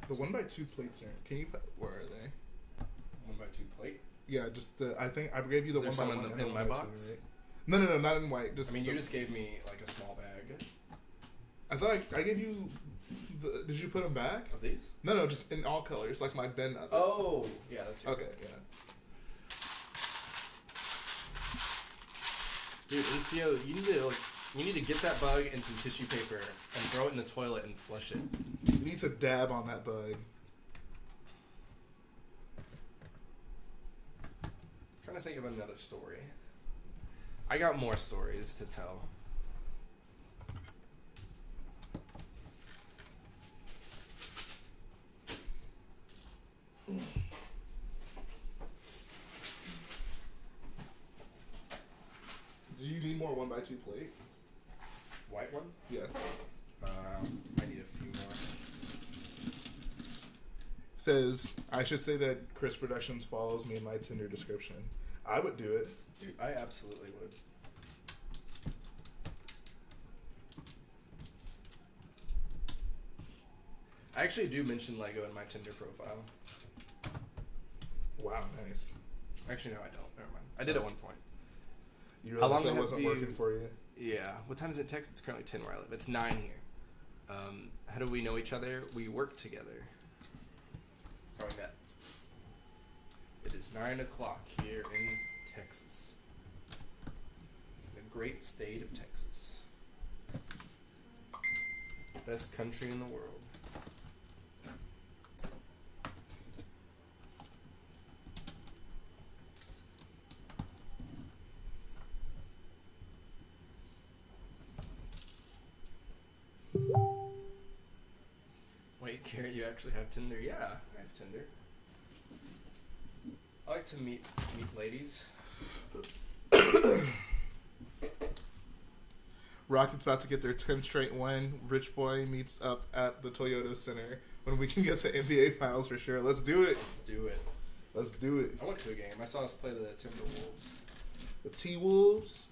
Speaker 1: The 1x2 plates are. Can you? Where are they?
Speaker 2: 1x2 plate.
Speaker 1: Yeah, just the. I think I gave you the 1x1
Speaker 2: in my box.
Speaker 1: Right? No, not in white. Just.
Speaker 2: I mean, you just gave me like a small bag.
Speaker 1: I thought I gave you. Did you put them back?
Speaker 2: Of these?
Speaker 1: No, just in all colors, like my bin of it.
Speaker 2: Oh, yeah, that's your
Speaker 1: okay. Yeah.
Speaker 2: Dude, NCO, you need to get that bug and some tissue paper and throw it in the toilet and flush it.
Speaker 1: You need to dab on that bug.
Speaker 2: I'm trying to think of another story. I got more stories to tell.
Speaker 1: Do you need more 1x2 plate?
Speaker 2: White one?
Speaker 1: Yeah.
Speaker 2: I need a few more.
Speaker 1: Says, I should say that Chris Productions follows me in my Tinder description. I would do it.
Speaker 2: Dude, I absolutely would. I actually do mention Lego in my Tinder profile.
Speaker 1: Wow, nice.
Speaker 2: Actually, no, I don't. Never mind. I did at one point.
Speaker 1: You realized that wasn't working for you?
Speaker 2: Yeah. What time is it in Texas? It's currently 10 where I live. It's 9 here. How do we know each other? We work together. That's how we met. It is 9 o'clock here in Texas. The great state of Texas. Best country in the world. Wait, Garrett, you actually have Tinder? Yeah, I have Tinder. I like to meet ladies.
Speaker 1: Rocket's about to get their 10th straight win. Rich Boy meets up at the Toyota Center when we can get to NBA Finals for sure. Let's do it.
Speaker 2: Let's do it.
Speaker 1: Let's do it.
Speaker 2: I went to a game. I saw us play the Timberwolves.
Speaker 1: The T-Wolves?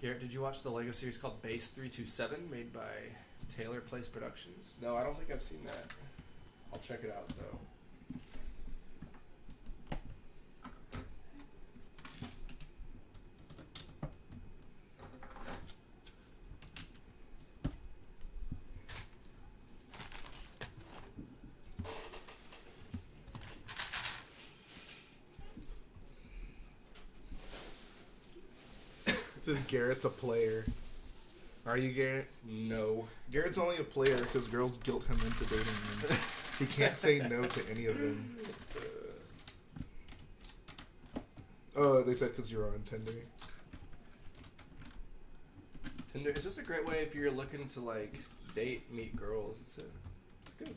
Speaker 2: Garrett, did you watch the Lego series called Base 327 made by Taylor Place Productions? No, I don't think I've seen that. I'll check it out, though.
Speaker 1: It says Garrett's a player. Are you, Garrett?
Speaker 2: No.
Speaker 1: Garrett's only a player because girls guilt him into dating them. He can't say no to any of them. Oh, they said because you're on Tinder.
Speaker 2: Tinder is just a great way if you're looking to, like, meet girls. It's good.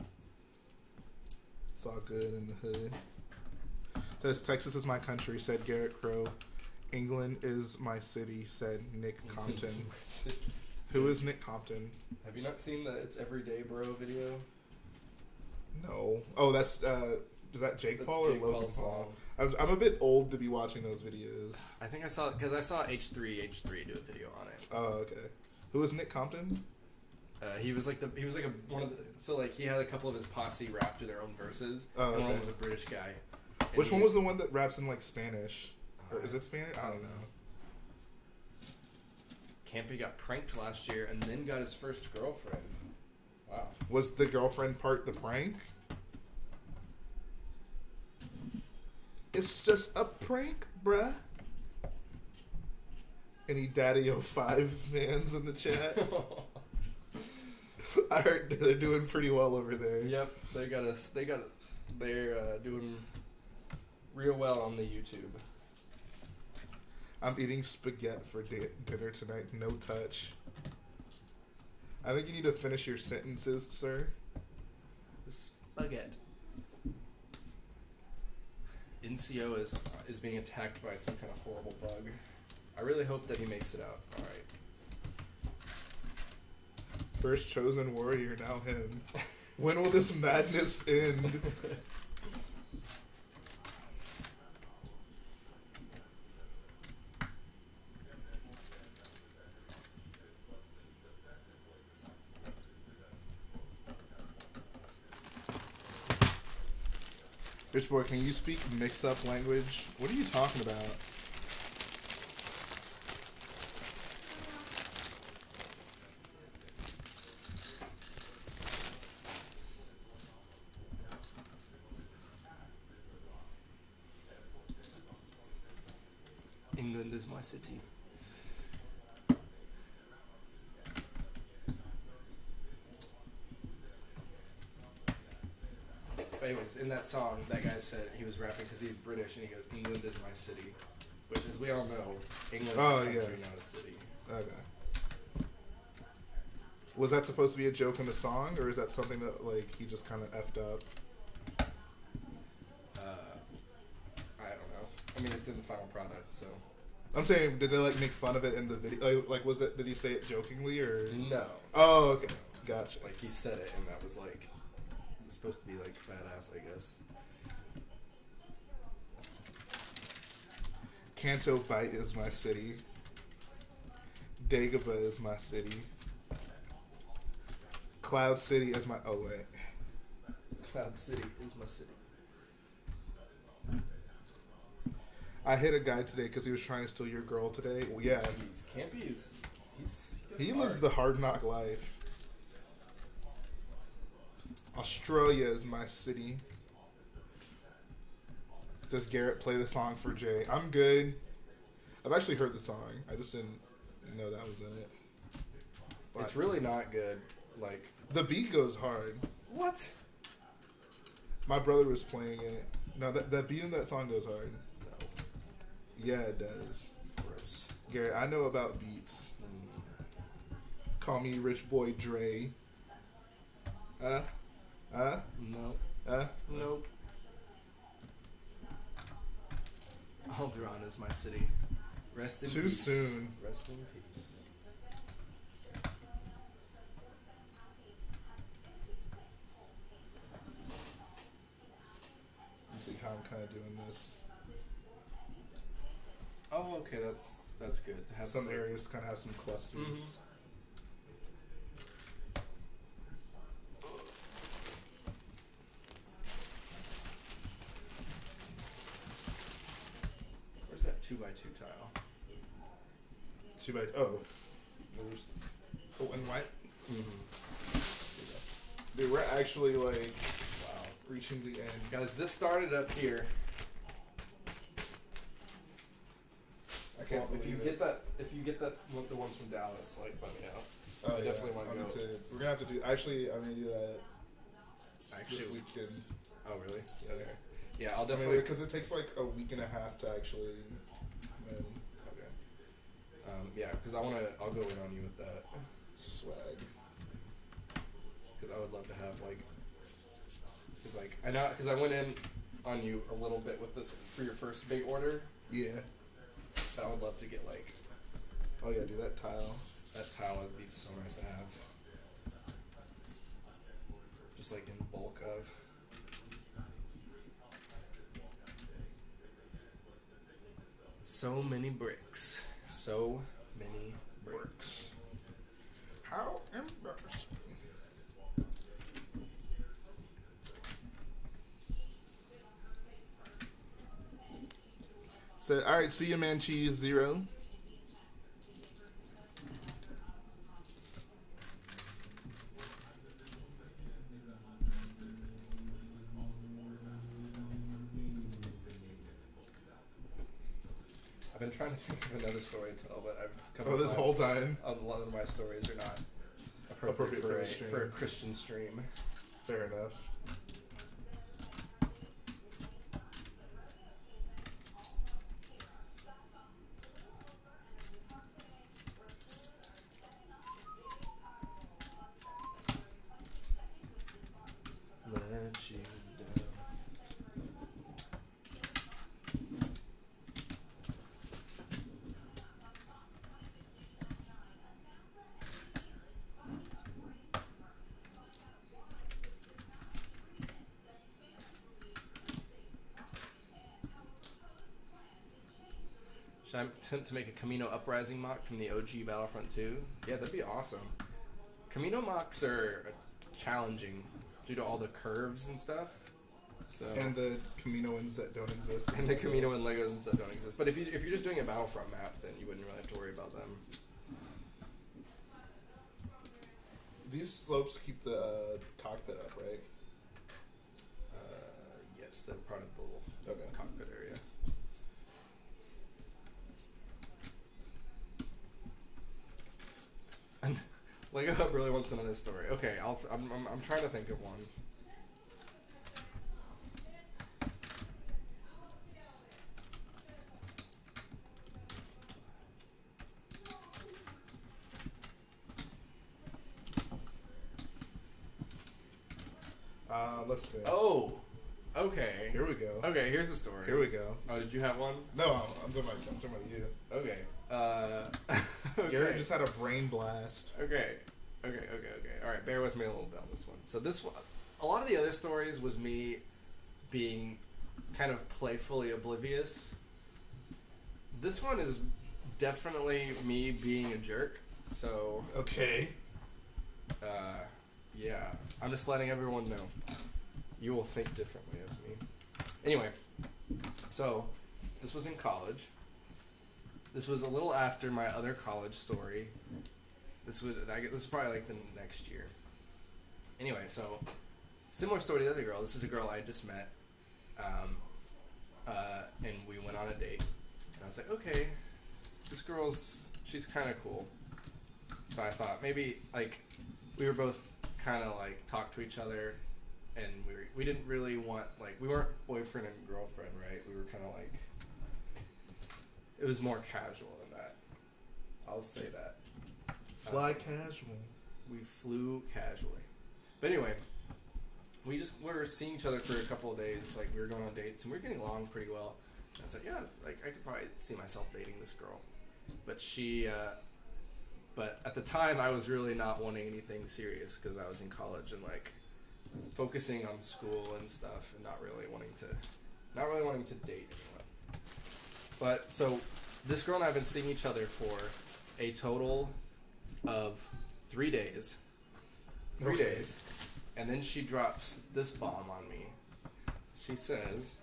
Speaker 1: It's all good in the hood. Says Texas is my country, said Garrett Crow. England is my city, said Nick Compton. Who is Nick Compton?
Speaker 2: Have you not seen the It's Everyday Bro video?
Speaker 1: No. Oh, that's is that Jake Paul or
Speaker 2: Jake
Speaker 1: Logan
Speaker 2: Paul's
Speaker 1: Paul?
Speaker 2: song.
Speaker 1: I'm a bit old to be watching those videos.
Speaker 2: I think I saw because I saw H3 do a video on it.
Speaker 1: Oh, okay. Who is Nick Compton?
Speaker 2: He was like one of the so like he had a couple of his posse rap to their own verses.
Speaker 1: Oh,
Speaker 2: and one
Speaker 1: okay.
Speaker 2: was a British guy.
Speaker 1: Which one was the one that raps in like Spanish? Or is it Spanish? I don't know.
Speaker 2: Campy got pranked last year and then got his first girlfriend. Wow.
Speaker 1: Was the girlfriend part the prank? It's just a prank, bruh. Any Daddy 05 fans in the chat? I heard they're doing pretty well over there.
Speaker 2: Yep, they're doing real well on the YouTube.
Speaker 1: I'm eating spaghetti for dinner tonight. No touch. I think you need to finish your sentences, sir.
Speaker 2: Spaghetti. NCO is being attacked by some kind of horrible bug. I really hope that he makes it out. All right.
Speaker 1: First chosen warrior, now him. When will this madness end? Rich boy, can you speak mix-up language? What are you talking about?
Speaker 2: England is my city. But anyways, in that song, that guy said he was rapping because he's British, and he goes, "England is my city," which, as we all know, England is a country, not a city.
Speaker 1: Okay. Was that supposed to be a joke in the song, or is that something that like he just kind of effed up?
Speaker 2: I don't know. I mean, it's in the final product, so.
Speaker 1: I'm saying, did they like make fun of it in the video? Like was it? Did he say it jokingly or?
Speaker 2: No.
Speaker 1: Oh, okay, gotcha.
Speaker 2: Like he said it, and that was like, it's supposed to be like badass, I guess.
Speaker 1: Canto Bight is my city. Dagobah is my city. Cloud City is my. Oh wait.
Speaker 2: Cloud City is my city.
Speaker 1: I hit a guy today because he was trying to steal your girl today. Well, yeah.
Speaker 2: Campy is
Speaker 1: he lives the hard knock life. Australia is my city. It says Garrett, play the song for Jay. I'm good. I've actually heard the song. I just didn't know that was in it.
Speaker 2: But it's really not good. Like
Speaker 1: the beat goes hard.
Speaker 2: What?
Speaker 1: My brother was playing it. No, that beat in that song goes hard. No. Yeah, it does.
Speaker 2: Gross.
Speaker 1: Garrett, I know about beats. Call me Rich Boy Dre.
Speaker 2: No.
Speaker 1: Nope.
Speaker 2: Alderaan is my city. Rest in peace.
Speaker 1: Too soon.
Speaker 2: Rest in peace.
Speaker 1: Let's see how I'm kind of doing this.
Speaker 2: Oh, okay, that's good to have.
Speaker 1: Some areas kind of have some clusters.
Speaker 2: Mm-hmm. Where's that 2x2 tile?
Speaker 1: 2x. Oh. There's. Oh, and white.
Speaker 2: Mm-hmm.
Speaker 1: Dude, we're actually like, wow, reaching the end.
Speaker 2: Guys, this started up here.
Speaker 1: Well,
Speaker 2: if you get that, the ones from Dallas, like, let me know.
Speaker 1: Oh,
Speaker 2: I definitely want to go.
Speaker 1: We're gonna have to do. Actually, I'm gonna do that.
Speaker 2: Actually,
Speaker 1: this weekend.
Speaker 2: Oh, really?
Speaker 1: Yeah.
Speaker 2: Okay. Yeah, I'll definitely.
Speaker 1: Because it takes like a week and a half to actually. Then.
Speaker 2: Okay. Yeah, because I'll go in on you with that
Speaker 1: swag.
Speaker 2: Because I would love to have because I went in on you a little bit with this for your first big order.
Speaker 1: Yeah.
Speaker 2: I would love to get like.
Speaker 1: Oh yeah, do that tile.
Speaker 2: That tile would be so nice to have. Just like in bulk of. So many bricks. So many bricks.
Speaker 1: How embarrassing. So, alright, see you, man, cheese 0.
Speaker 2: I've been trying to think of another story to tell, but I've come
Speaker 1: this whole time.
Speaker 2: A lot of my stories are not
Speaker 1: Appropriate
Speaker 2: for a Christian stream.
Speaker 1: Fair enough.
Speaker 2: Let you down. Should I attempt to make a Camino Uprising mock from the OG Battlefront 2? Yeah, that'd be awesome. Camino mocks are challenging due to all the curves and stuff. So
Speaker 1: And the Kaminoans that don't exist.
Speaker 2: and the Camino and Legos that don't exist. But if you're just doing a Battlefront map, then you wouldn't really have to worry about them.
Speaker 1: These slopes keep the cockpit up, right?
Speaker 2: Yes, they're part of the little
Speaker 1: Okay.
Speaker 2: cockpit area. And Lego Hub really wants another story. Okay, I'm trying to think of one.
Speaker 1: Let's see.
Speaker 2: Oh, okay.
Speaker 1: Here we go.
Speaker 2: Okay, here's the story.
Speaker 1: Here we go.
Speaker 2: Oh, did you have one?
Speaker 1: No, I'm talking about you.
Speaker 2: Okay. Okay.
Speaker 1: Garrett just had a brain blast.
Speaker 2: Okay. All right, bear with me a little bit on this one. So this one, a lot of the other stories was me being kind of playfully oblivious. This one is definitely me being a jerk. So
Speaker 1: Okay.
Speaker 2: yeah, I'm just letting everyone know. You will think differently of me. Anyway, so this was in college. This was a little after my other college story. This is probably like the next year. Anyway, so similar story to the other girl. This is a girl I had just met, and we went on a date. And I was like, okay, this she's kind of cool. So I thought maybe like we were both kind of like talk to each other, and we didn't really want like we weren't boyfriend and girlfriend, right? We were kind of like it was more casual than that. I'll say that.
Speaker 1: Fly casual.
Speaker 2: We flew casually. But anyway, we were seeing each other for a couple of days. Like we were going on dates and we were getting along pretty well. And I was like, yeah, it's like I could probably see myself dating this girl. But but at the time I was really not wanting anything serious because I was in college and like focusing on school and stuff and not really wanting to date anyone. But so this girl and I have been seeing each other for a total of 3 days. 3 days. And then she drops this bomb on me. She says,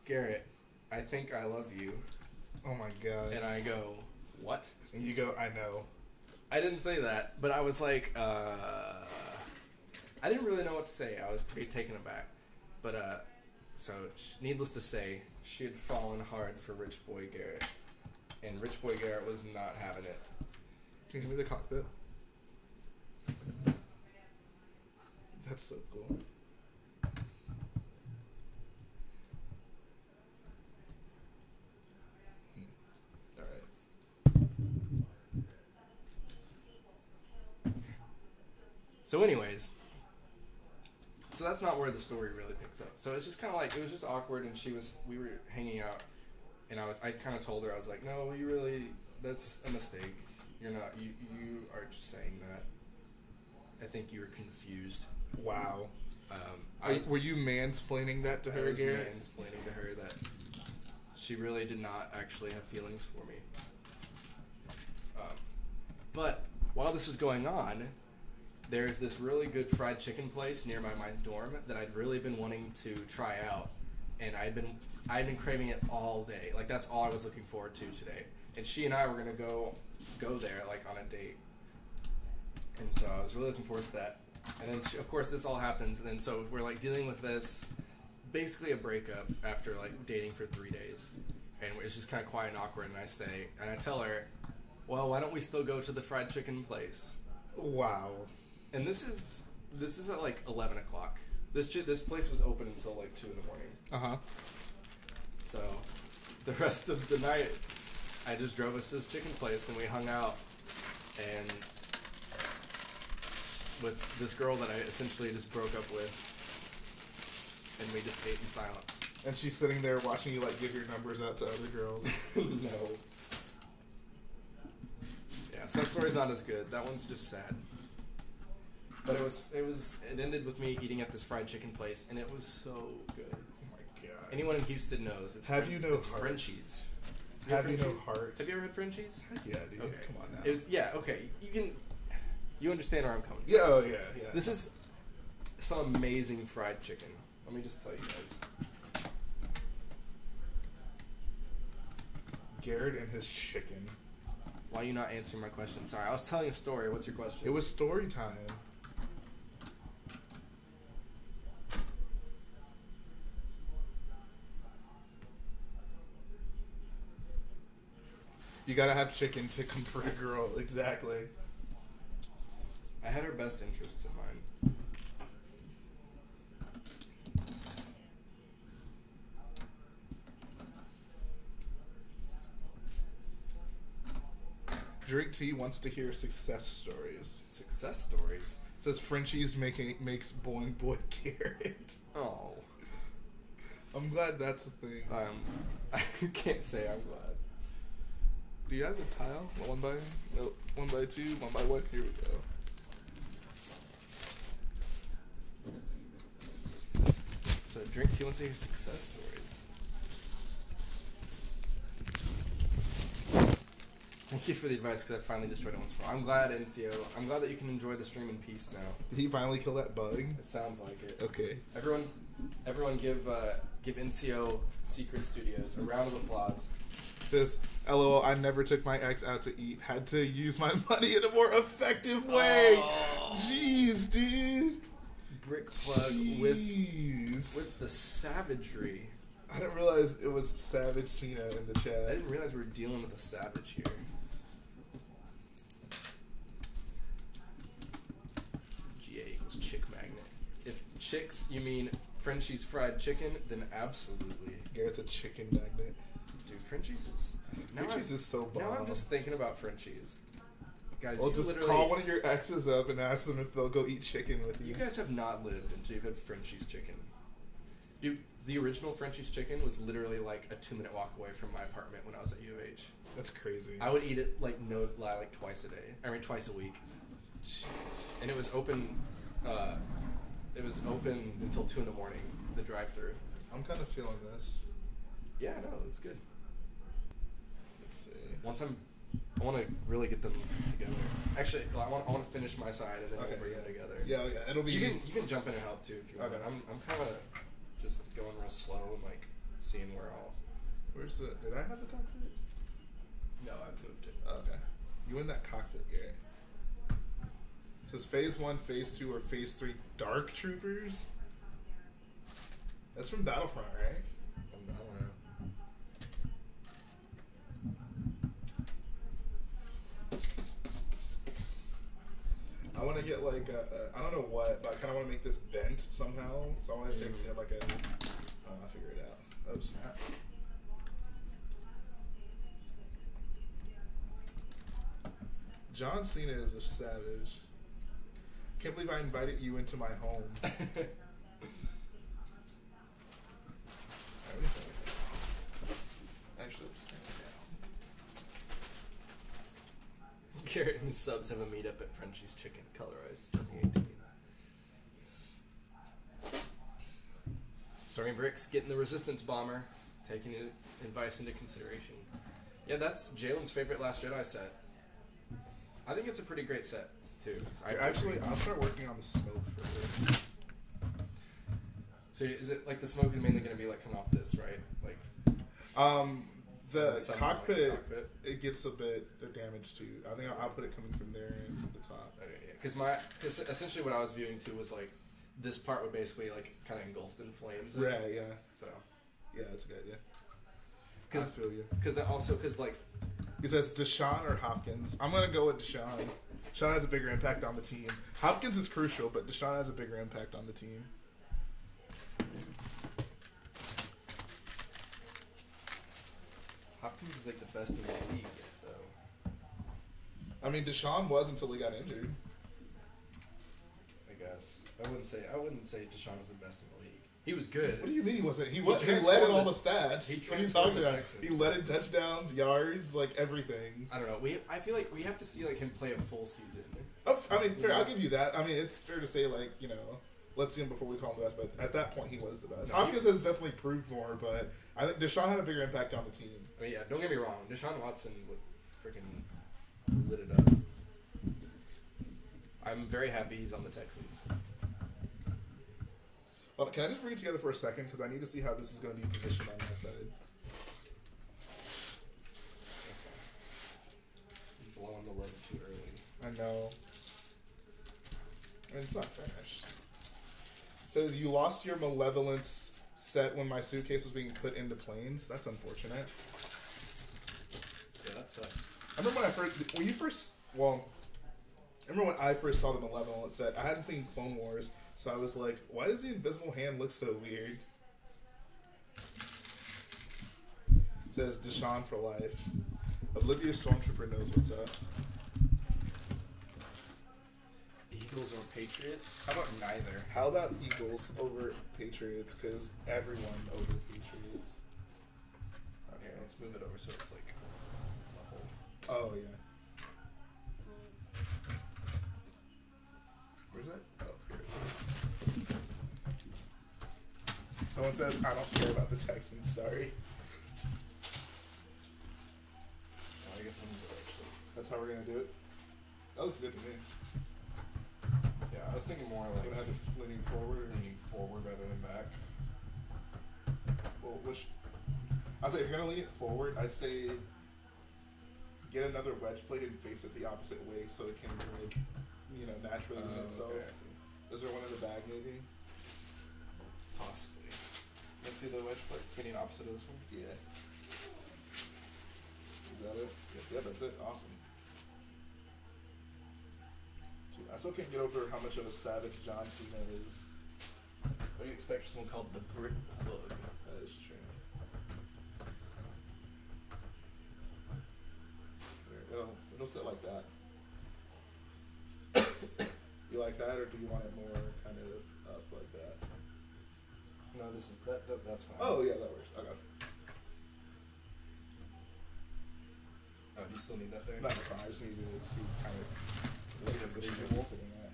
Speaker 2: Garrett, I think I love you.
Speaker 1: Oh my god.
Speaker 2: And I go, what?
Speaker 1: And you go, I know.
Speaker 2: I didn't say that, but I was like, I didn't really know what to say. I was pretty taken aback. But, so, needless to say, she had fallen hard for Rich Boy Garrett. And Rich Boy Garrett was not having it.
Speaker 1: Can you give me the cockpit? That's so cool. Alright.
Speaker 2: So anyways, so that's not where the story really picks up. So it's just kind of like, it was just awkward and we were hanging out and I kind of told her, I was like, no, that's a mistake. You're not, you are just saying that. I think you were confused.
Speaker 1: Wow.
Speaker 2: Were
Speaker 1: you mansplaining that to her,
Speaker 2: I was
Speaker 1: Garrett?
Speaker 2: mansplaining to her that she really did not actually have feelings for me. But while this was going on, there's this really good fried chicken place near my dorm that I'd really been wanting to try out, and I'd been craving it all day. Like that's all I was looking forward to today. And she and I were gonna go there like on a date, and so I was really looking forward to that. And then of course this all happens, and then so we're like dealing with this, basically a breakup after like dating for 3 days, and it's just kind of quiet and awkward. And I tell her, well, why don't we still go to the fried chicken place?
Speaker 1: Wow.
Speaker 2: And this is at like 11 o'clock. This place was open until like 2 in the morning. So the rest of the night, I just drove us to this chicken place and we hung out, and with this girl that I essentially just broke up with, and we just ate in silence.
Speaker 1: And she's sitting there watching you like give your numbers out to other girls.
Speaker 2: No. Yeah, so that story's not as good. That one's just sad. But it ended with me eating at this fried chicken place, and it was so good.
Speaker 1: Oh my god.
Speaker 2: Anyone in Houston knows it's Frenchies.
Speaker 1: Have you no heart?
Speaker 2: Have you ever had Frenchies?
Speaker 1: Heck yeah, dude.
Speaker 2: Okay.
Speaker 1: Come on now.
Speaker 2: Okay. You understand where I'm coming from.
Speaker 1: Yeah, oh yeah.
Speaker 2: This is some amazing fried chicken. Let me just tell you guys.
Speaker 1: Garrett and his chicken.
Speaker 2: Why are you not answering my question? Sorry, I was telling a story. What's your question?
Speaker 1: It was story time. You gotta have chicken to come for a girl. Exactly.
Speaker 2: I had her best interests in mind.
Speaker 1: Drake T wants to hear success stories.
Speaker 2: Success stories?
Speaker 1: It says Frenchie's makes Boing Boy Garrett.
Speaker 2: Oh.
Speaker 1: I'm glad that's a thing.
Speaker 2: I can't say I'm glad.
Speaker 1: Do you have the tile? 1 by 2, 1 by 1? Here we go.
Speaker 2: So Drink Tea wants to hear success stories. Thank you for the advice because I finally destroyed it once for all. I'm glad, NCO. I'm glad that you can enjoy the stream in peace now.
Speaker 1: Did he finally kill that bug?
Speaker 2: It sounds like it.
Speaker 1: Okay.
Speaker 2: Everyone give NCO Secret Studios a round of applause.
Speaker 1: This LOL, I never took my ex out to eat. Had to use my money in a more effective way.
Speaker 2: Oh.
Speaker 1: Jeez, dude.
Speaker 2: Brick plug with the savagery.
Speaker 1: I didn't realize it was Savage Cena in the chat.
Speaker 2: I didn't realize we were dealing with a savage here. GA equals chick magnet. If chicks, you mean Frenchie's fried chicken, then absolutely.
Speaker 1: Garrett's a chicken magnet.
Speaker 2: Dude, Frenchie's is
Speaker 1: so bomb.
Speaker 2: Now I'm just thinking about Frenchie's. Guys,
Speaker 1: well, just call one of your exes up and ask them if they'll go eat chicken with you.
Speaker 2: You guys have not lived until you've had Frenchie's chicken. Dude, the original Frenchie's chicken was literally like a 2-minute walk away from my apartment when I was at U of H.
Speaker 1: That's crazy.
Speaker 2: I would eat it like no lie, like twice a day. I mean, twice a week.
Speaker 1: Jeez.
Speaker 2: And it was open. It was open until 2 in the morning. The drive-through.
Speaker 1: I'm kind of feeling this.
Speaker 2: Yeah, no, it's good.
Speaker 1: Let's see.
Speaker 2: I want to really get them together. Actually, well, I want to finish my side and then we'll bring them together.
Speaker 1: Yeah, it'll be.
Speaker 2: You can jump in and help too if you want.
Speaker 1: Okay.
Speaker 2: I'm kind of just going real slow and like seeing where all.
Speaker 1: Where's the? Did I have the cockpit?
Speaker 2: No, I've moved it.
Speaker 1: Okay. You in that cockpit, Garrett? It says Phase 1, Phase 2, or Phase 3 Dark Troopers. That's from Battlefront, right?
Speaker 2: I don't know.
Speaker 1: I want to get like I don't know what, but I kind of want to make this bent somehow. So I want to take like a. I'll figure it out. Oh snap! John Cena is a savage. Can't believe I invited you into my home. Actually,
Speaker 2: Garrett and his subs have a meetup at Frenchie's Chicken, Colorized 2018. Stormy Bricks getting the Resistance Bomber, taking advice into consideration. Yeah, that's Jalen's favorite Last Jedi set. I think it's a pretty great set, too.
Speaker 1: I'll start working on the smoke for this.
Speaker 2: So is it like the smoke is mainly going to be like coming off this, right? Like,
Speaker 1: the cockpit, it gets a bit of damage too. I think I'll put it coming from there and the top.
Speaker 2: Okay, yeah, because essentially what I was viewing too was like this part would basically like kind of engulfed in flames.
Speaker 1: Right. Yeah.
Speaker 2: So.
Speaker 1: Yeah, that's a good idea. I feel you.
Speaker 2: Because like.
Speaker 1: He says Deshaun or Hopkins. I'm gonna go with Deshaun. Deshaun has a bigger impact on the team. Hopkins is crucial, but Deshaun has a bigger impact on the team.
Speaker 2: Hopkins is like the best in the league, though.
Speaker 1: I mean, Deshaun was until he got injured.
Speaker 2: I guess I wouldn't say Deshaun was the best in the league. He was good.
Speaker 1: What do you mean he wasn't? He led in all the stats.
Speaker 2: He transformed the
Speaker 1: Texans. He led in touchdowns, yards, like everything.
Speaker 2: I don't know. I feel like we have to see like him play a full season.
Speaker 1: I mean, fair. I'll give you that. I mean, it's fair to say like let's see him before we call him the best. But at that point, he was the best. Hopkins has definitely proved more, but I think Deshaun had a bigger impact on the team.
Speaker 2: I mean, yeah. Don't get me wrong. Deshaun Watson would freaking lit it up. I'm very happy he's on the Texans.
Speaker 1: Hold on, can I just bring it together for a second? Because I need to see how this is going to be positioned on my side.
Speaker 2: That's fine. You're blowing the load too early.
Speaker 1: I know. I mean, it's not finished. It says, you lost your malevolence set when my suitcase was being put into planes. That's unfortunate.
Speaker 2: Yeah, that sucks.
Speaker 1: I remember when I first saw the malevolence set, I hadn't seen Clone Wars, so I was like, why does the invisible hand look so weird? It says, Deshaun for life. Oblivious Stormtrooper knows what's up.
Speaker 2: Eagles or Patriots? How about neither?
Speaker 1: How about Eagles over Patriots? Because everyone over Patriots.
Speaker 2: Okay, let's move it over so it's like a whole.
Speaker 1: Oh, yeah. Where's that? Oh, here it is. Someone says, I don't care about the Texans, sorry.
Speaker 2: Well, I guess I'm gonna do it actually.
Speaker 1: That's how we're going to do it? That looks good to me.
Speaker 2: Yeah, I was thinking more
Speaker 1: I'm
Speaker 2: like
Speaker 1: going to have it leaning forward. Or...
Speaker 2: leaning forward rather than back.
Speaker 1: Well, I'd say if you're going to lean it forward, I'd say get another wedge plate and face it the opposite way so it can, like, naturally lean itself.
Speaker 2: Okay, I see.
Speaker 1: Is there one in the bag, maybe?
Speaker 2: Possibly. Let's see the wedge plate. We need opposite of this one.
Speaker 1: Yeah. Is that it? Yeah, that's it. Awesome. Dude, I still can't get over how much of a savage John Cena is.
Speaker 2: What do you expect from someone called the Brick Plug?
Speaker 1: That is true. It'll sit like that. You like that, or do you want it more kind of up like that?
Speaker 2: No, this is that's fine.
Speaker 1: Oh yeah, that works. Okay.
Speaker 2: Oh, do you still need that there?
Speaker 1: That's fine. I just need to see kind of what
Speaker 2: Get a
Speaker 1: position
Speaker 2: visual.
Speaker 1: it's sitting at.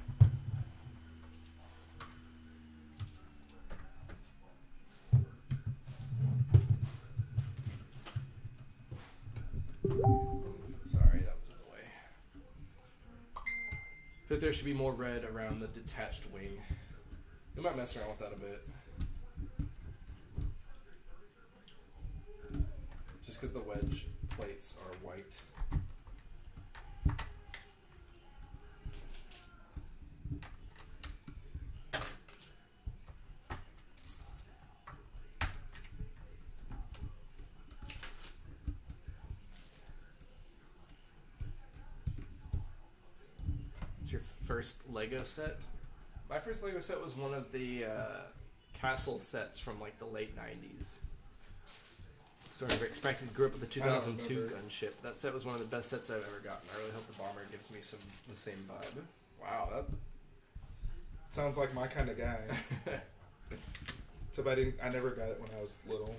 Speaker 2: Sorry, that was in the way. But there should be more red around the detached wing. We might mess around with that a bit. Just because the wedge plates are white. It's your first Lego set? My first Lego set was one of the castle sets from like the late 90s. Sort of expected, grew up with the 2002 gunship. That set was one of the best sets I've ever gotten. I really hope the bomber gives me the same vibe. Wow, that
Speaker 1: sounds like my kind of guy. Except I never got it when I was little.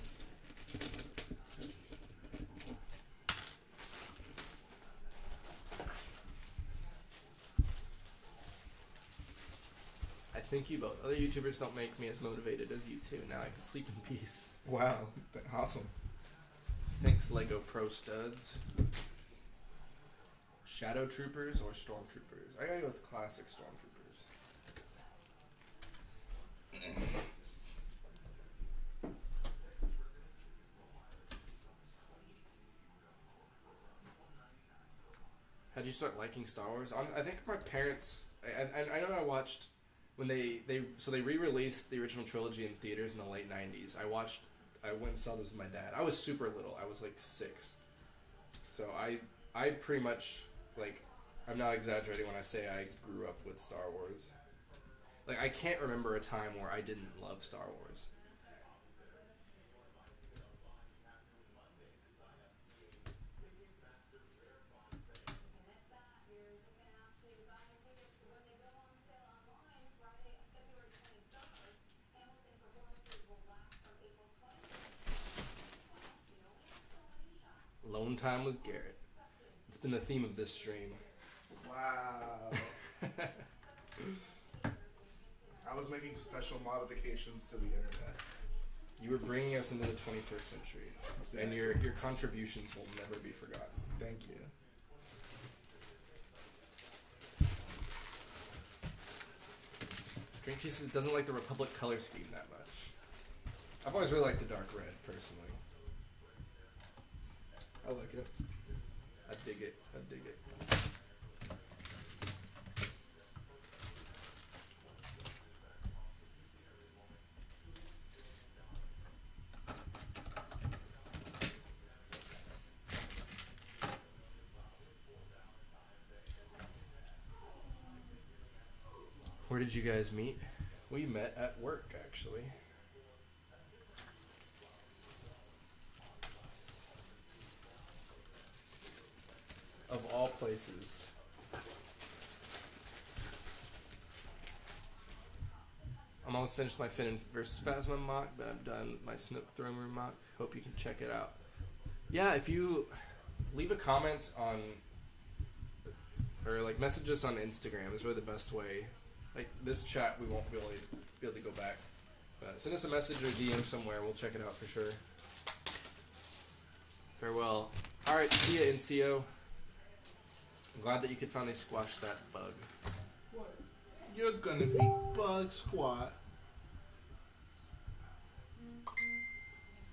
Speaker 2: I think you both. Other YouTubers don't make me as motivated as you two. Now I can sleep in peace.
Speaker 1: Wow, awesome.
Speaker 2: Thanks, Lego Pro Studs. Shadow Troopers or Stormtroopers? I gotta go with the classic Stormtroopers. How'd you start liking Star Wars? I think my parents. I know I watched when they re-released the original trilogy in theaters in the late 90s. I went and saw those with my dad. I was super little. I was like 6. So I pretty much, like, I'm not exaggerating when I say I grew up with Star Wars. Like, I can't remember a time where I didn't love Star Wars. Alone time with Garrett. It's been the theme of this stream.
Speaker 1: Wow. I was making special modifications to the internet.
Speaker 2: You were bringing us into the 21st century. Exactly. And your contributions will never be forgotten.
Speaker 1: Thank you.
Speaker 2: Drink Jesus doesn't like the Republic color scheme that much. I've always really liked the dark red, personally.
Speaker 1: I like it.
Speaker 2: I dig it. I dig it. Where did you guys meet? We met at work, actually. Of all places. I'm almost finished my Finn vs. Phasma mock, but I'm done with my Snook Throne Room mock. Hope you can check it out. Yeah, if you leave a comment on, or like message us on Instagram is really the best way. Like this chat, we won't be able to go back. But send us a message or DM somewhere. We'll check it out for sure. Farewell. All right, see ya, NCO. I'm glad that you could finally squash that bug.
Speaker 1: What? You're gonna be bug squat.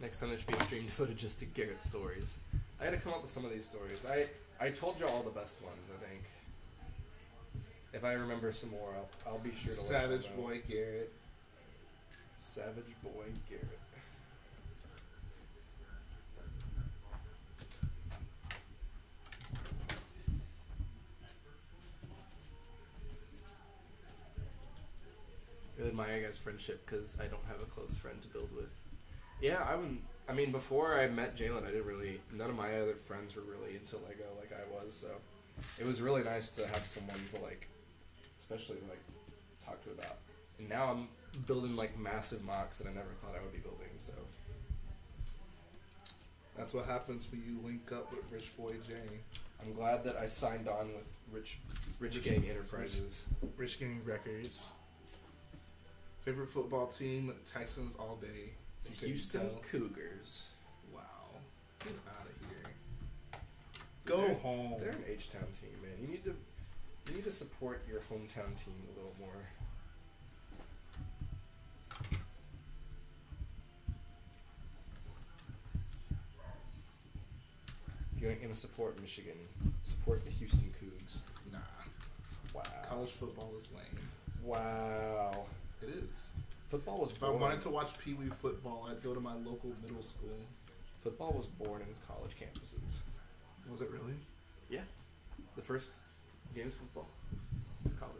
Speaker 2: Next time there should be a stream devoted just to Garrett stories. I gotta come up with some of these stories. I told you all the best ones, I think. If I remember some more, I'll be sure to
Speaker 1: Savage
Speaker 2: let you know.
Speaker 1: boy Garrett.
Speaker 2: Savage boy Garrett. Really admire your guys' friendship because I don't have a close friend to build with. Yeah, I mean, before I met Jalen, none of my other friends were really into Lego like I was, so it was really nice to have someone to, like, especially, like, talk to about. And now I'm building, like, massive MOCs that I never thought I would be building, so.
Speaker 1: That's what happens when you link up with Rich Boy Jane.
Speaker 2: I'm glad that I signed on with Rich Gang Enterprises.
Speaker 1: Rich Gang Records. Favorite football team, Texans all day.
Speaker 2: Houston Cougars.
Speaker 1: Wow. Get out of here. Go home.
Speaker 2: They're an H-Town team, man. You need to support your hometown team a little more. If you ain't gonna support Michigan, support the Houston Cougs.
Speaker 1: Nah.
Speaker 2: Wow.
Speaker 1: College football is lame.
Speaker 2: Wow.
Speaker 1: It is.
Speaker 2: Football was
Speaker 1: If
Speaker 2: born.
Speaker 1: I wanted to watch Pee Wee football, I'd go to my local middle school.
Speaker 2: Football was born in college campuses.
Speaker 1: Was it really?
Speaker 2: Yeah. The first games of football was college.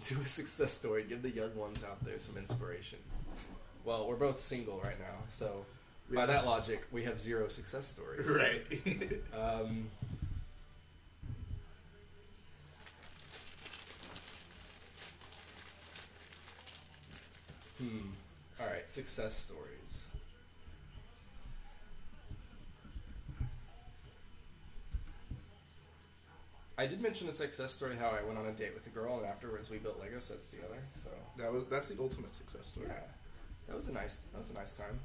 Speaker 2: Do a success story. Give the young ones out there some inspiration. Well, we're both single right now, so by that logic, we have 0 success stories.
Speaker 1: Right.
Speaker 2: Alright, success stories. I did mention a success story how I went on a date with a girl and afterwards we built Lego sets together. So
Speaker 1: that's the ultimate success story.
Speaker 2: Yeah. That was a nice time.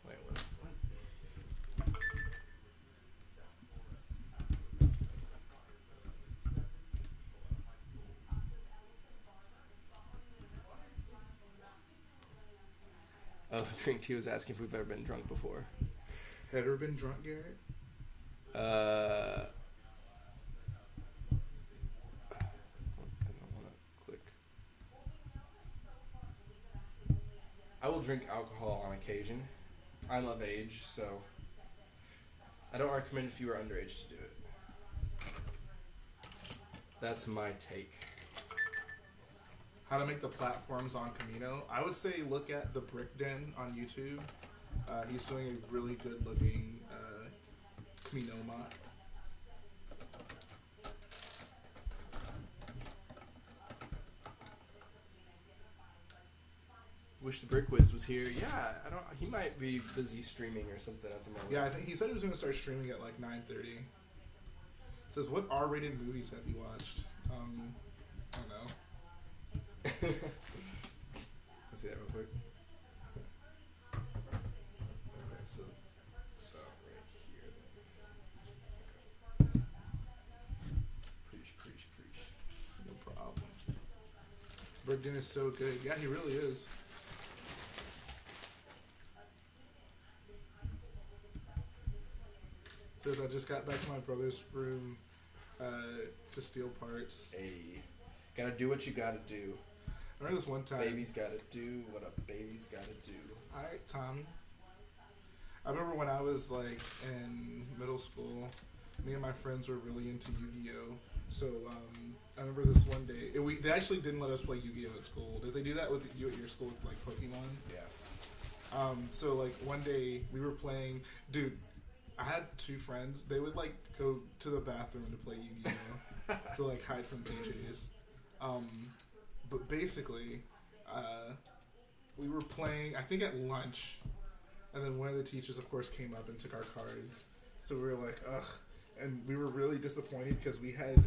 Speaker 2: Wait, what? Oh, Drink T was asking if we've ever been drunk before.
Speaker 1: Have you ever been drunk, Garrett?
Speaker 2: I don't want to click. I will drink alcohol on occasion. I'm of age, so I don't recommend if you are underage to do it. That's my take.
Speaker 1: How to make the platforms on Camino. I would say look at the Brick Den on YouTube. He's doing a really good looking Camino mod.
Speaker 2: Wish the Brick Wiz was here. Yeah, he might be busy streaming or something at the moment.
Speaker 1: Yeah, I think he said he was going to start streaming at like 9:30. It says, what R-rated movies have you watched? I don't know.
Speaker 2: Let's see that real quick.
Speaker 1: Bergden is so good. Yeah, he really is. Says I just got back to my brother's room to steal parts.
Speaker 2: Hey, gotta do what you gotta do.
Speaker 1: I remember this one time.
Speaker 2: Baby's gotta do what a baby's gotta do.
Speaker 1: Alright, Tommy. I remember when I was like in middle school, me and my friends were really into Yu-Gi-Oh! So I remember this one day. They actually didn't let us play Yu-Gi-Oh! At school. Did they do that with you at your school, like Pokemon?
Speaker 2: Yeah.
Speaker 1: So like one day we were playing. Dude, I had two friends. They would like go to the bathroom to play Yu-Gi-Oh! To like hide from teachers. But basically, we were playing. I think at lunch. And then one of the teachers, of course, came up and took our cards. So we were like, ugh. And we were really disappointed because we had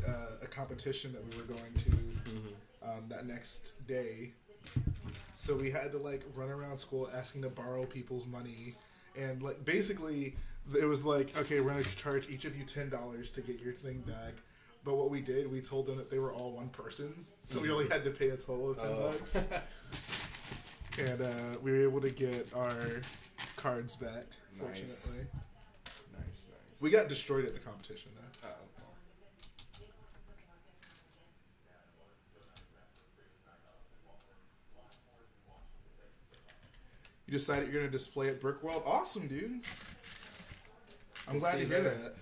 Speaker 1: a competition that we were going to that next day. So we had to, like, run around school asking to borrow people's money. And, like, basically, it was like, okay, we're going to charge each of you $10 to get your thing back. But what we did, we told them that they were all one person's. So we only had to pay a total of $10. And we were able to get our cards back, fortunately.
Speaker 2: Nice.
Speaker 1: We got destroyed at the competition, though. You decided you're going to display at Brick World? Awesome, dude. I'm glad to hear that.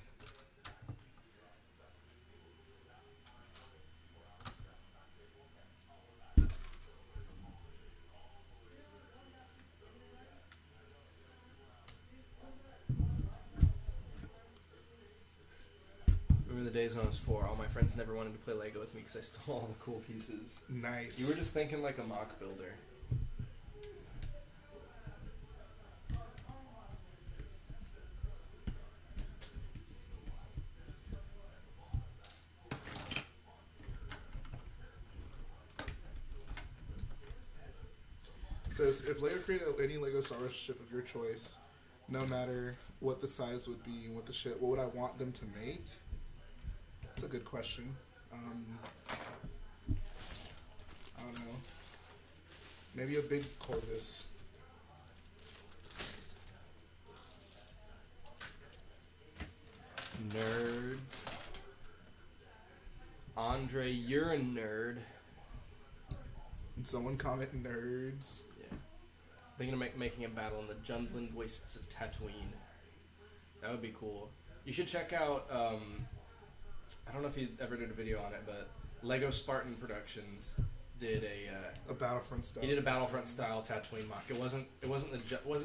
Speaker 2: Remember the days when I was 4, all my friends never wanted to play Lego with me because I stole all the cool pieces.
Speaker 1: Nice.
Speaker 2: You were just thinking like a MOC builder.
Speaker 1: It says, if Lego created any Lego Star Wars ship of your choice, no matter what the size would be and what the ship, what would I want them to make? That's a good question. I don't know. Maybe a big Corvus.
Speaker 2: Nerds. Andre, you're a nerd.
Speaker 1: And someone comment nerds.
Speaker 2: Yeah. Thinking of making a battle in the Jundland Wastes of Tatooine. That would be cool. You should check out, I don't know if you ever did a video on it, but Lego Spartan Productions did a
Speaker 1: Battlefront style.
Speaker 2: He did a Battlefront style Tatooine mock. It wasn't was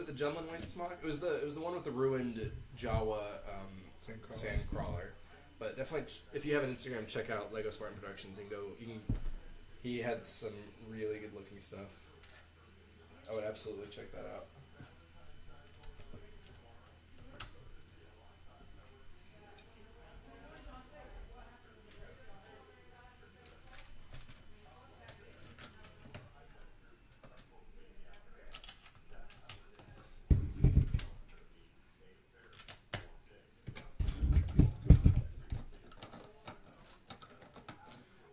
Speaker 2: it the Jundland Wastes mock? It was the one with the ruined Jawa sandcrawler. But definitely, if you have an Instagram, check out Lego Spartan Productions and go. He had some really good looking stuff. I would absolutely check that out.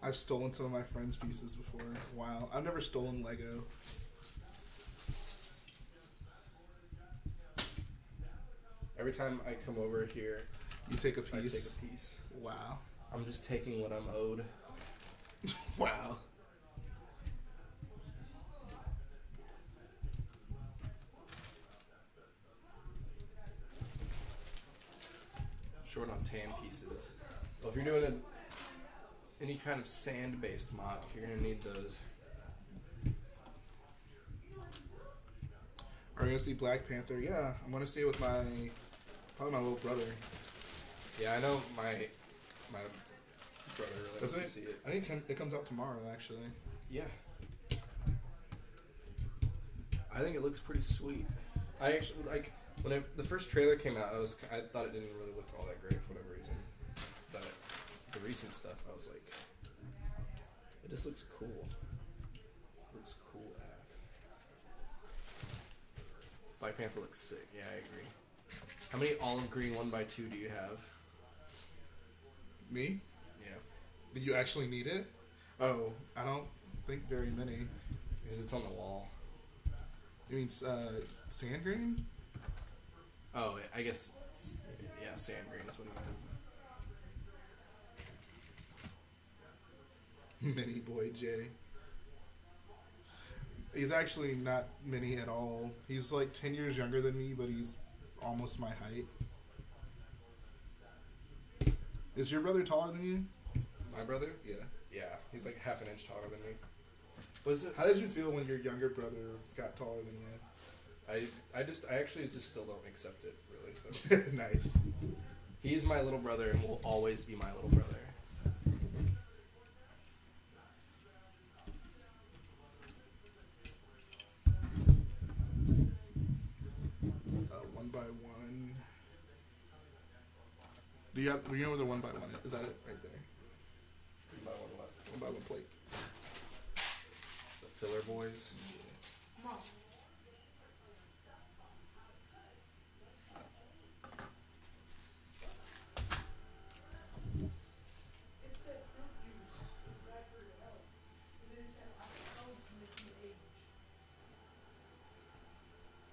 Speaker 1: I've stolen some of my friends' pieces before. Wow. I've never stolen Lego.
Speaker 2: Every time I come over here,
Speaker 1: you take a piece?
Speaker 2: I take a piece.
Speaker 1: Wow.
Speaker 2: I'm just taking what I'm owed.
Speaker 1: Wow.
Speaker 2: Short on tan pieces. Well, if you're doing any kind of sand-based mock, you're gonna need those.
Speaker 1: Are you gonna see Black Panther? Yeah, I'm gonna see it with probably my little brother.
Speaker 2: Yeah, I know my brother really wants to see it.
Speaker 1: I think it comes out tomorrow, actually.
Speaker 2: Yeah. I think it looks pretty sweet. I actually when the first trailer came out. I thought it didn't really look all that great for whatever reason, but the recent stuff, I was like, it just looks cool. Looks cool AF. Black Panther looks sick. Yeah, I agree. How many olive green 1x2 do you have?
Speaker 1: Me?
Speaker 2: Yeah.
Speaker 1: Did you actually need it? Oh, I don't. think very many.
Speaker 2: Because it's on the wall.
Speaker 1: You mean sand green?
Speaker 2: Oh, I guess, yeah, sand green is what he meant.
Speaker 1: Mini boy J. He's actually not mini at all. He's like 10 years younger than me, but he's almost my height. Is your brother taller than you?
Speaker 2: My brother?
Speaker 1: Yeah.
Speaker 2: Yeah, he's like half an inch taller than me.
Speaker 1: How did you feel when your younger brother got taller than you?
Speaker 2: I actually just still don't accept it, really. So
Speaker 1: Nice.
Speaker 2: he's my little brother and will always be my little brother.
Speaker 1: 1 by 1. Do you know where the 1 by 1 is? Is that it right there?
Speaker 2: 1 by 1 what?
Speaker 1: 1 by 1 plate.
Speaker 2: The filler boys.
Speaker 1: Yeah.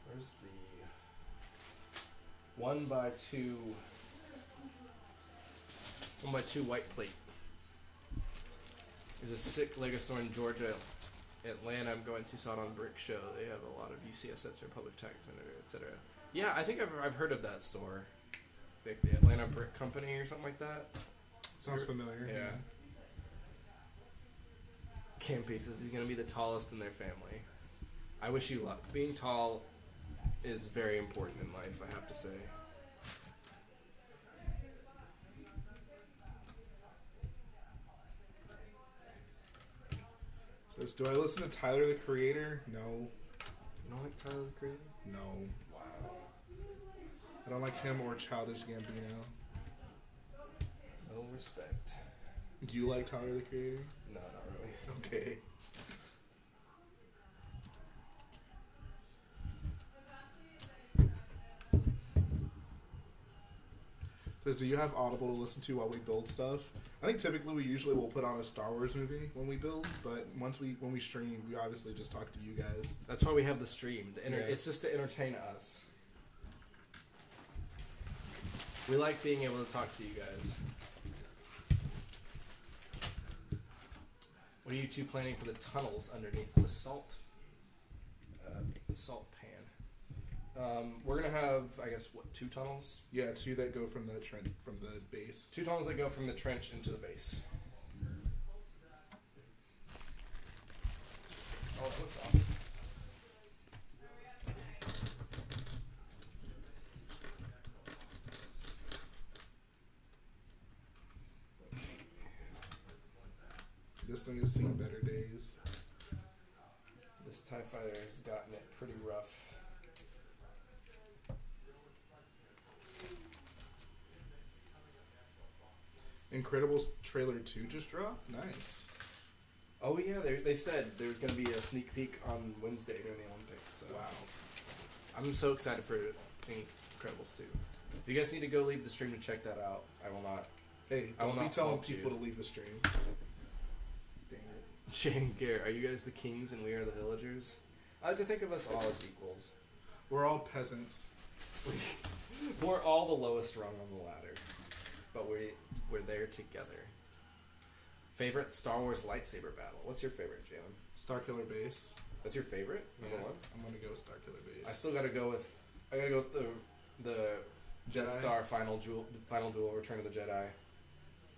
Speaker 2: Where's the 1 by 2 white plate? There's a sick Lego store in Georgia, Atlanta. I'm going to, saw it on Brick Show. They have a lot of UCS sets or public tech, etc. Yeah, I think I've heard of that store. Like the Atlanta Brick Company or something like that.
Speaker 1: Sounds familiar.
Speaker 2: Yeah. Cam Pieces. He's gonna be the tallest in their family. I wish you luck. Being tall is very important in life, I have to say.
Speaker 1: Says, do I listen to Tyler the Creator? No.
Speaker 2: You don't like Tyler the Creator?
Speaker 1: No.
Speaker 2: Wow.
Speaker 1: I don't like him or Childish Gambino.
Speaker 2: No respect.
Speaker 1: Do you like Tyler the Creator?
Speaker 2: No, not really.
Speaker 1: Okay. Says, do you have Audible to listen to while we build stuff? I think typically we usually will put on a Star Wars movie when we build, but when we stream, we obviously just talk to you guys.
Speaker 2: That's why we have the stream.
Speaker 1: Yeah.
Speaker 2: It's just to entertain us. We like being able to talk to you guys. What are you two planning for the tunnels underneath the salt pan? We're gonna have, I guess, what, 2 tunnels?
Speaker 1: Yeah, 2 that go from the base.
Speaker 2: 2 tunnels that go from the trench into the base. Oh, that looks awesome.
Speaker 1: This thing has seen better days.
Speaker 2: This TIE fighter has gotten it pretty rough.
Speaker 1: Incredibles trailer 2 just dropped? Nice.
Speaker 2: Oh yeah, they said there's going to be a sneak peek on Wednesday during the Olympics. So.
Speaker 1: Wow.
Speaker 2: I'm so excited for Incredibles 2. If you guys need to go leave the stream to check that out, I will not.
Speaker 1: Hey,
Speaker 2: I will
Speaker 1: don't be
Speaker 2: not
Speaker 1: telling
Speaker 2: fault
Speaker 1: people
Speaker 2: you.
Speaker 1: to leave the stream. Dang it.
Speaker 2: Jay and Garrett, are you guys the kings and we are the villagers? I like to think of us all as equals.
Speaker 1: We're all peasants.
Speaker 2: We're all the lowest rung on the ladder, but we're there together. Favorite Star Wars lightsaber battle? What's your favorite, Jalen?
Speaker 1: Starkiller Base.
Speaker 2: That's your favorite? Number one?
Speaker 1: I'm gonna go Starkiller Base.
Speaker 2: I still gotta go with the Jet
Speaker 1: Jedi?
Speaker 2: Star final duel, Return of the Jedi.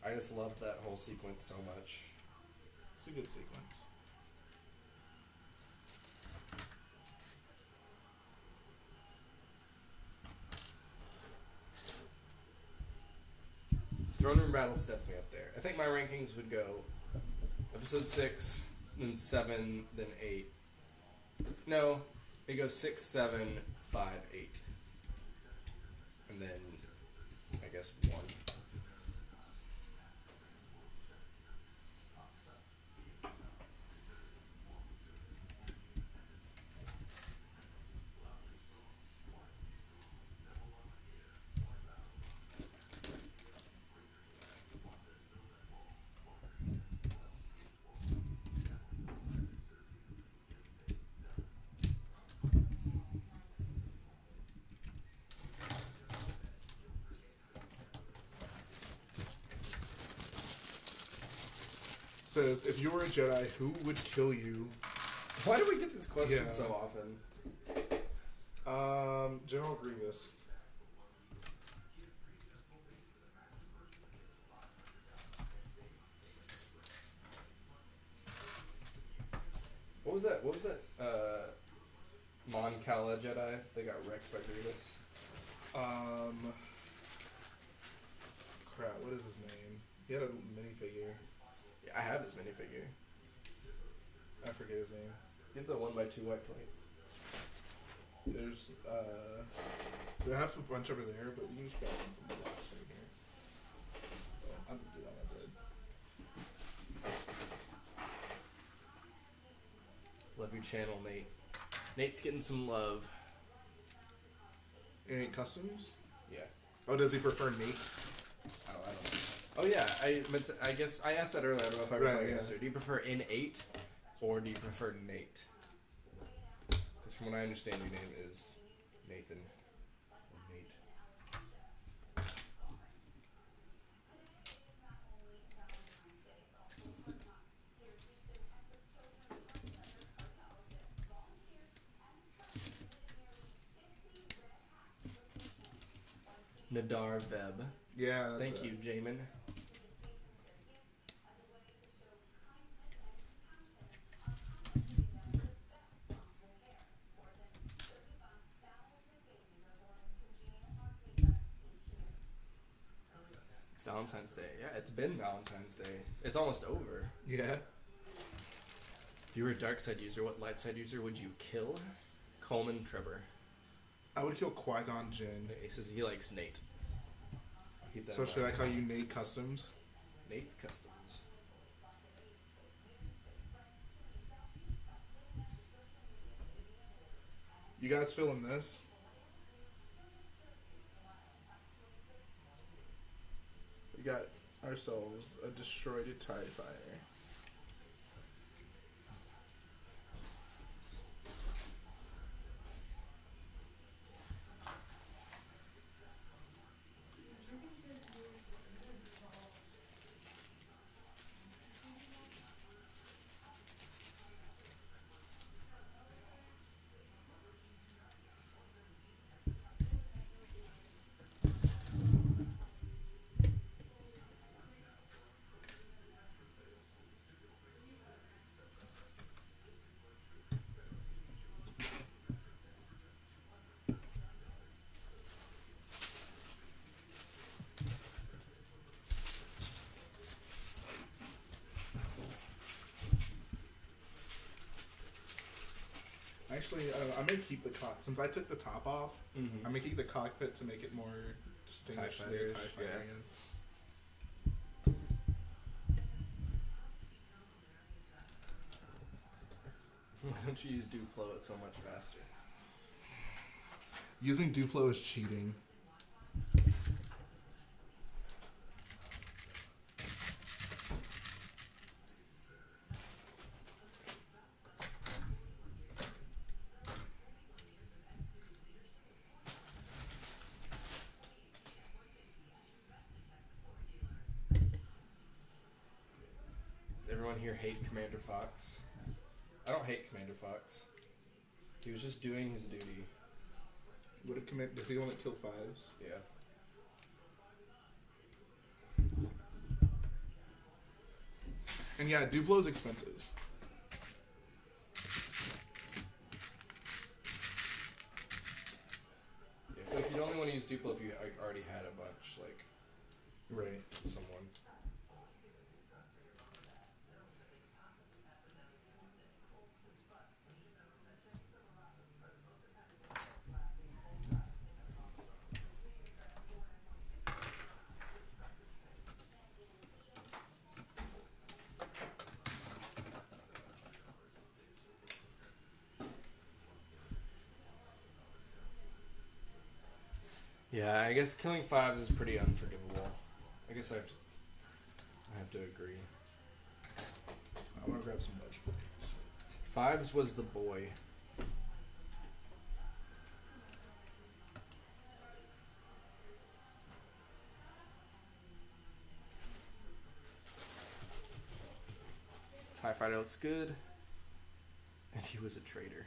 Speaker 2: I just love that whole sequence so much.
Speaker 1: It's a good sequence.
Speaker 2: Throne Room Battle's definitely up there. I think my rankings would go Episode 6, then 7, then 8. No, it goes 6, 7, 5, 8. And then, I guess, 1.
Speaker 1: Says, if you were a Jedi, who would kill you?
Speaker 2: Why do we get this question so often?
Speaker 1: General Grievous.
Speaker 2: What was that? Mon Cala Jedi? They got wrecked by Grievous.
Speaker 1: Crap, what is his name? He had a minifigure.
Speaker 2: Yeah, I have his minifigure.
Speaker 1: I forget his name.
Speaker 2: Get the 1x2 white plate.
Speaker 1: There's, I have a bunch over there, but you can just grab them from the box right here. Oh, I'm gonna do that outside.
Speaker 2: Love your channel, Nate. Nate's getting some love.
Speaker 1: Any customs?
Speaker 2: Yeah.
Speaker 1: Oh, does he prefer Nate?
Speaker 2: I don't know. Oh yeah, I guess I asked that earlier. I don't know if I ever saw the answer. Do you prefer N8 or do you prefer Nate? Because from what I understand, your name is Nathan or Nate. Nadar Veb.
Speaker 1: Yeah.
Speaker 2: Thank you, Jamin. It's Valentine's Day. Yeah, it's been Valentine's Day. It's almost over.
Speaker 1: Yeah.
Speaker 2: If you were a dark side user, what light side user would you kill? Coleman Trevor.
Speaker 1: I would kill Qui-Gon Jinn.
Speaker 2: He says he likes Nate.
Speaker 1: So should I call you Nate Customs?
Speaker 2: Nate Customs.
Speaker 1: You guys feeling this? We got ourselves a destroyed TIE Fighter. Actually, I may keep the since I took the top off. I'm making the cockpit to make it more distinguished. TIE Fighter, yeah.
Speaker 2: Why don't you use Duplo? It's so much faster.
Speaker 1: Using Duplo is cheating.
Speaker 2: Everyone here hate Commander Fox. I don't hate Commander Fox. He was just doing his duty.
Speaker 1: Does he only kill 5s?
Speaker 2: Yeah.
Speaker 1: And yeah, Duplo's expensive.
Speaker 2: Yeah, I feel like you'd only want to use Duplo if you already had a bunch, like
Speaker 1: right.
Speaker 2: Someone. Yeah, I guess killing 5s is pretty unforgivable. I guess I have to agree.
Speaker 1: I want to grab some wedge plates.
Speaker 2: 5s was the boy. Friday looks good. And he was a traitor.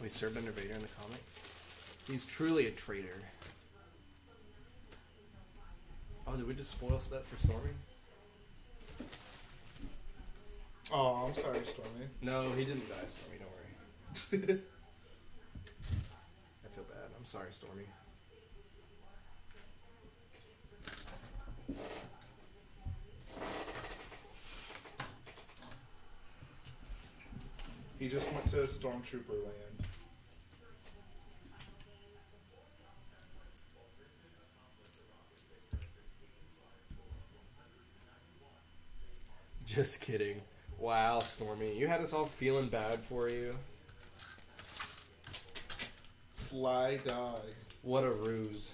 Speaker 2: We served under Vader in the comics. He's truly a traitor. Oh, did we just spoil that for Stormy?
Speaker 1: Oh, I'm sorry, Stormy.
Speaker 2: No, he didn't die, Stormy. Don't worry. I feel bad. I'm sorry, Stormy.
Speaker 1: He just went to Stormtrooper land.
Speaker 2: Just kidding. Wow, Stormy. You had us all feeling bad for you.
Speaker 1: Sly dog.
Speaker 2: What a ruse.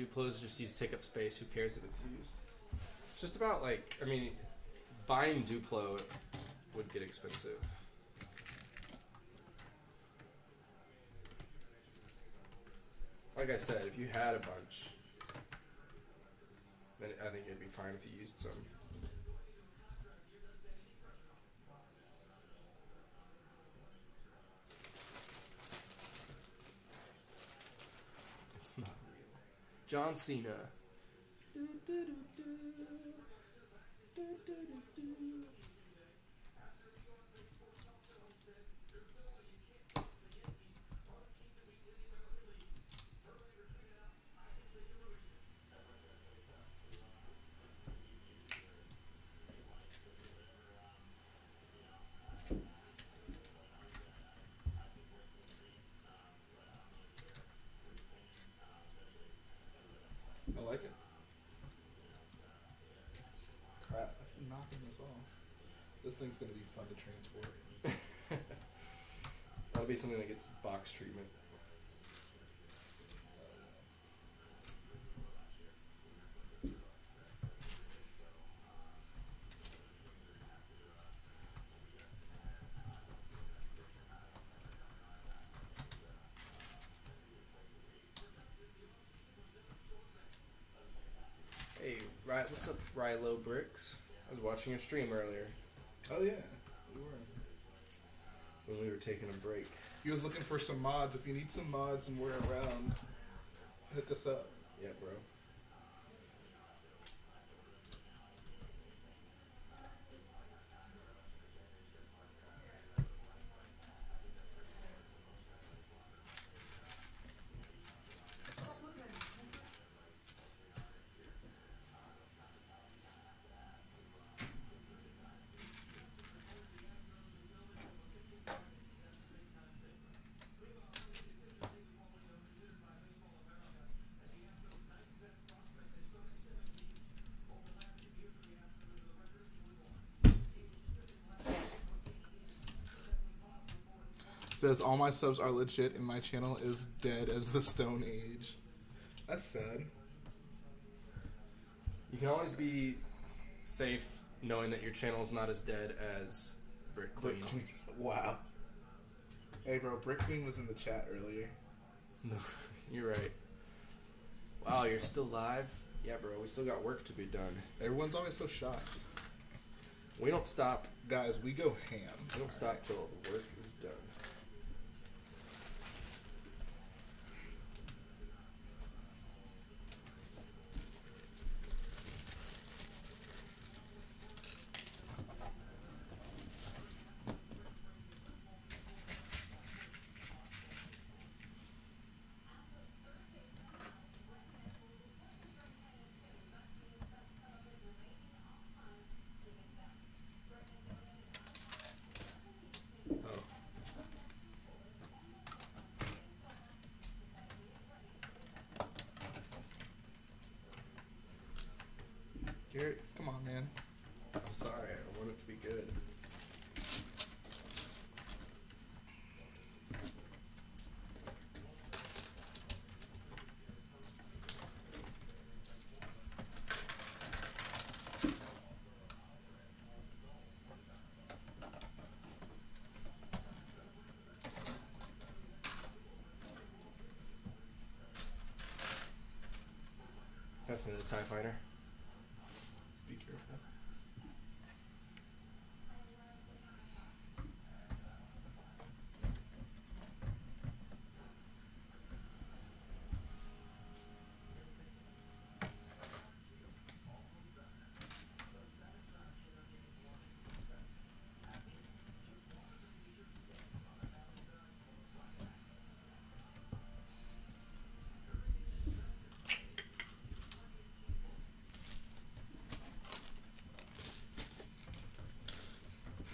Speaker 2: Duplos just use take up space. Who cares if it's used? It's just about, like, I mean, buying Duplo would get expensive. Like I said, if you had a bunch, then I think it'd be fine if you used some. It's not real. John Cena. I like it.
Speaker 1: Crap, I'm knocking this off. This thing's gonna be fun to transport.
Speaker 2: That'll be something that gets box treatment. Hey, what's up, Rilo Bricks? I was watching your stream earlier
Speaker 1: Oh yeah, we were.
Speaker 2: when we were taking a break.
Speaker 1: He was looking for some mods. If you need some mods and we're around, hook us up.
Speaker 2: Yeah, bro.
Speaker 1: Says all my subs are legit and my channel is dead as the Stone Age. That's sad.
Speaker 2: You can always be safe knowing that your channel is not as dead as Brick Queen.
Speaker 1: Wow. Hey bro, Brick Queen was in the chat earlier.
Speaker 2: No, you're right. Wow, you're still live? Yeah, bro, we still got work to be done.
Speaker 1: Everyone's always so shocked.
Speaker 2: We don't stop.
Speaker 1: Guys, we go ham.
Speaker 2: We don't stop till the work is done. Pass me the TIE Fighter.
Speaker 1: Be careful.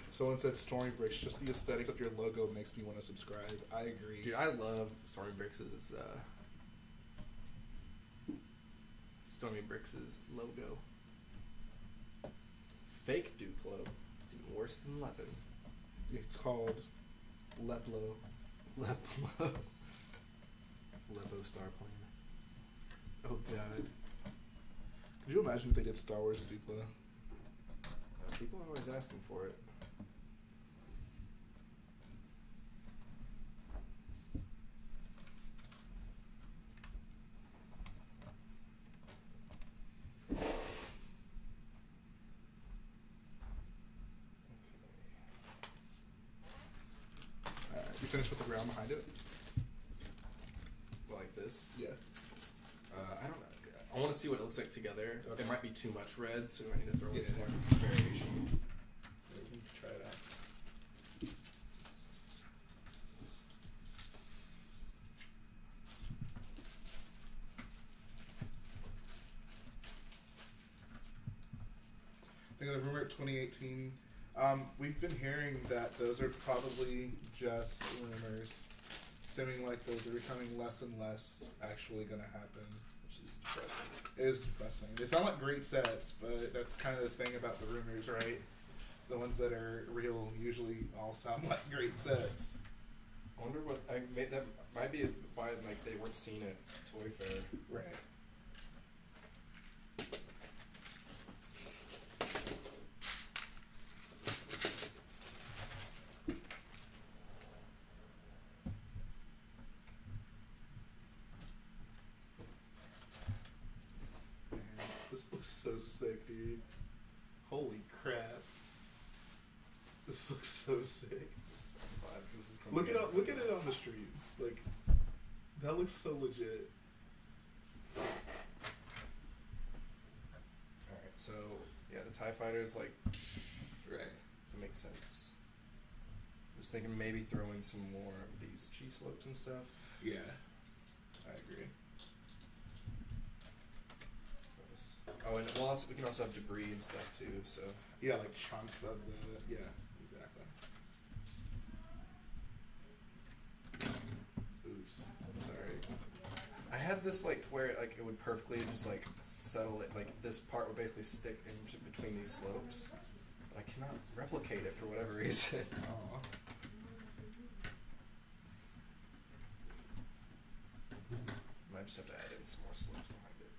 Speaker 1: Someone said Stormy Bricks, just the aesthetics of your logo makes me want to subscribe. I agree.
Speaker 2: Dude, I love Stormy Bricks' logo. Fake Duplo. It's even worse than Lepin.
Speaker 1: It's called Leplo.
Speaker 2: Leplo. Lepo Star Plane.
Speaker 1: Oh god. Could you imagine if they did Star Wars Duplo?
Speaker 2: People are always asking for it.
Speaker 1: You finished with the ground behind it?
Speaker 2: Like this?
Speaker 1: Yeah.
Speaker 2: I don't know. I want to see what it looks like together.
Speaker 1: Okay.
Speaker 2: It might be too much red, so I need to throw in some more
Speaker 1: Yeah.
Speaker 2: variation.
Speaker 1: Yeah, we can try it out. I think the rumor at 2018. We've been hearing that those are probably just rumors, seeming like those are becoming less and less actually going to happen,
Speaker 2: Which is depressing.
Speaker 1: It is depressing. They sound like great sets, but that's kind of the thing about the rumors, right? The ones that are real usually all sound like great sets.
Speaker 2: I wonder what I made. That might be why like they weren't seen at Toy Fair.
Speaker 1: Right. Man, this looks so sick, dude. Holy crap. This looks so sick.
Speaker 2: This is
Speaker 1: Look at it on the stream. Like, that looks so legit.
Speaker 2: Alright, so yeah, the TIE Fighter is like
Speaker 1: Right.
Speaker 2: to make sense. I was thinking maybe throw in some more of these G slopes and stuff.
Speaker 1: Yeah. I agree.
Speaker 2: Oh, and we'll also, we can also have debris and stuff too. So
Speaker 1: Yeah, like chunks of the. Yeah, exactly. Oops. Sorry.
Speaker 2: I had this like to where like it would perfectly just like settle it. Like this part would basically stick in between these slopes, but I cannot replicate it for whatever reason.
Speaker 1: Aw.
Speaker 2: Might just have to add in some more slopes behind it.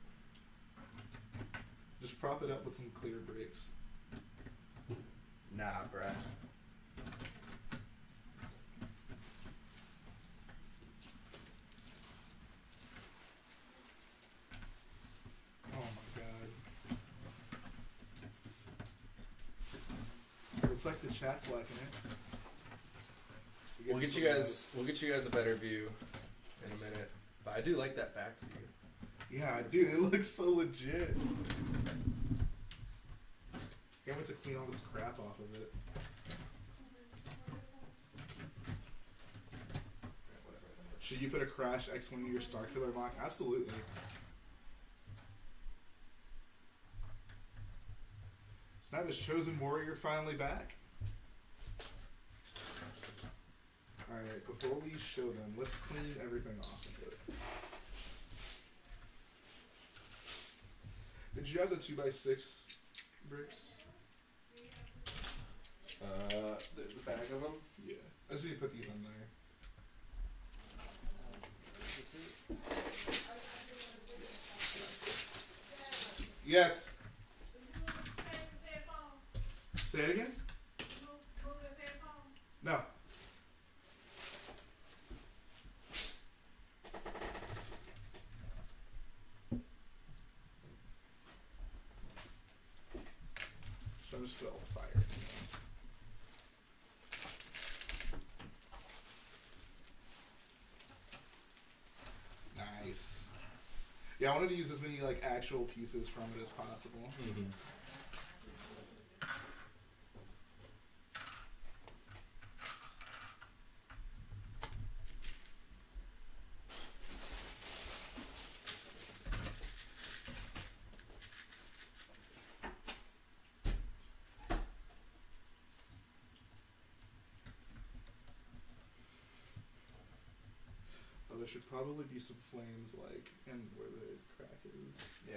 Speaker 1: Just prop it up with some clear bricks.
Speaker 2: Nah, bruh.
Speaker 1: Oh my god. It's like the chat's liking it.
Speaker 2: We'll get you guys a better view in a minute. But I do like that back view.
Speaker 1: Yeah, dude, it looks so legit. Can't wait to clean all this crap off of it. Should you put a Crash X-Wing in your Star Killer mock? Absolutely. Snap his chosen warrior finally back. Alright, before we show them, let's clean everything off of it. Did you have the 2x6 bricks?
Speaker 2: The bag of them.
Speaker 1: Yeah. I just need to put these on there. Yes. Say it again? No. Yeah, I wanted to use as many like actual pieces from it as possible.
Speaker 2: Mm-hmm.
Speaker 1: Oh, there should probably be some flames like in where the crack is.
Speaker 2: Yeah.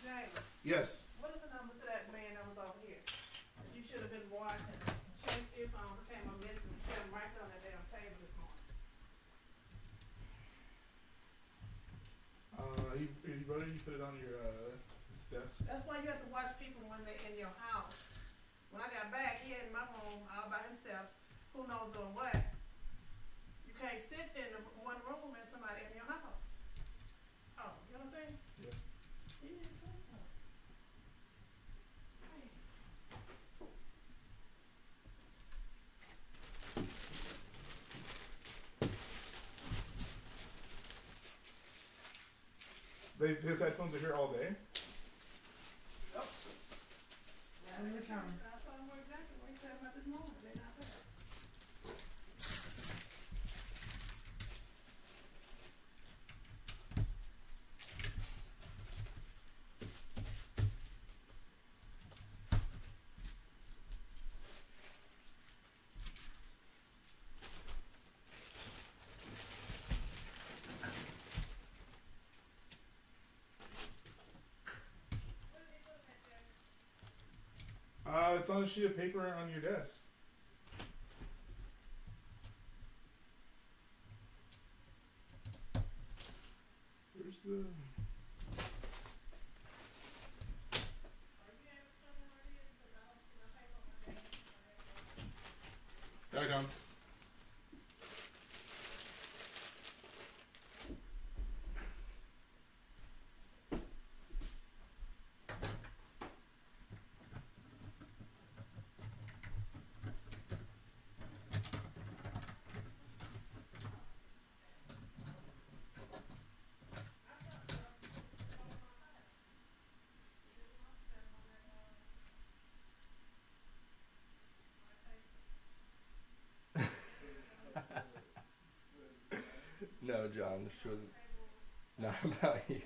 Speaker 3: James,
Speaker 1: Yes.
Speaker 3: what is the number to that man that was over here? You should have been watching. Chase earphones came up missing and set them right there on that damn table this morning.
Speaker 1: You better you put it on your desk.
Speaker 3: That's why you have to watch people when they're in your house. When I got back, he had in my room all by himself. Who knows doing what? You can't sit in one room and somebody in your house. Oh, you know what I'm saying?
Speaker 1: Yeah.
Speaker 3: You didn't say so. Hey.
Speaker 1: His headphones are here all day.
Speaker 3: Yep. Yeah, they were coming. I saw him exactly what he said about this morning. They're not there.
Speaker 1: It's on a sheet of paper on your desk. Where's the... There I come.
Speaker 2: No, John, she wasn't. Not about you.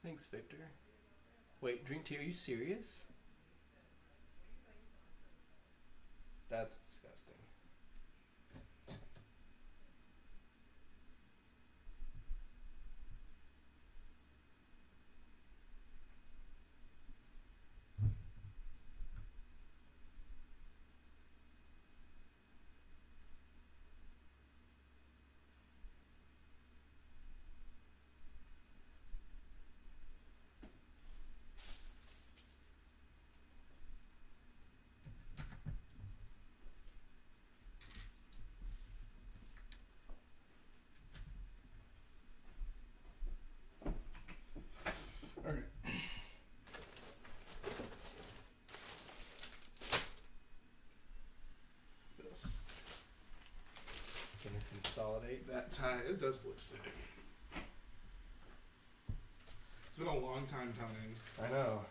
Speaker 2: Thanks, Victor. Wait, drink tea? Are you serious? That's disgusting. consolidate.
Speaker 1: That tie, it does look sick. It's been a long time coming.
Speaker 2: I know.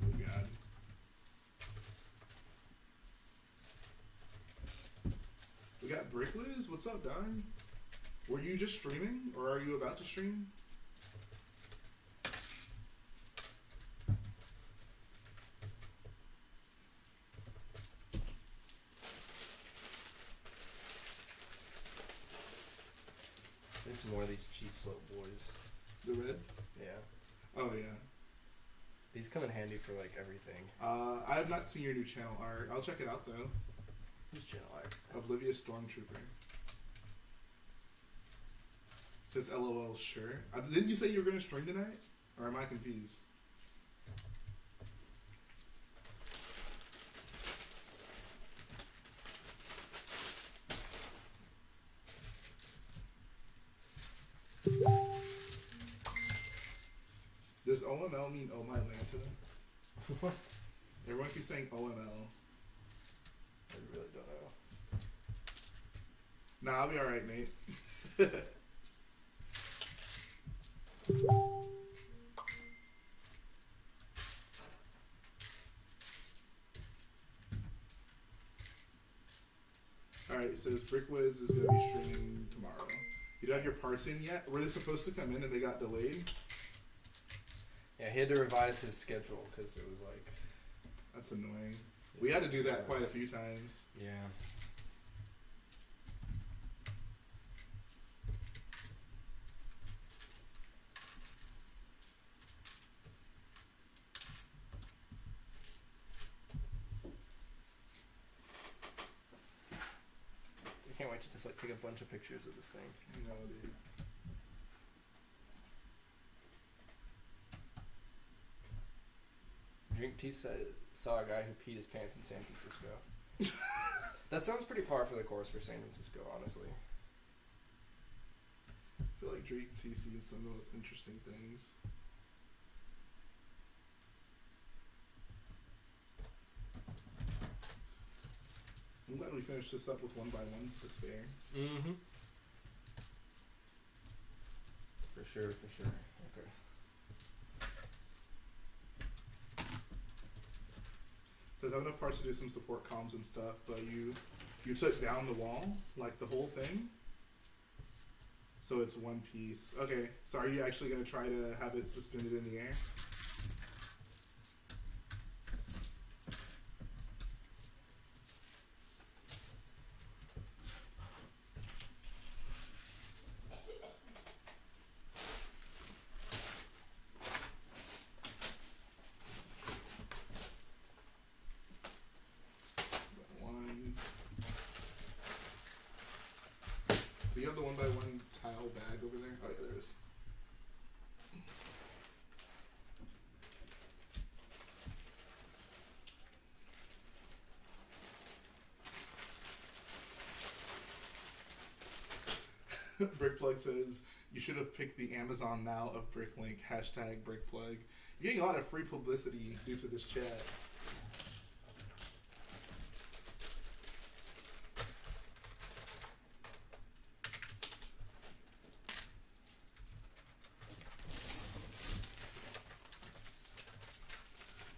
Speaker 1: Oh god. We got Brickliz. What's up, Don? Were you just streaming, or are you about to stream?
Speaker 2: Need some more of these cheese slope boys.
Speaker 1: The red?
Speaker 2: Yeah.
Speaker 1: Oh yeah.
Speaker 2: These come in handy for like everything.
Speaker 1: I have not seen your new channel art. I'll check it out though.
Speaker 2: Whose channel art?
Speaker 1: Oblivious Stormtrooper. It says LOL sure. Didn't you say you were going to stream tonight? Or am I confused? Does OML mean Oh My Lanta?
Speaker 2: What?
Speaker 1: Everyone keeps saying OML.
Speaker 2: I really don't know.
Speaker 1: Nah, I'll be alright, Nate. Alright, it says Brickwiz is going to be streaming tomorrow. You don't have your parts in yet? Were they supposed to come in and they got delayed?
Speaker 2: Yeah, he had to revise his schedule because it was like...
Speaker 1: That's annoying. We had to do that quite a few times.
Speaker 2: Yeah. I can't wait to just like take a bunch of pictures of this thing.
Speaker 1: No, dude.
Speaker 2: Drink Tea saw a guy who peed his pants in San Francisco. That sounds pretty par for the course for San Francisco, honestly.
Speaker 1: I feel like Drake TC is some of the most interesting things. I'm glad we finished this up with 1x1s to spare.
Speaker 2: Mm-hmm. For sure, for sure. Okay.
Speaker 1: Says I have enough parts to do some support comms and stuff, but you took down the wall, like the whole thing. So it's one piece. Okay, so are you actually going to try to have it suspended in the air? Do you have the 1x1 tile bag over there? Oh yeah, there it is. Brickplug says, you should have picked the Amazon Now of Bricklink, hashtag Brickplug. You're getting a lot of free publicity due to this chat.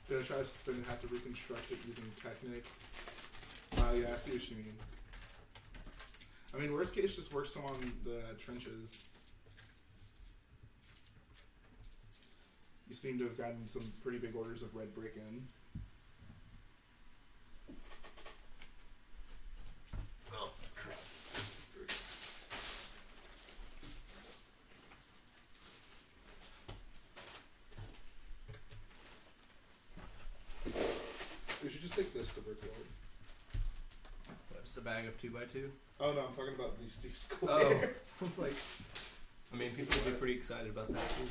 Speaker 1: Did I try to suspend and have to reconstruct it using Technic? Yeah, I see what you mean. I mean, worst case, just work some on the trenches. You seem to have gotten some pretty big orders of red brick in. Oh, crap. We should just take this to Brickyard.
Speaker 2: It's a bag of 2x2.
Speaker 1: Oh no, I'm talking about these two squares.
Speaker 2: Oh, sounds like. I mean, people would be pretty excited about that too.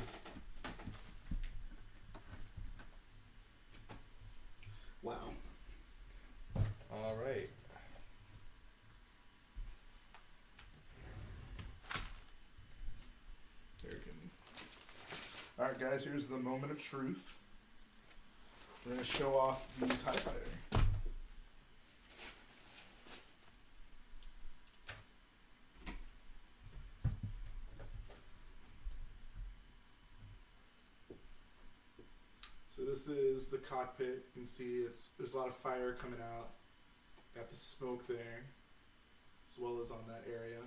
Speaker 1: Wow.
Speaker 2: All right.
Speaker 1: There you can. All right, guys. Here's the moment of truth. We're gonna show off the TIE Fighter. So this is the cockpit. You can see there's a lot of fire coming out. Got the smoke there, as well as on that area.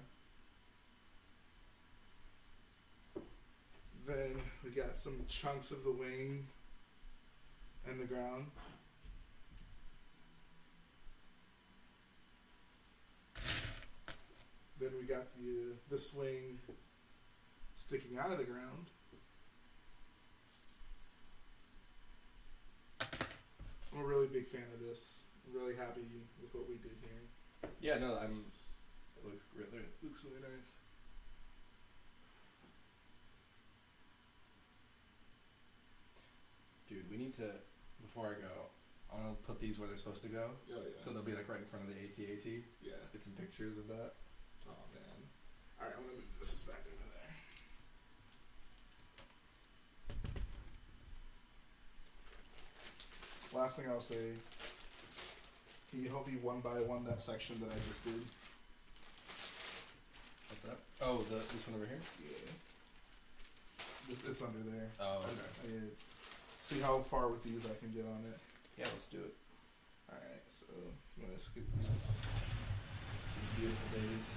Speaker 1: Then we got some chunks of the wing and the ground. Then we got this wing sticking out of the ground. I'm a really big fan of this. I'm really happy with what we did here.
Speaker 2: Yeah, no, it looks really nice. Dude, we need to, before I go, I want to put these where they're supposed to go.
Speaker 1: Oh, yeah.
Speaker 2: So they'll be like right in front of the AT-AT.
Speaker 1: Yeah.
Speaker 2: Get some pictures of that.
Speaker 1: Oh, man. Alright, I'm going to move this back over there. Last thing I'll say, can you help me one by one that section that I just did?
Speaker 2: What's that? Oh, this one over here?
Speaker 1: Yeah. It's under there.
Speaker 2: Oh, okay.
Speaker 1: I see how far with these I can get on it.
Speaker 2: Yeah, let's do it.
Speaker 1: Alright, so I'm going to scoop these.
Speaker 2: These beautiful days.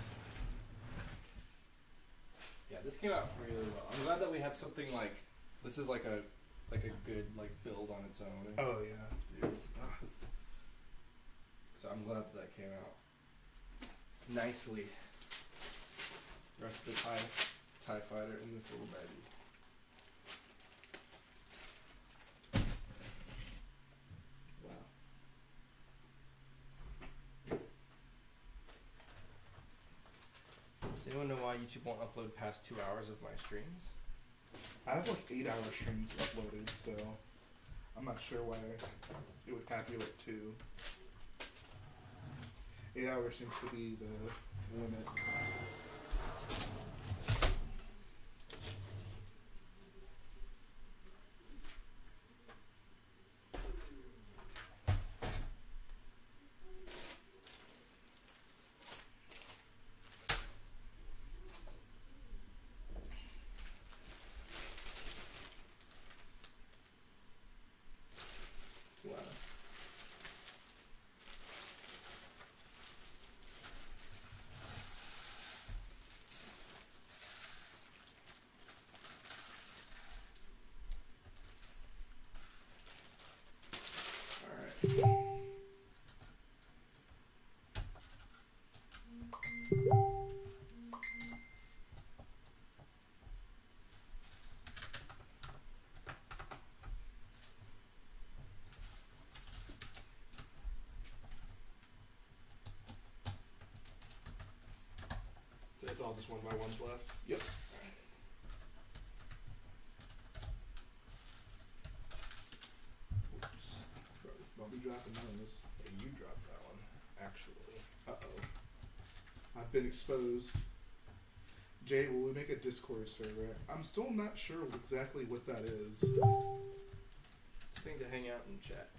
Speaker 2: Yeah, this came out really well. I'm glad that we have something like, this is like a good like build on its own.
Speaker 1: Oh yeah, dude. Ah.
Speaker 2: So I'm glad that came out nicely. Rest of the TIE Fighter in this little baby.
Speaker 1: Wow.
Speaker 2: Does anyone know why YouTube won't upload past 2 hours of my streams?
Speaker 1: I have like 8-hour streams uploaded, so I'm not sure why it would cap you at 2. 8 hours seems to be the limit. Wow.
Speaker 2: So it's all just 1x1s left?
Speaker 1: Yep.
Speaker 2: Oops.
Speaker 1: Don't be dropping those.
Speaker 2: Yeah, you dropped that one, actually.
Speaker 1: Uh-oh. I've been exposed. Jay, will we make a Discord server? I'm still not sure exactly what that is.
Speaker 2: It's a thing to hang out and chat.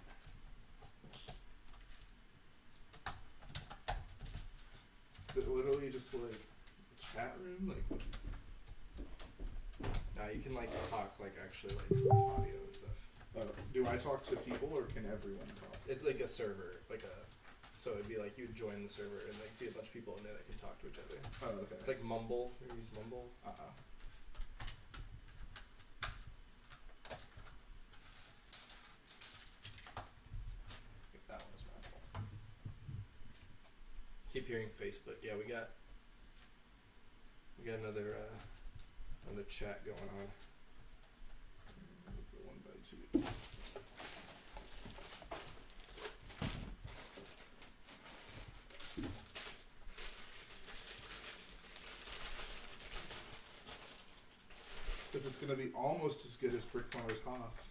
Speaker 1: Is it literally just like a chat room? Like,
Speaker 2: Now you can like talk like actually like audio and stuff.
Speaker 1: do I talk to people or can everyone talk?
Speaker 2: It's like a server, like a. So it'd be like you'd join the server and like be a bunch of people in there that can talk to each other.
Speaker 1: Oh, okay.
Speaker 2: It's like Mumble. You use Mumble? I think that one is my fault. Keep hearing Facebook. Yeah, we got another chat going on.
Speaker 1: The 1x2. Says it's going to be almost as good as Brick Farmer's Hoth.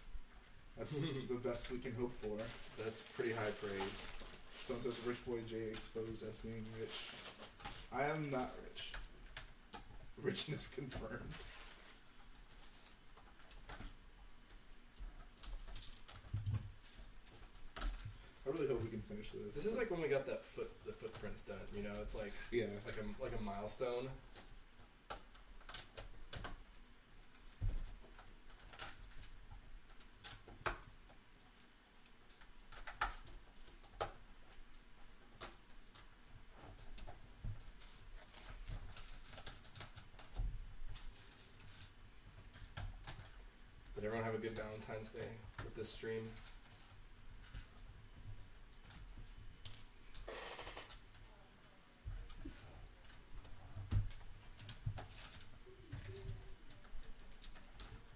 Speaker 1: That's the best we can hope for.
Speaker 2: That's pretty high praise.
Speaker 1: Someone says Rich Boy J exposed as being rich. I am not rich. Richness confirmed. really hope we can finish this.
Speaker 2: This is like when we got the footprints done. You know, it's like like a milestone. Did everyone have a good Valentine's Day with this stream?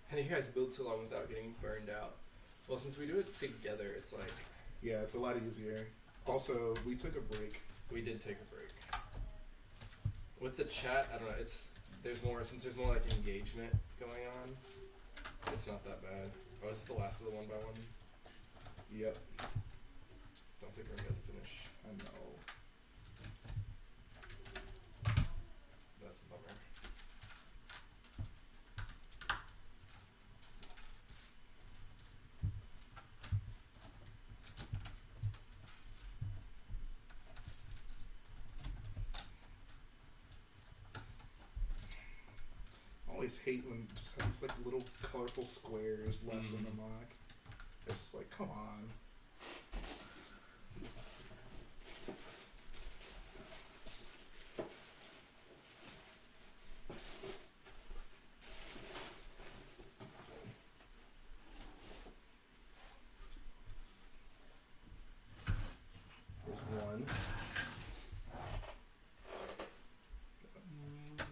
Speaker 2: How do you guys build so long without getting burned out? Well, since we do it together, it's like...
Speaker 1: Yeah, it's a lot easier. Also, we took a break.
Speaker 2: We did take a break. With the chat, I don't know, there's more like engagement going on. It's not that bad. Oh, this is the last of the 1x1.
Speaker 1: Yep.
Speaker 2: Don't think we're gonna be able to finish.
Speaker 1: I know.
Speaker 2: That's a bummer.
Speaker 1: I always hate when it just has these like little colorful squares left in the MOC. It's just like, come on.
Speaker 2: There's one.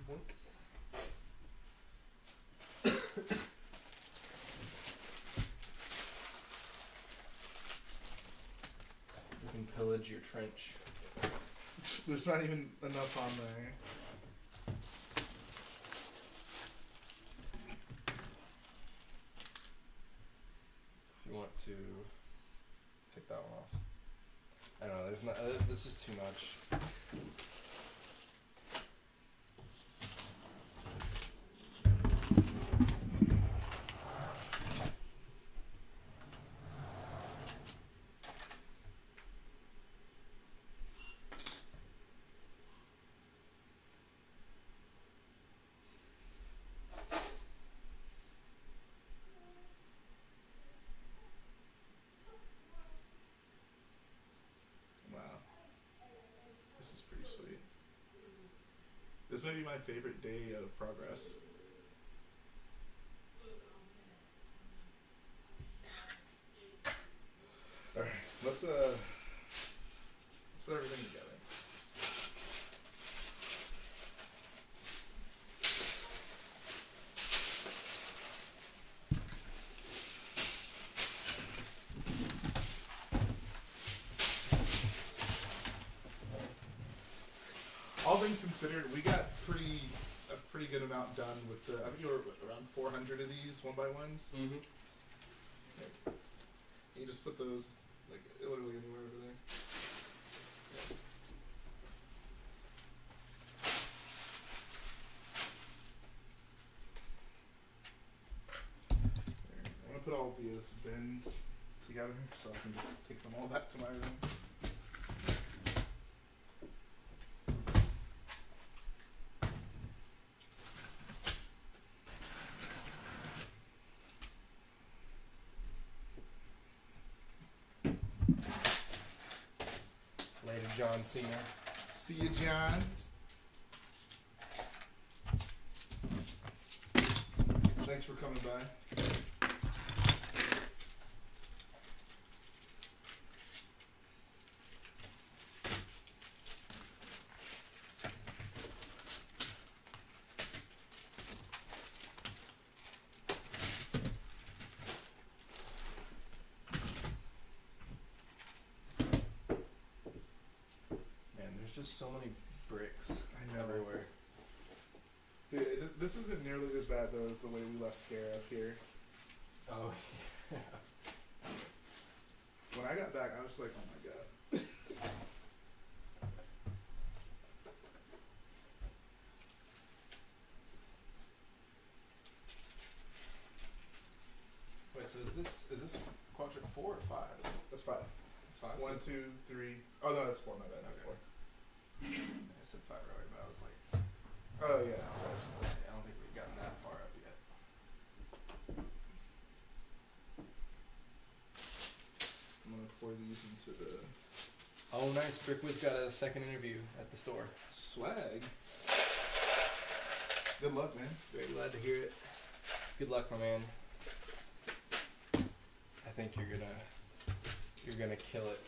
Speaker 2: Boink. You can pillage your trench.
Speaker 1: There's not even enough on there.
Speaker 2: If you want to take that one off. I don't know, there's not, this is too much.
Speaker 1: This is pretty sweet. This may be my favorite day of progress. Alright, let's put everything together. All things considered, we got a pretty good amount done with the. I think you were around 400 of these 1x1s.
Speaker 2: Mm-hmm.
Speaker 1: Okay. You just put those like literally anywhere over there. I'm gonna put all these bins together so I can just take them all back to my room.
Speaker 2: Later, John Cena.
Speaker 1: See you, John. Thanks for coming by.
Speaker 2: There's just so many bricks
Speaker 1: I know.
Speaker 2: everywhere.
Speaker 1: Dude, this isn't nearly as bad though as the way we left Scarab here.
Speaker 2: Oh, yeah.
Speaker 1: When I got back, I was like, oh my god.
Speaker 2: Wait, so is this quadrant 4 or 5?
Speaker 1: That's 5.
Speaker 2: That's 5.
Speaker 1: 1, 2, 3. Oh no, that's 4. My bad.
Speaker 2: Okay.
Speaker 1: 4.
Speaker 2: I said 5 earlier, but I was like,
Speaker 1: Oh yeah.
Speaker 2: I don't think we've gotten that far up yet.
Speaker 1: I'm gonna pour these into the
Speaker 2: Oh, nice. Brickwiz got a second interview at the store.
Speaker 1: swag. Good luck, man.
Speaker 2: Very glad to hear it. Good luck, my man. I think you're gonna kill it.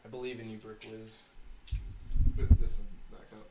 Speaker 2: I believe in you, Brickwiz.
Speaker 1: Put this in back up.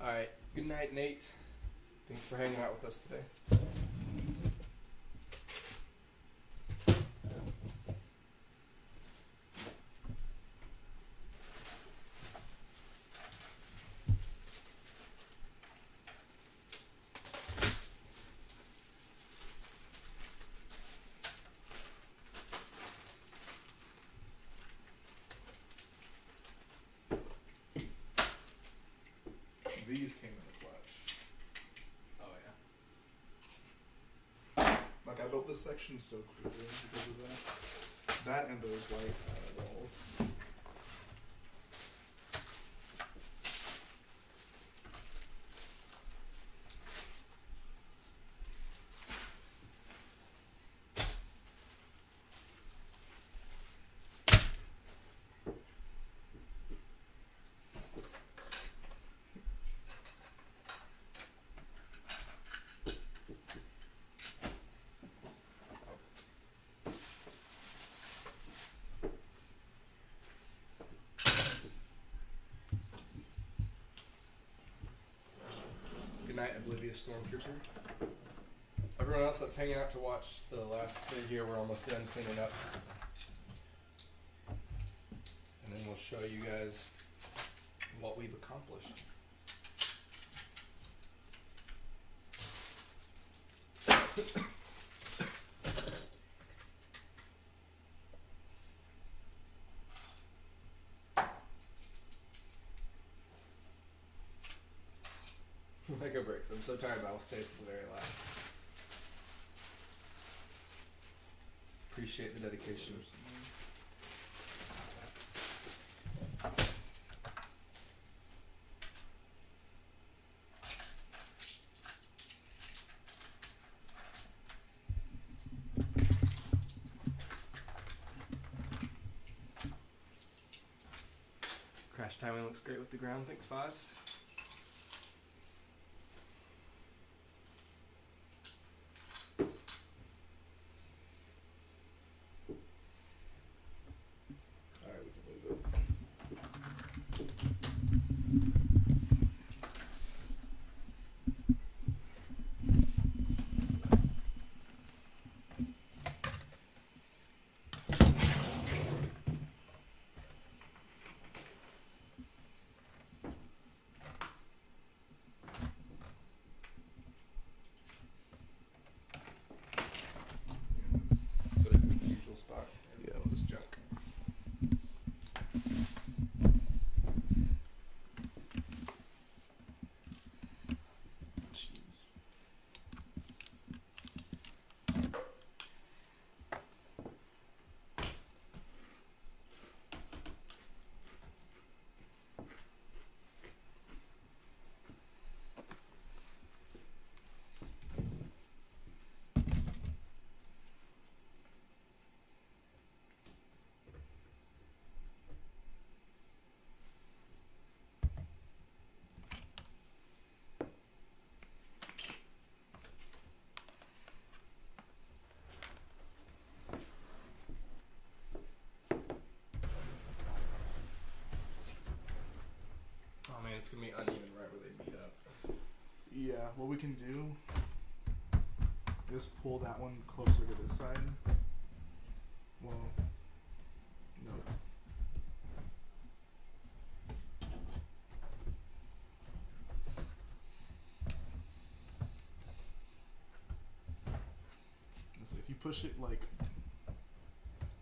Speaker 2: Alright, good night, Nate. Thanks for hanging out with us today.
Speaker 1: These came in the clutch.
Speaker 2: Oh, yeah.
Speaker 1: Like I built this section so quickly because of that. That and those white walls.
Speaker 2: Good night, Oblivious Stormtrooper. Everyone else that's hanging out to watch the last bit here, we're almost done cleaning up. And then we'll show you guys what we've accomplished. Lego bricks. I'm so tired, but I'll stay to the very last. Appreciate the dedication. Crash timing looks great with the ground. Thanks, Fives.
Speaker 1: Alright, we can move it.
Speaker 2: it's gonna be uneven right where they meet up.
Speaker 1: Yeah, what we can do is pull that one closer to this side. Well, no. So if you push it like,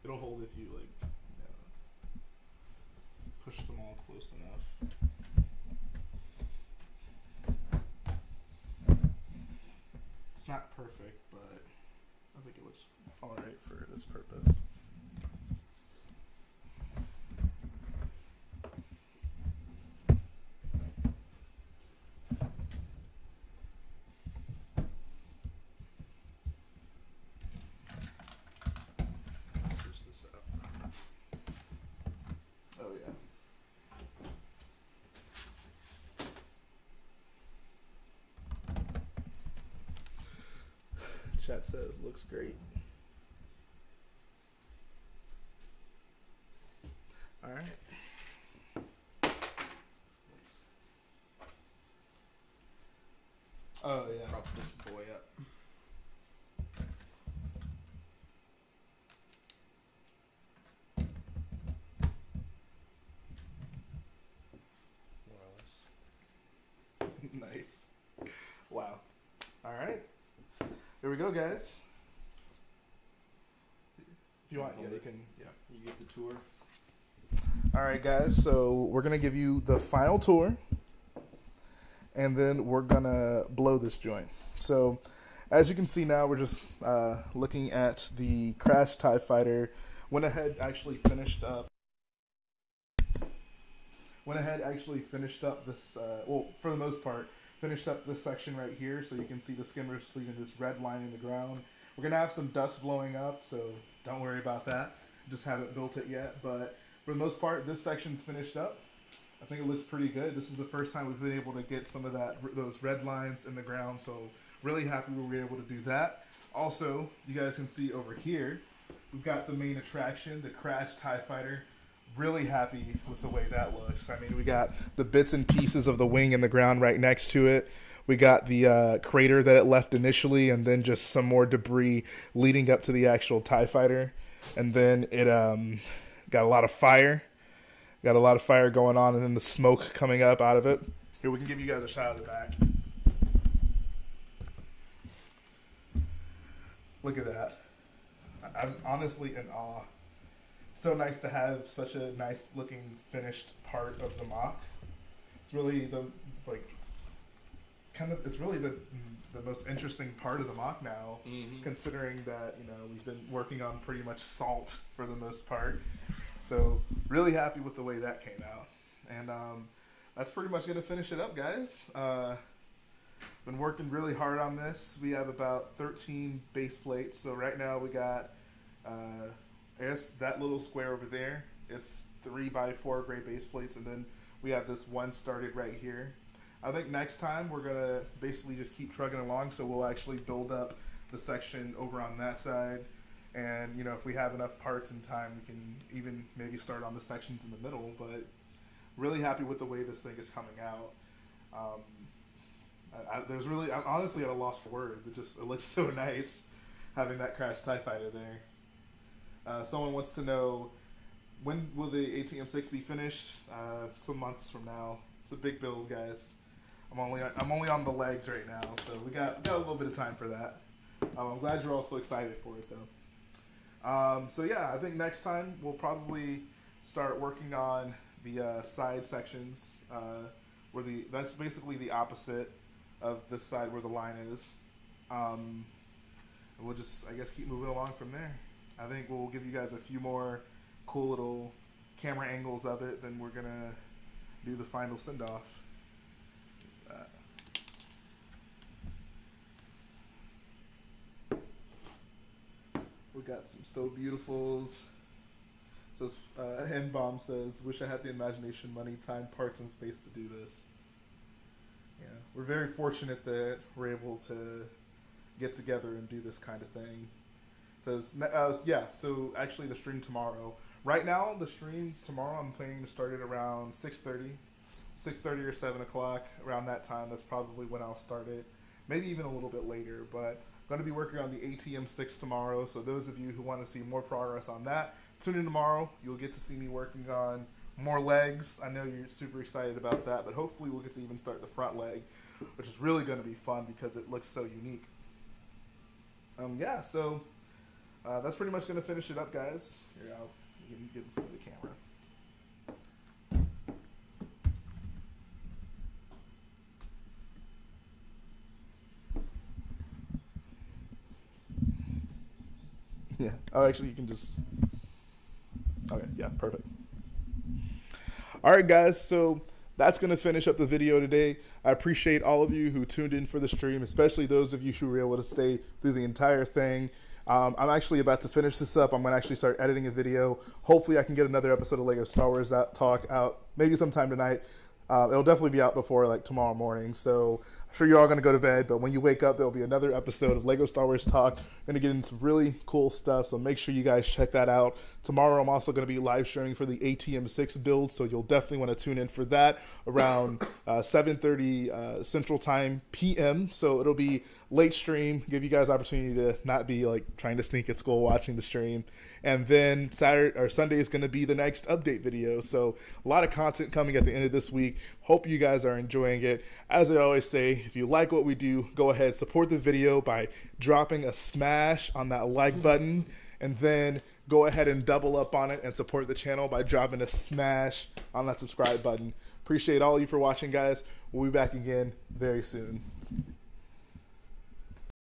Speaker 1: it'll hold if you like, you know, push them all close enough. It's not perfect, but I think it looks alright for this purpose. Let's switch this up. Oh yeah. Chat says looks great. All right. Oh yeah.
Speaker 2: Prop this boy up. More or less.
Speaker 1: Nice. Wow. All right. Here we go, guys. If you want, yeah, you can. Yeah.
Speaker 2: You get the tour.
Speaker 1: All right, guys. So we're gonna give you the final tour, and then we're gonna blow this joint. So, as you can see now, we're just looking at the Crash TIE Fighter. Went ahead, actually finished up this. Well, for the most part, finished up this section right here, so you can see the skimmers leaving this red line in the ground. We're gonna have some dust blowing up, so don't worry about that. Just haven't built it yet, but for the most part, this section's finished up. I think it looks pretty good. This is the first time we've been able to get some of those red lines in the ground, so really happy we were able to do that. Also, you guys can see over here, we've got the main attraction, the Crash TIE Fighter. Really happy with the way that looks. I mean, we got the bits and pieces of the wing in the ground right next to it. We got the crater that it left initially, and then just some more debris leading up to the actual TIE Fighter. And then it got a lot of fire. Got a lot of fire going on, and then the smoke coming up out of it. Here, we can give you guys a shot of the back. Look at that. I'm honestly in awe. So nice to have such a nice looking finished part of the MOC. It's really the it's really the most interesting part of the MOC now, considering that, you know, we've been working on pretty much salt for the most part. So really happy with the way that came out. And that's pretty much going to finish it up, guys. Been working really hard on this. We have about 13 base plates. So right now we got, I guess that little square over there, it's 3x4 gray base plates. And then we have this one started right here. I think next time we're going to basically just keep trucking along. So we'll actually build up the section over on that side. And, you know, if we have enough parts and time, we can even maybe start on the sections in the middle. But really happy with the way this thing is coming out. I'm honestly at a loss for words. It looks so nice having that Crash TIE Fighter there. Someone wants to know, when will the ATM6 be finished? Some months from now. It's a big build, guys. I'm only on the legs right now, so we got a little bit of time for that. I'm glad you're all so excited for it, though. So yeah, I think next time we'll probably start working on the side sections, that's basically the opposite of this side where the line is. And we'll just, I guess, keep moving along from there. I think we'll give you guys a few more cool little camera angles of it, then we're gonna do the final send-off. We got some So Beautifuls. So N-Bomb says, wish I had the imagination, money, time, parts, and space to do this. Yeah, we're very fortunate that we're able to get together and do this kind of thing. Says, yeah, so actually the stream tomorrow. Right now, the stream tomorrow, I'm planning to start it around 6:30. 6:30 or 7 o'clock, around that time. That's probably when I'll start it. Maybe even a little bit later, but I'm going to be working on the ATM6 tomorrow. So those of you who want to see more progress on that, tune in tomorrow. You'll get to see me working on more legs. I know you're super excited about that, but hopefully we'll get to even start the front leg, which is really going to be fun because it looks so unique. Yeah, so that's pretty much going to finish it up, guys. Here, I'll get in front of the camera. Yeah. Oh, actually, you can just... Okay, yeah, perfect. All right, guys, so that's going to finish up the video today. I appreciate all of you who tuned in for the stream, especially those of you who were able to stay through the entire thing. I'm actually about to finish this up. I'm going to actually start editing a video. Hopefully, I can get another episode of Lego Star Wars Talk out maybe sometime tonight. It'll definitely be out before like tomorrow morning, so I'm sure you're all going to go to bed, but when you wake up, there'll be another episode of Lego Star Wars Talk. I'm going to get into some really cool stuff, so make sure you guys check that out. Tomorrow, I'm also going to be live streaming for the ATM6 build, so you'll definitely want to tune in for that around 7:30 Central Time PM, so it'll be late stream, give you guys opportunity to not be like trying to sneak at school watching the stream. And then Saturday or Sunday is going to be the next update video. So a lot of content coming at the end of this week. Hope you guys are enjoying it. As I always say, if you like what we do, go ahead, support the video by dropping a smash on that like button, and then go ahead and double up on it and support the channel by dropping a smash on that subscribe button. Appreciate all of you for watching, guys. We'll be back again very soon.